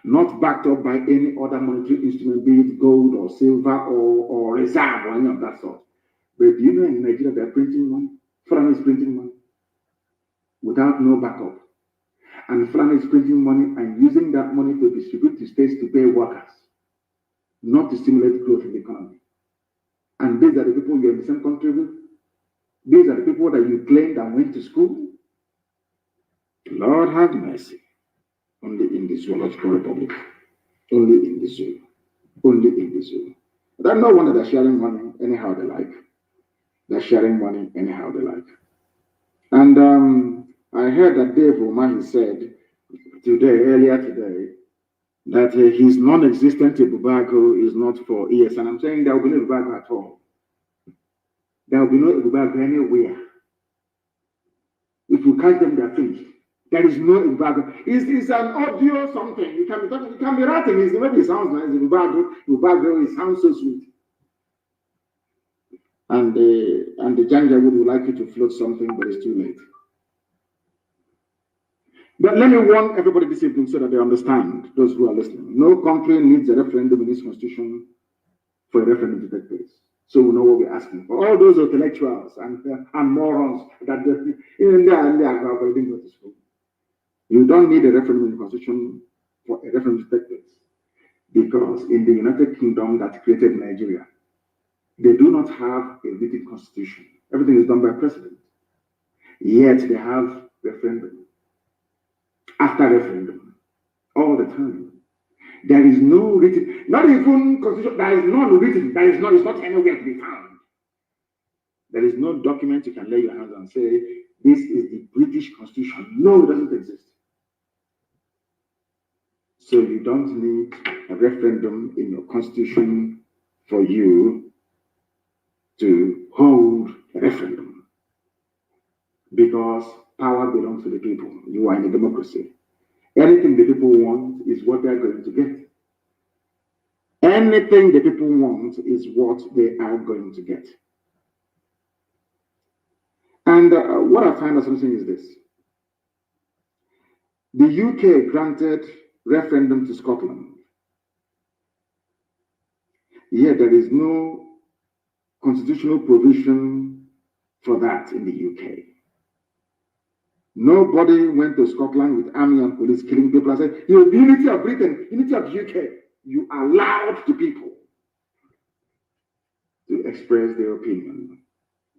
not backed up by any other monetary instrument, be it gold or silver or reserve or any of that sort. But do you know in Nigeria they're printing money? Fulani is printing money without no backup. And Fulani is printing money and using that money to distribute to states to pay workers, not to stimulate growth in the economy. And these are the people you're in the same country with. These are the people that you claimed and went to school. Lord have mercy. Only in the Zoological Republic. Only in the zoo. Only in the zoo. But I no wonder they're sharing money anyhow they like. They're sharing money anyhow they like. And I heard that Dave Umahi said earlier today, that his non-existent Ibubago is not for ES. And I'm saying there will be no Ibubago at all. There will be no Ibubago anywhere. If you catch them, they're finished. There is no Ibubago. It's an audio something. You can be talking, you can be writing. Maybe it sounds nice. Ibubago, it sounds so sweet. And the Janja would like you to float something, but it's too late. But let me warn everybody this evening so that they understand, those who are listening. No country needs a referendum in its constitution for a referendum to take place. So we know what we're asking for. All those intellectuals and morons that even they didn't go to school. You don't need a referendum in the constitution for a referendum to take place. Because in the United Kingdom that created Nigeria, they do not have a written constitution. Everything is done by president. Yet they have referendum. After referendum, all the time. There is no written, not even constitution, there is none written, it's not anywhere to be found. There is no document you can lay your hands on and say, this is the British Constitution. No, it doesn't exist. So you don't need a referendum in your constitution for you to hold a referendum. Because power belongs to the people. You are in a democracy. Anything the people want is what they're going to get. Anything the people want is what they are going to get. And what I find astonishing is this. The UK granted referendum to Scotland. Yet there is no constitutional provision for that in the UK. Nobody went to Scotland with army and police killing people and said, the unity of Britain, unity of the UK. You allowed the people to express their opinion.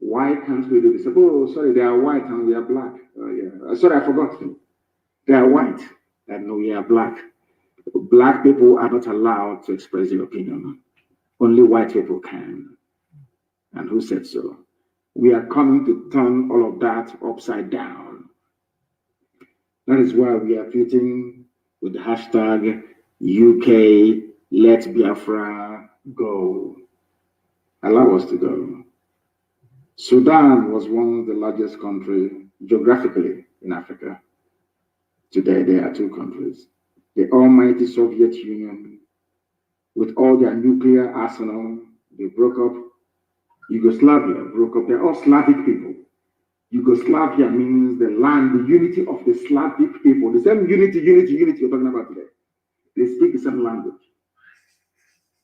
Why can't we do this? Oh, sorry, they are white and we are black. Oh, yeah. Sorry, I forgot. They are white and we are black. Black people are not allowed to express their opinion. Only white people can. And who said so? We are coming to turn all of that upside down. That is why we are tweeting with the hashtag UK Let Biafra Go. Allow us to go. Sudan was one of the largest countries geographically in Africa. Today there are two countries. The almighty Soviet Union, with all their nuclear arsenal, they broke up. Yugoslavia broke up. They're all Slavic people. Yugoslavia means the land, the unity of the Slavic people. The same unity we're talking about today. They speak the same language.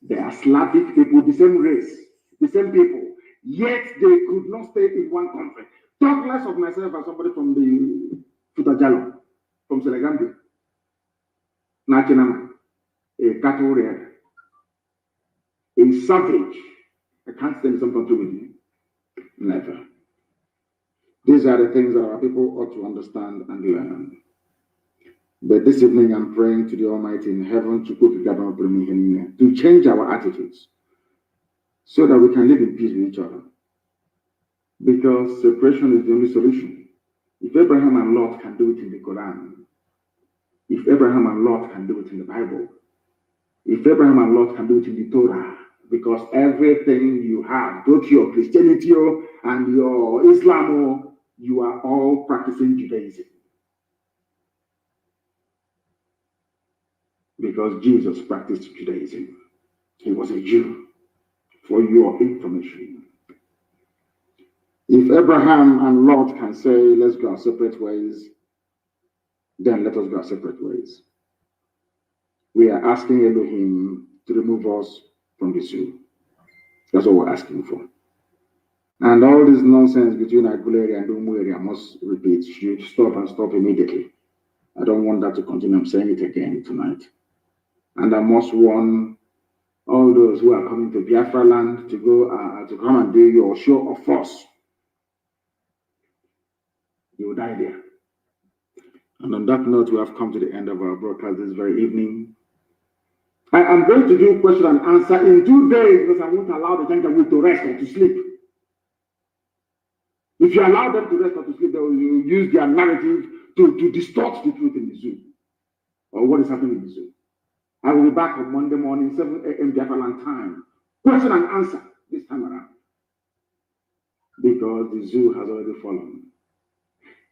They are Slavic people, the same race, the same people. yet they could not stay in one country. Talk less of myself as somebody from the Futajalo, from Senegambia, Nakinama, a cattle rearer, a savage. I can't stay in some country with you. Never. These are the things that our people ought to understand and learn. But this evening, I'm praying to the Almighty in heaven to change our attitudes so that we can live in peace with each other. Because separation is the only solution. If Abraham and Lot can do it in the Quran, if Abraham and Lot can do it in the Bible, if Abraham and Lot can do it in the Torah, because everything you have, both your Christianity and your Islam, you are all practicing Judaism. Because Jesus practiced Judaism. He was a Jew, for your information. If Abraham and Lot can say, let's go our separate ways, then let us go our separate ways. We are asking Elohim to remove us from the zoo. That's what we're asking for. And all this nonsense between Aguilera and Umueri, I must repeat, should stop and stop immediately. I don't want that to continue. I'm saying it again tonight. And I must warn all those who are coming to Biafra land to go to come and do your show of force. You will die there. And on that note, we have come to the end of our broadcast this very evening. I am going to do question and answer in 2 days because I won't allow the Janjaweed to rest or to sleep. If you allow them to rest or to sleep, they will use their narrative to distort the truth in the zoo or what is happening in the zoo. I will be back on Monday morning, 7 a.m. Biafra land time. Question and answer this time around. Because the zoo has already fallen.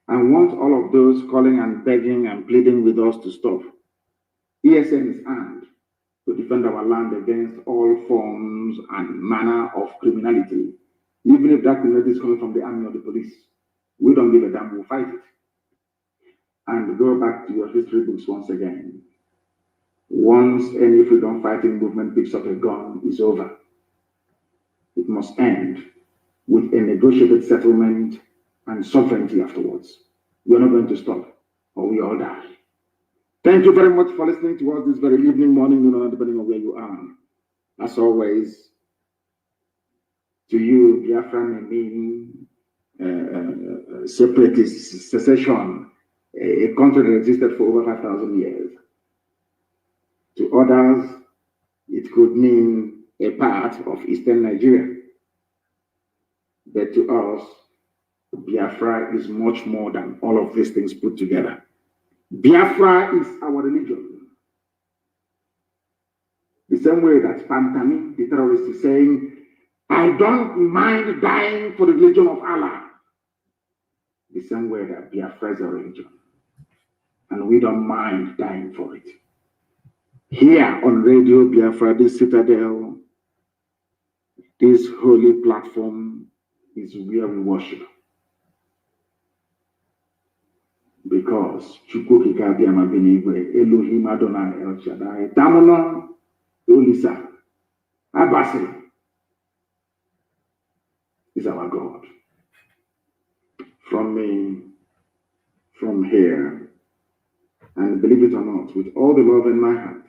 I want all of those calling and begging and pleading with us to stop. ESN is armed to defend our land against all forms and manner of criminality. Even if that criminality is coming from the army or the police, we don't give a damn, we'll fight it. And go back to your history books once again. Once any freedom fighting movement picks up a gun, it's over. It must end with a negotiated settlement and sovereignty afterwards. We're not going to stop, or we all die. Thank you very much for listening to us this very evening, morning, noon, depending on where you are. As always, to you, Biafra may mean separatist secession, a country that existed for over 5,000 years. To others, it could mean a part of Eastern Nigeria. But to us, Biafra is much more than all of these things put together. Biafra is our religion. The same way that Pantami, the terrorist, is saying, I don't mind dying for the religion of Allah. The same way that Biafra is a religion. And we don't mind dying for it. Here on Radio Biafra, this citadel, this holy platform is where we worship. Because Chukwu Kikabiama Benigwe, Elohim Adonai El Shaddai, Tamuno, Olisa, Abasi is our God. From me, from here, and believe it or not, with all the love in my heart,